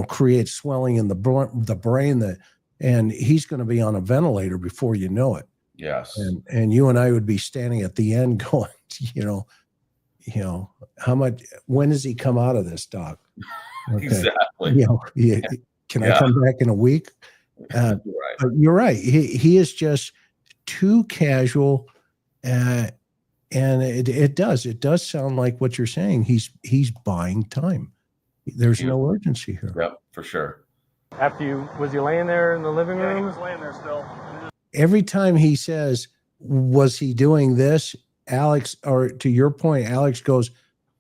[SPEAKER 1] create swelling in the brain and he's going to be on a ventilator before you know it.
[SPEAKER 2] Yes.
[SPEAKER 1] And you and I would be standing at the end going, how much, when does he come out of this, doc? Okay.
[SPEAKER 2] Exactly.
[SPEAKER 1] Can I come back in a week?
[SPEAKER 2] Right.
[SPEAKER 1] But you're right. He is just too casual. And it does sound like what you're saying. He's buying time. There's no urgency here.
[SPEAKER 2] Yep, for sure.
[SPEAKER 3] Was he laying there in the living room?
[SPEAKER 4] Yeah, he was laying there still.
[SPEAKER 1] Every time he says, was he doing this? Alex, or to your point, Alex goes,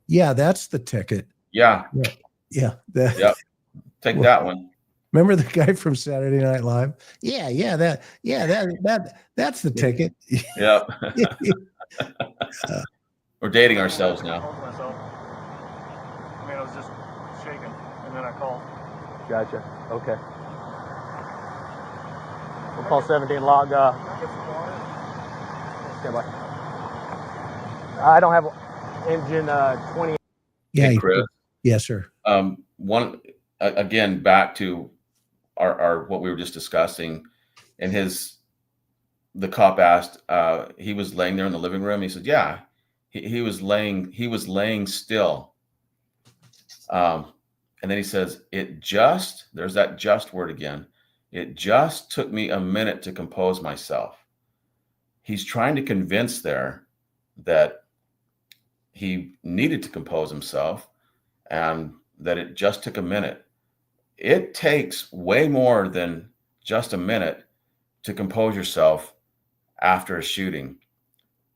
[SPEAKER 1] yeah, that's the ticket.
[SPEAKER 2] Yeah.
[SPEAKER 1] Yeah.
[SPEAKER 2] Yep. Take that one.
[SPEAKER 1] Remember the guy from Saturday Night Live? That's the ticket.
[SPEAKER 2] Yep. We're dating ourselves
[SPEAKER 4] I
[SPEAKER 2] now.
[SPEAKER 4] called myself. I was just shaking, and then I called.
[SPEAKER 3] Gotcha. Okay. We'll call 17 log.
[SPEAKER 4] Can I get some water?
[SPEAKER 3] Stand by. I don't have engine 20.
[SPEAKER 1] Yeah.
[SPEAKER 2] Hey, Chris.
[SPEAKER 1] Yes, sir.
[SPEAKER 2] Again, back to our what we were just discussing, and the cop asked, he was laying there in the living room. He said, yeah, he was laying still. And then he says, there's that just word again. It just took me a minute to compose myself. He's trying to convince there that he needed to compose himself and that it just took a minute. It takes way more than just a minute to compose yourself after a shooting.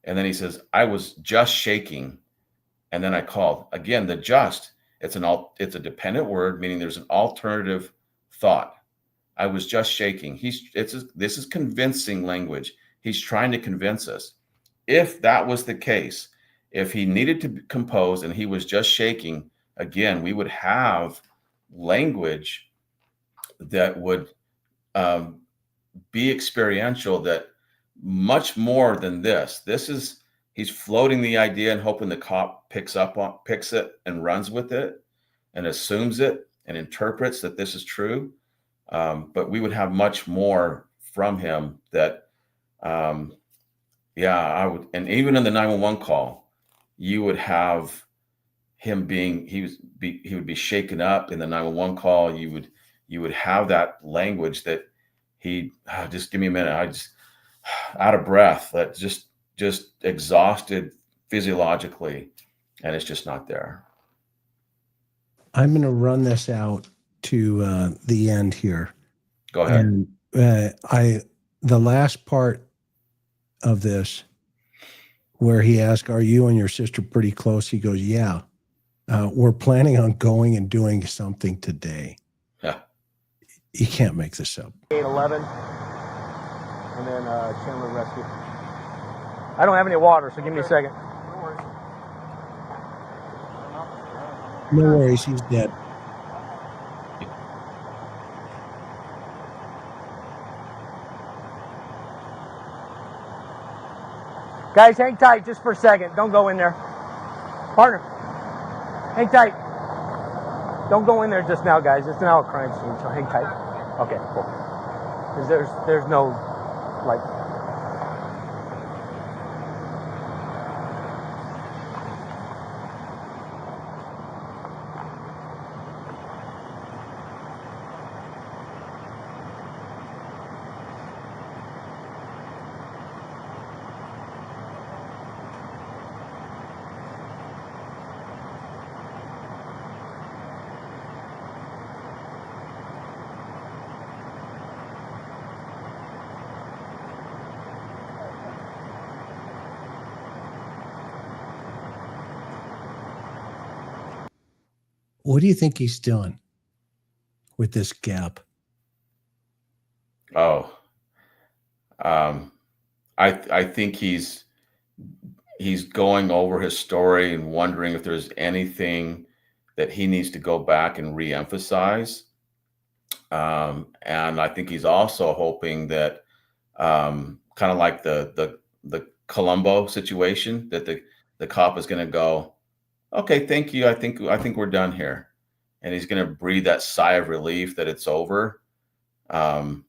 [SPEAKER 2] And then he says, I was just shaking. And then I called. Again, the just, it's a dependent word, meaning there's an alternative thought. I was just shaking. This is convincing language. He's trying to convince us. If that was the case, if he needed to compose and he was just shaking, again, we would have language that would be experiential, that much more than this. He's floating the idea and hoping the cop picks it and runs with it and assumes it and interprets that this is true. But we would have much more from him that, I would. And even in the 911 call, you would have him he would be shaken up in the 911 call. You would have that language that just give me a minute. I just out of breath, that just exhausted physiologically, and it's just not there.
[SPEAKER 1] I'm going to run this out to the end here.
[SPEAKER 2] Go ahead.
[SPEAKER 1] And the last part of this, where he asked, "Are you and your sister pretty close?" He goes, "Yeah, we're planning on going and doing something today."
[SPEAKER 2] Yeah,
[SPEAKER 1] you can't make this up.
[SPEAKER 3] 811, and then Chandler Rescue. I don't have any water, so give me a second.
[SPEAKER 1] No worries, he's dead.
[SPEAKER 3] Guys, hang tight just for a second. Don't go in there. Partner, hang tight. Don't go in there just now, guys. It's now a crime scene, so hang tight. Okay, cool. Because there's no, like...
[SPEAKER 1] What do you think he's doing with this gap?
[SPEAKER 2] Oh, I think he's going over his story and wondering if there's anything that he needs to go back and re-emphasize. And I think he's also hoping that, kind of like the Columbo situation, that the cop is going to go, "Okay, thank you. I think we're done here," and he's going to breathe that sigh of relief that it's over. Of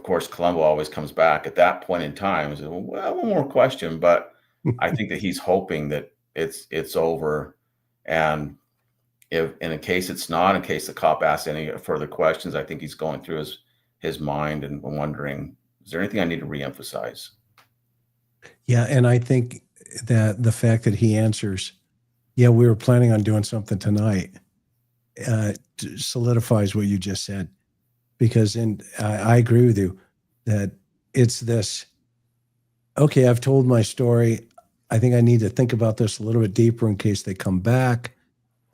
[SPEAKER 2] course, Columbo always comes back at that point in time and says, "Well, one more question," but I think that he's hoping that it's over. And if in a case it's not, in case the cop asks any further questions, I think he's going through his mind and wondering, is there anything I need to reemphasize?
[SPEAKER 1] Yeah, and I think that the fact that he answers, "Yeah, we were planning on doing something tonight," solidifies what you just said. Because I agree with you that it's this, okay, I've told my story. I think I need to think about this a little bit deeper in case they come back.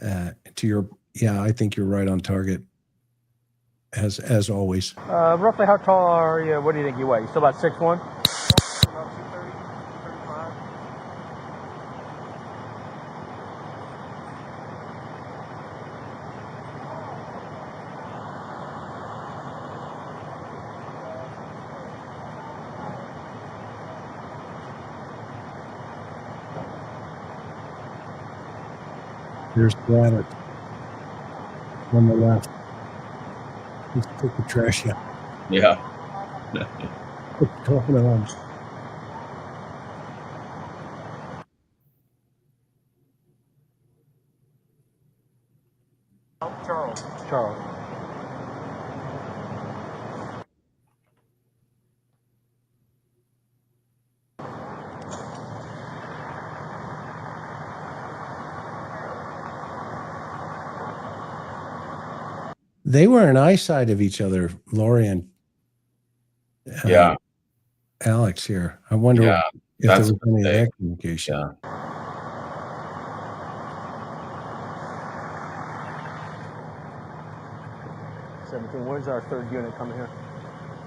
[SPEAKER 1] I think you're right on target, as always.
[SPEAKER 3] Roughly how tall are you? What do you think you weigh? You still about 6'1"?
[SPEAKER 4] About 230, 235.
[SPEAKER 1] There's Granite on the left. Let's take the trash out.
[SPEAKER 2] Yeah.
[SPEAKER 1] What's going on?
[SPEAKER 4] Charles.
[SPEAKER 3] Charles.
[SPEAKER 1] They were an eyesight of each other, Lori and
[SPEAKER 2] Yeah.
[SPEAKER 1] Alex here. I wonder
[SPEAKER 2] Yeah.
[SPEAKER 1] if there
[SPEAKER 2] That's
[SPEAKER 1] was
[SPEAKER 2] a
[SPEAKER 1] any of
[SPEAKER 2] mistake.
[SPEAKER 1] that communication.
[SPEAKER 2] Yeah.
[SPEAKER 3] Where's our third unit coming here?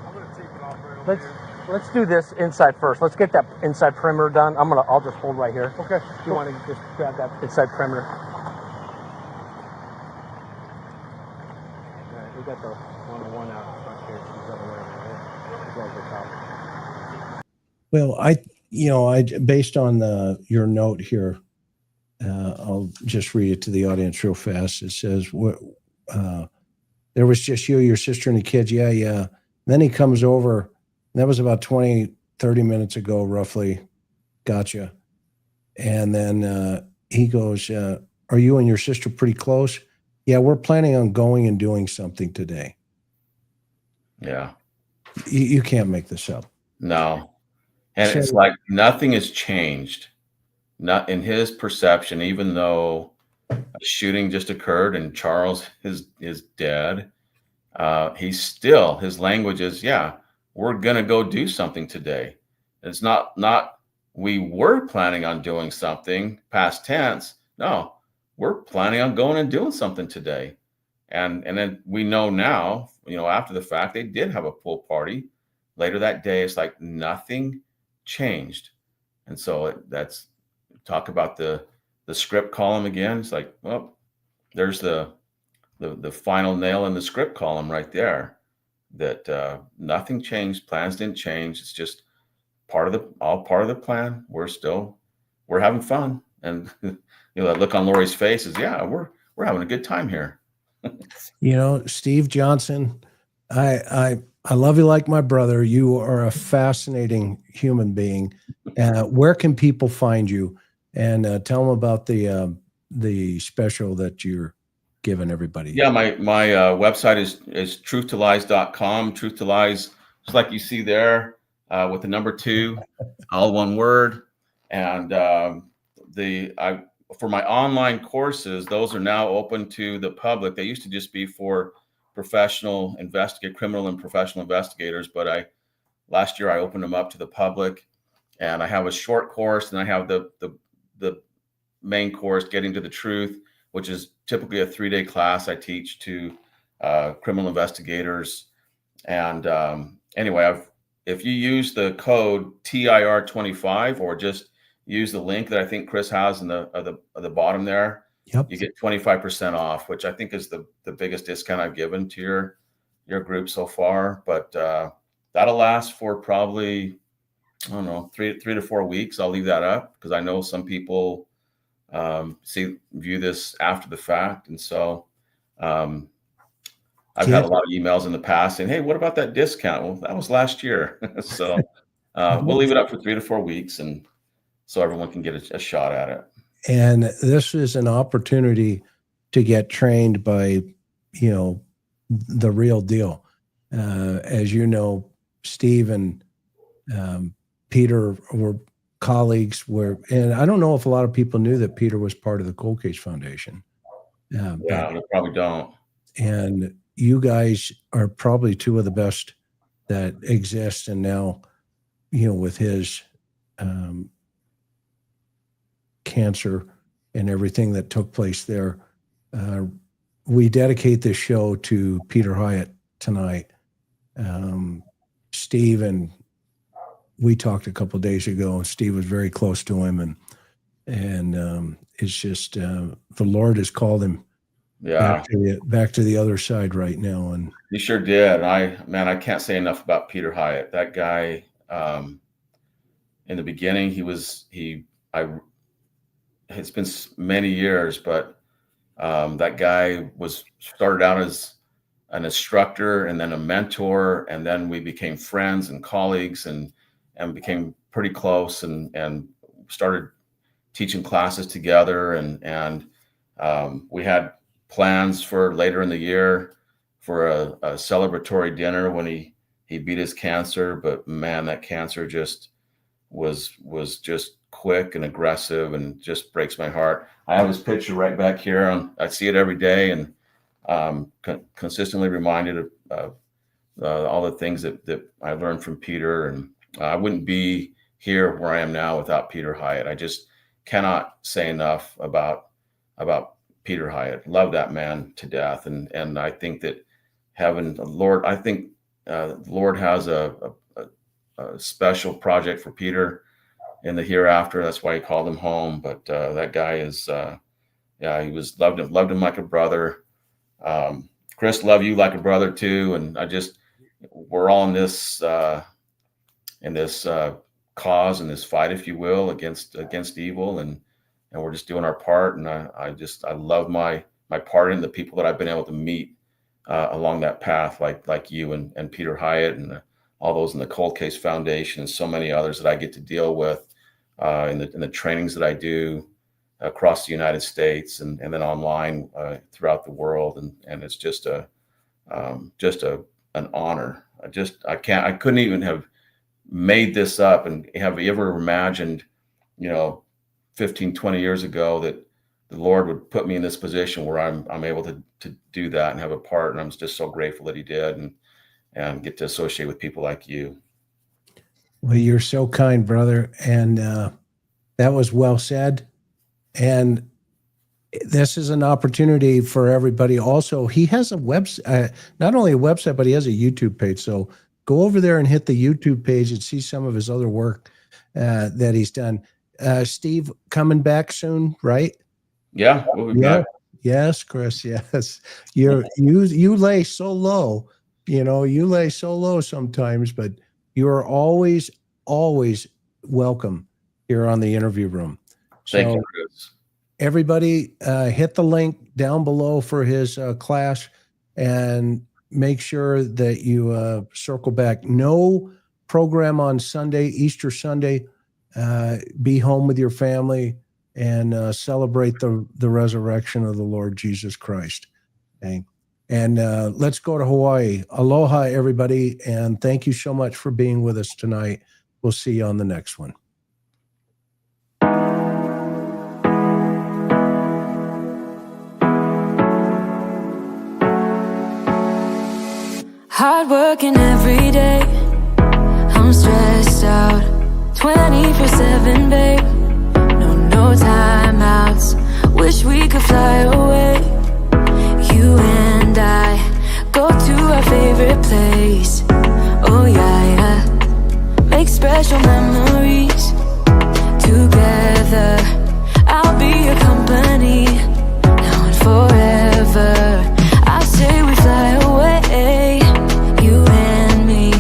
[SPEAKER 5] I'm gonna take it off right over here.
[SPEAKER 3] Let's do this inside first. Let's get that inside perimeter done. I'll just hold right here.
[SPEAKER 5] Okay.
[SPEAKER 3] You want to just grab that inside perimeter? All right, we got the 101 out front here. She's on the way right? As well as the top.
[SPEAKER 1] Well, based on your note here, I'll just read it to the audience real fast. It says, there was just you, your sister, and the kids. Yeah. Then he comes over. And that was about 20, 30 minutes ago, roughly. Gotcha. And then he goes, are you and your sister pretty close? Yeah, we're planning on going and doing something today.
[SPEAKER 2] Yeah.
[SPEAKER 1] You can't make this up.
[SPEAKER 2] No. And
[SPEAKER 1] So-
[SPEAKER 2] it's like nothing has changed. Not in his perception, even though a shooting just occurred and Charles is dead. His language is, yeah, we're gonna go do something today. It's not we were planning on doing something, past tense. No, we're planning on going and doing something today. And then we know now, after the fact, they did have a pool party later that day. It's like nothing changed. And so that's talk about the script column again. It's like, well, there's the final nail in the script column right there, that nothing changed. Plans didn't change. It's just all part of the plan. We're having fun. And that look on Lori's face is, yeah, we're having a good time here.
[SPEAKER 1] Steve Johnson, I love you like my brother. You are a fascinating human being. Where can people find you? And tell them about the special that you're giving everybody.
[SPEAKER 2] Yeah, my website is truthtolies.com. Truth to Lies, just like you see there, with the number 2, all one word. And for my online courses, those are now open to the public. They used to just be for criminal and professional investigators, but last year I opened them up to the public. And I have a short course, and I have the main course, Getting to the Truth, which is typically a 3-day class I teach to criminal investigators. And anyway, if you use the code TIR25, or just use the link that I think Chris has at the bottom there,
[SPEAKER 1] Yep.
[SPEAKER 2] you get 25% off, which I think is the biggest discount I've given to your group so far. But that'll last for probably, I don't know, 3 to 4 weeks. I'll leave that up because I know some people view this after the fact. And so I've had a lot of emails in the past saying, hey, what about that discount? Well, that was last year. So we'll leave it up for 3 to 4 weeks, and so everyone can get a shot at it.
[SPEAKER 1] And this is an opportunity to get trained by, the real deal. As you know, Steve and Peter were colleagues, and I don't know if a lot of people knew that Peter was part of the Cold Case Foundation.
[SPEAKER 2] Yeah, they probably don't.
[SPEAKER 1] And you guys are probably two of the best that exist. And now, with his cancer and everything that took place there, we dedicate this show to Peter Hyatt tonight. Steve and we talked a couple of days ago, and Steve was very close to him, and it's just the Lord has called him back to the other side right now. And
[SPEAKER 2] he sure did. I can't say enough about Peter Hyatt. That guy, in the beginning, it's been many years, but That guy started out as an instructor and then a mentor, and then we became friends and colleagues and became pretty close and started teaching classes together. And we had plans for later in the year for a celebratory dinner when he beat his cancer. But man, that cancer just was just quick and aggressive and just breaks my heart. I have his picture right back here. I see it every day and consistently reminded of all the things that I learned from Peter. And I wouldn't be here where I am now without Peter Hyatt. I just cannot say enough about Peter Hyatt. Love that man to death. And I think that the Lord has a special project for Peter in the hereafter. That's why he called him home. But that guy is, he was loved him like a brother. Chris, love you like a brother too. And we're all in this cause, in this fight, if you will, against evil, and we're just doing our part. And I love my part in the people that I've been able to meet along that path, like you and Peter Hyatt and all those in the Cold Case Foundation and so many others that I get to deal with in the trainings that I do across the United States and then online throughout the world. And it's just an honor. I couldn't even have made this up. And have you ever imagined, 15, 20 years ago that the Lord would put me in this position where I'm able to do that and have a part? And I'm just so grateful that he did and get to associate with people like you.
[SPEAKER 1] Well, you're so kind, brother. And that was well said. And this is an opportunity for everybody. Also, he has a website, not only a website, but he has a YouTube page. So go over there and hit the YouTube page and see some of his other work that he's done. Steve, coming back soon, right?
[SPEAKER 2] Yeah. We'll be back.
[SPEAKER 1] Yes, Chris. Yes. You lay so low, you lay so low sometimes, but you are always welcome here on the interview room.
[SPEAKER 2] Thank you, Chris.
[SPEAKER 1] Everybody hit the link down below for his class and make sure that you circle back. No program on Sunday, Easter Sunday. Be home with your family and celebrate the resurrection of the Lord Jesus Christ. Okay? And let's go to Hawaii. Aloha, everybody. And thank you so much for being with us tonight. We'll see you on the next one.
[SPEAKER 6] Hard working every day, I'm stressed out 24/7, babe. No timeouts, wish we could fly away. You and I go to our favorite place. Oh yeah, make special memories together. I'll be your company now and forever. I say we fly away, you and me,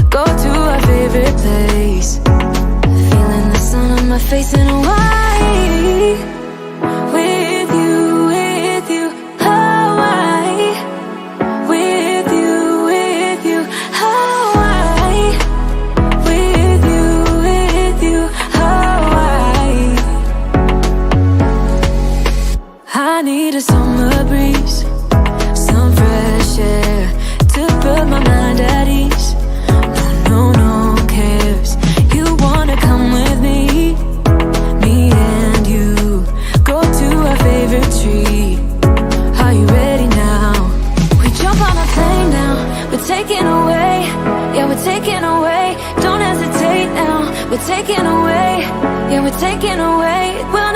[SPEAKER 6] go to our favorite place. Feeling the sun on my face in Hawaii. With you, Hawaii. With you, Hawaii. With you, Hawaii. I need a summer breeze, some fresh air to put my mind at ease. No cares. You wanna come with me? Me and you go to our favorite tree. Are you ready now? We jump on a plane now. We're taking away. Yeah, we're taking away. Don't hesitate now. We're taking away. Yeah, we're taking away. We'll